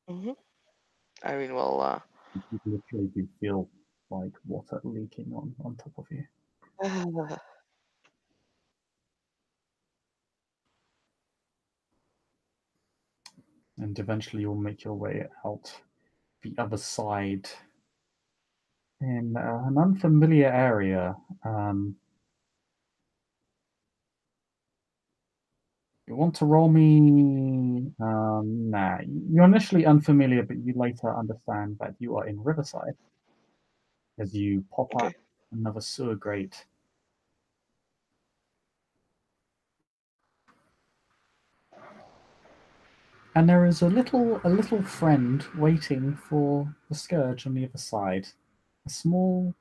Speaker 2: Mm-hmm. Irene will.
Speaker 1: You literally do feel like water leaking on top of you. And eventually you'll make your way out the other side in an unfamiliar area. You want to roll me? Nah. You're initially unfamiliar, but you later understand that you are in Riverside as you pop out
Speaker 2: Okay.
Speaker 1: another sewer grate. And there is a little friend waiting for the Scourge on the other side. A small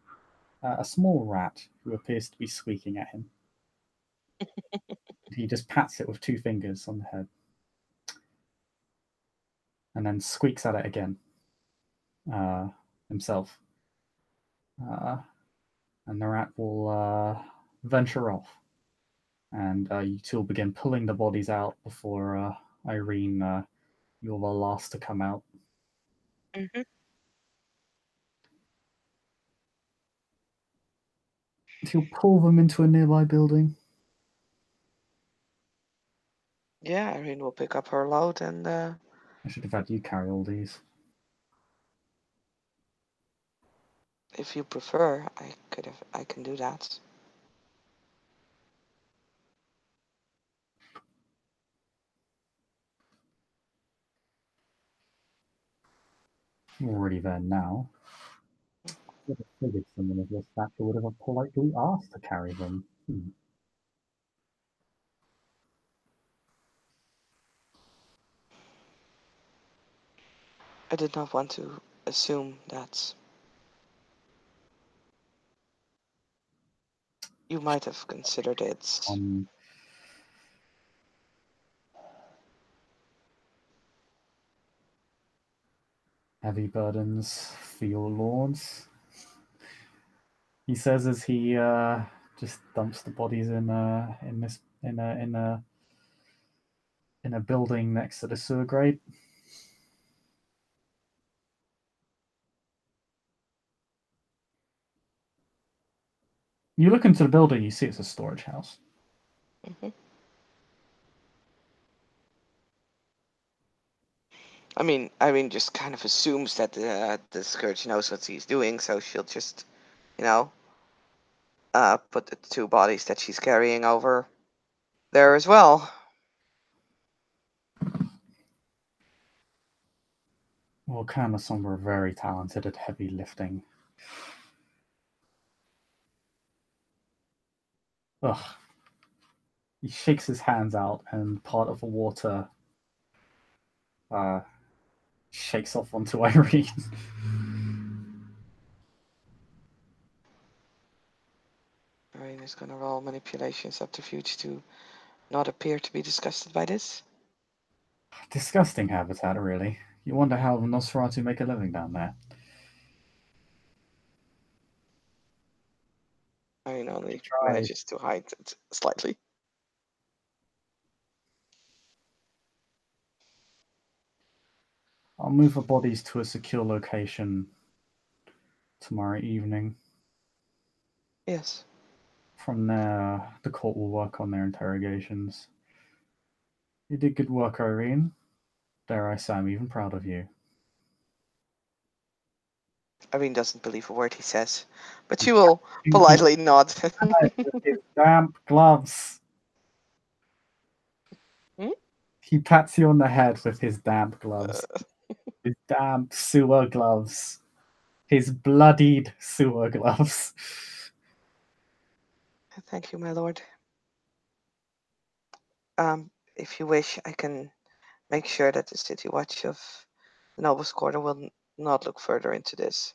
Speaker 1: a small rat who appears to be squeaking at him. He just pats it with 2 fingers on the head and then squeaks at it again himself. And the rat will venture off. And you two will begin pulling the bodies out before Eirene, you're the last to come out.
Speaker 2: Mm-hmm.
Speaker 1: He'll pull them into a nearby building.
Speaker 2: Yeah, Eirene will pick up her load and.
Speaker 1: I should have had you carry all these.
Speaker 2: If you prefer, I can do that.
Speaker 1: I'm already there now. I would have figured someone of your stature would have politely asked to carry them.
Speaker 2: I did not want to assume that you might have considered it.
Speaker 1: Heavy burdens for your lords, he says as he just dumps the bodies in a building next to the sewer grate. You look into the building, you see it's a storage house.
Speaker 2: Mm-hmm. I mean, Irene just kind of assumes that the Scourge knows what he's doing, so she'll just, you know, put the 2 bodies that she's carrying over there as well.
Speaker 1: Well, Khan and Song were very talented at heavy lifting. Ugh. He shakes his hands out, and part of the water shakes off onto Eirene.
Speaker 2: Irene is going to roll manipulation subterfuge to not appear to be disgusted by this.
Speaker 1: Disgusting habitat, really. You wonder how the Nosferatu make a living down there.
Speaker 2: Irene only
Speaker 1: Try.
Speaker 2: manages to hide it slightly.
Speaker 1: I'll move the bodies to a secure location tomorrow evening.
Speaker 2: Yes.
Speaker 1: From there, the court will work on their interrogations. You did good work, Eirene. Dare I say, I'm even proud of you.
Speaker 2: Irene doesn't believe a word he says, but she will politely nod.
Speaker 1: With his damp gloves.
Speaker 2: Hmm?
Speaker 1: He pats you on the head with his damp gloves. His damp sewer gloves. His bloodied sewer gloves.
Speaker 2: Thank you, my lord. If you wish, I can make sure that the City Watch of the Nobles Quarter will not look further into this.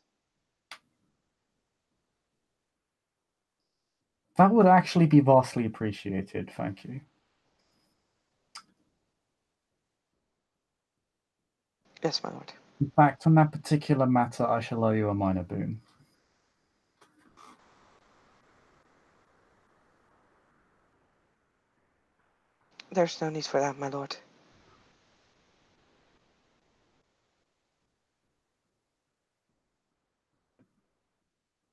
Speaker 1: That would actually be vastly appreciated, thank you.
Speaker 2: Yes, my lord.
Speaker 1: In fact, on that particular matter, I shall owe you a minor boon.
Speaker 2: There's no need for that, my lord.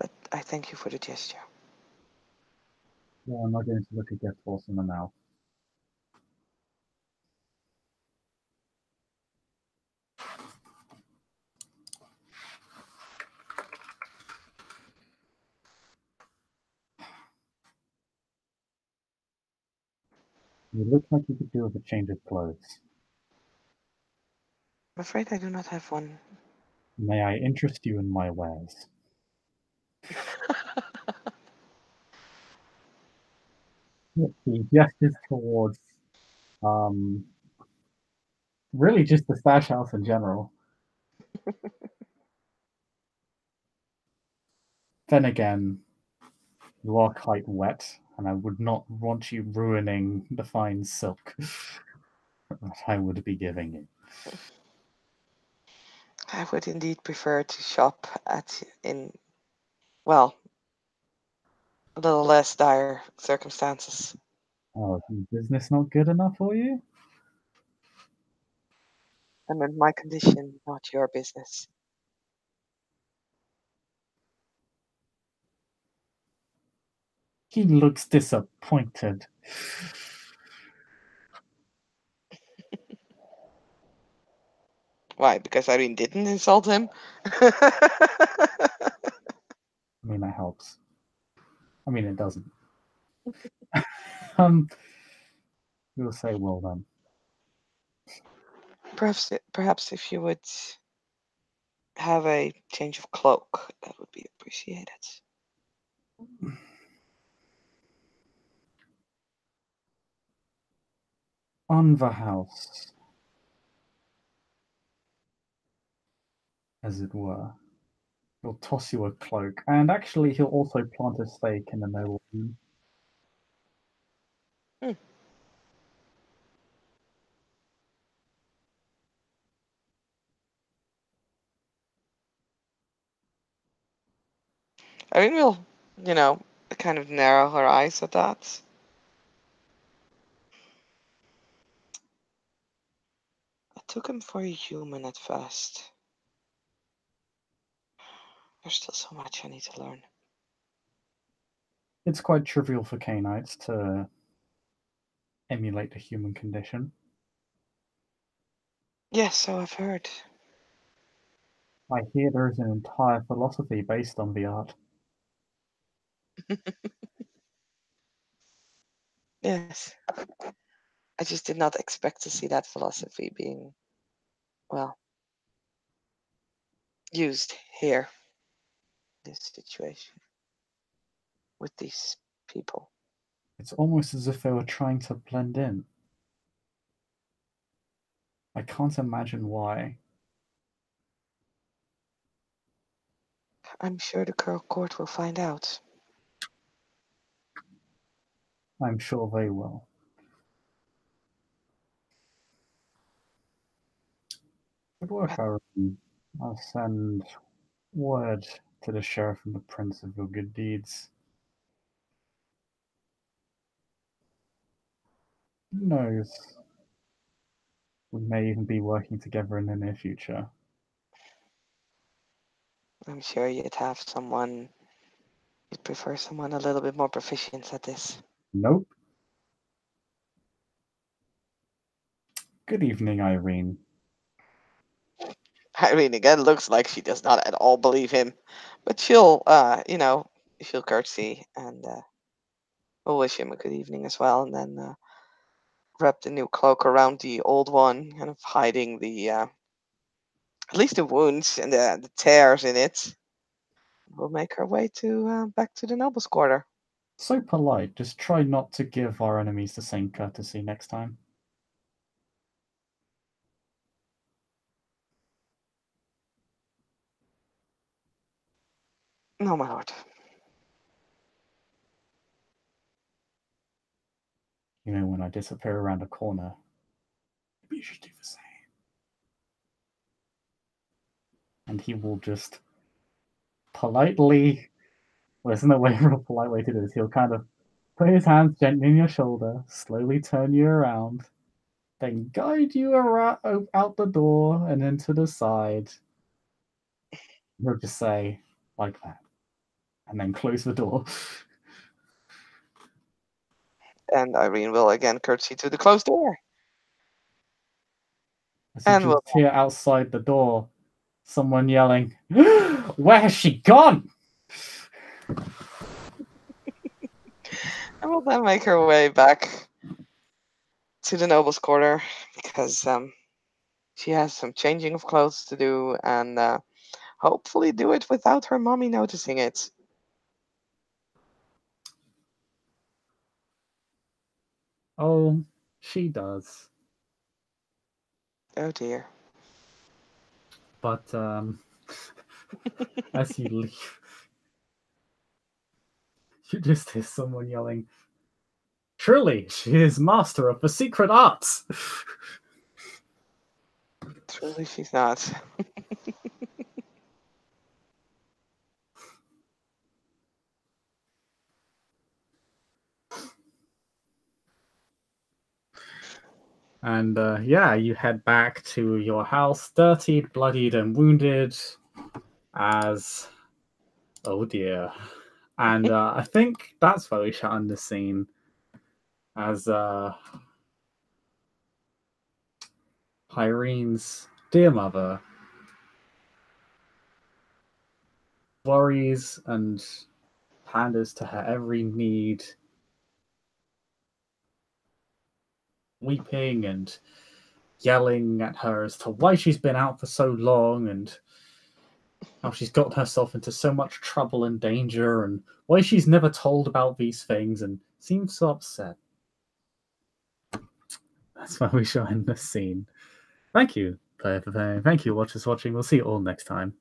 Speaker 2: But I thank you for the gesture.
Speaker 1: Well, I'm not going to look a gift horse in the mouth. You look like you could do with a change of clothes.
Speaker 2: I'm afraid I do not have one.
Speaker 1: May I interest you in my wares? He gestures towards really just the stash house in general. Then again, You are quite wet, and I would not want you ruining the fine silk that I would be giving you.
Speaker 2: I would indeed prefer to shop well, a little less dire circumstances.
Speaker 1: Oh, is business not good enough for you?
Speaker 2: And in my condition, not your business.
Speaker 1: He looks disappointed.
Speaker 2: Why? Because Irene didn't insult him?
Speaker 1: I mean, that helps. I mean, it doesn't. Um, we'll say well then.
Speaker 2: Perhaps if you would have a change of cloak, that would be appreciated.
Speaker 1: On the house, as it were. He'll toss you a cloak, and actually, he'll also plant a stake in the noble.
Speaker 2: Hmm. Irene will, you know, kind of narrow her eyes at that. I took him for a human at first. There's still so much I need to learn.
Speaker 1: It's quite trivial for canites to emulate the human condition.
Speaker 2: Yes, so I've heard.
Speaker 1: I hear there is an entire philosophy based on the art.
Speaker 2: Yes. I just did not expect to see that philosophy being, well, used here, this situation, with these people.
Speaker 1: It's almost as if they were trying to blend in. I can't imagine why.
Speaker 2: I'm sure the court will find out.
Speaker 1: I'm sure they will. Good work, Eirene. I'll send word to the sheriff and the prince of your good deeds. Who knows? We may even be working together in the near future.
Speaker 2: I'm sure you'd prefer someone a little bit more proficient at this.
Speaker 1: Nope. Good evening, Eirene.
Speaker 2: Irene again looks like she does not at all believe him, but she'll curtsy and we'll wish him a good evening as well, and then wrap the new cloak around the old one, kind of hiding at least the wounds and the tears in it. We'll make our way to back to the noble's quarter.
Speaker 1: So polite. Just try not to give our enemies the same courtesy next time.
Speaker 2: No, my lord.
Speaker 1: You know, when I disappear around a corner, maybe you should do the same. And he will just politely, well, there's no way, real polite way to do this. He'll kind of put his hands gently on your shoulder, slowly turn you around, then guide you around, out the door and into the side. He'll just say, like that, and then close the door.
Speaker 2: And Irene will again curtsy to the closed door.
Speaker 1: As you
Speaker 2: And we'll
Speaker 1: just hear outside the door someone yelling, "Where has she gone?"
Speaker 2: and we'll then make our way back to the noble's quarter because she has some changing of clothes to do and hopefully do it without her mommy noticing it.
Speaker 1: Oh, she does.
Speaker 2: Oh dear.
Speaker 1: But as you leave, You just hear someone yelling, "Truly, she is master of the secret arts."
Speaker 2: Truly, she's not.
Speaker 1: And yeah, you head back to your house, dirtied, bloodied, and wounded. As oh dear, and I think that's where we shall end the scene. As Irene's dear mother worries and panders to her every need, weeping and yelling at her as to why she's been out for so long and how she's gotten herself into so much trouble and danger and why she's never told about these things and seems so upset. That's why we shall end this scene. Thank you, player for playing. Thank you, watchers watching. We'll see you all next time.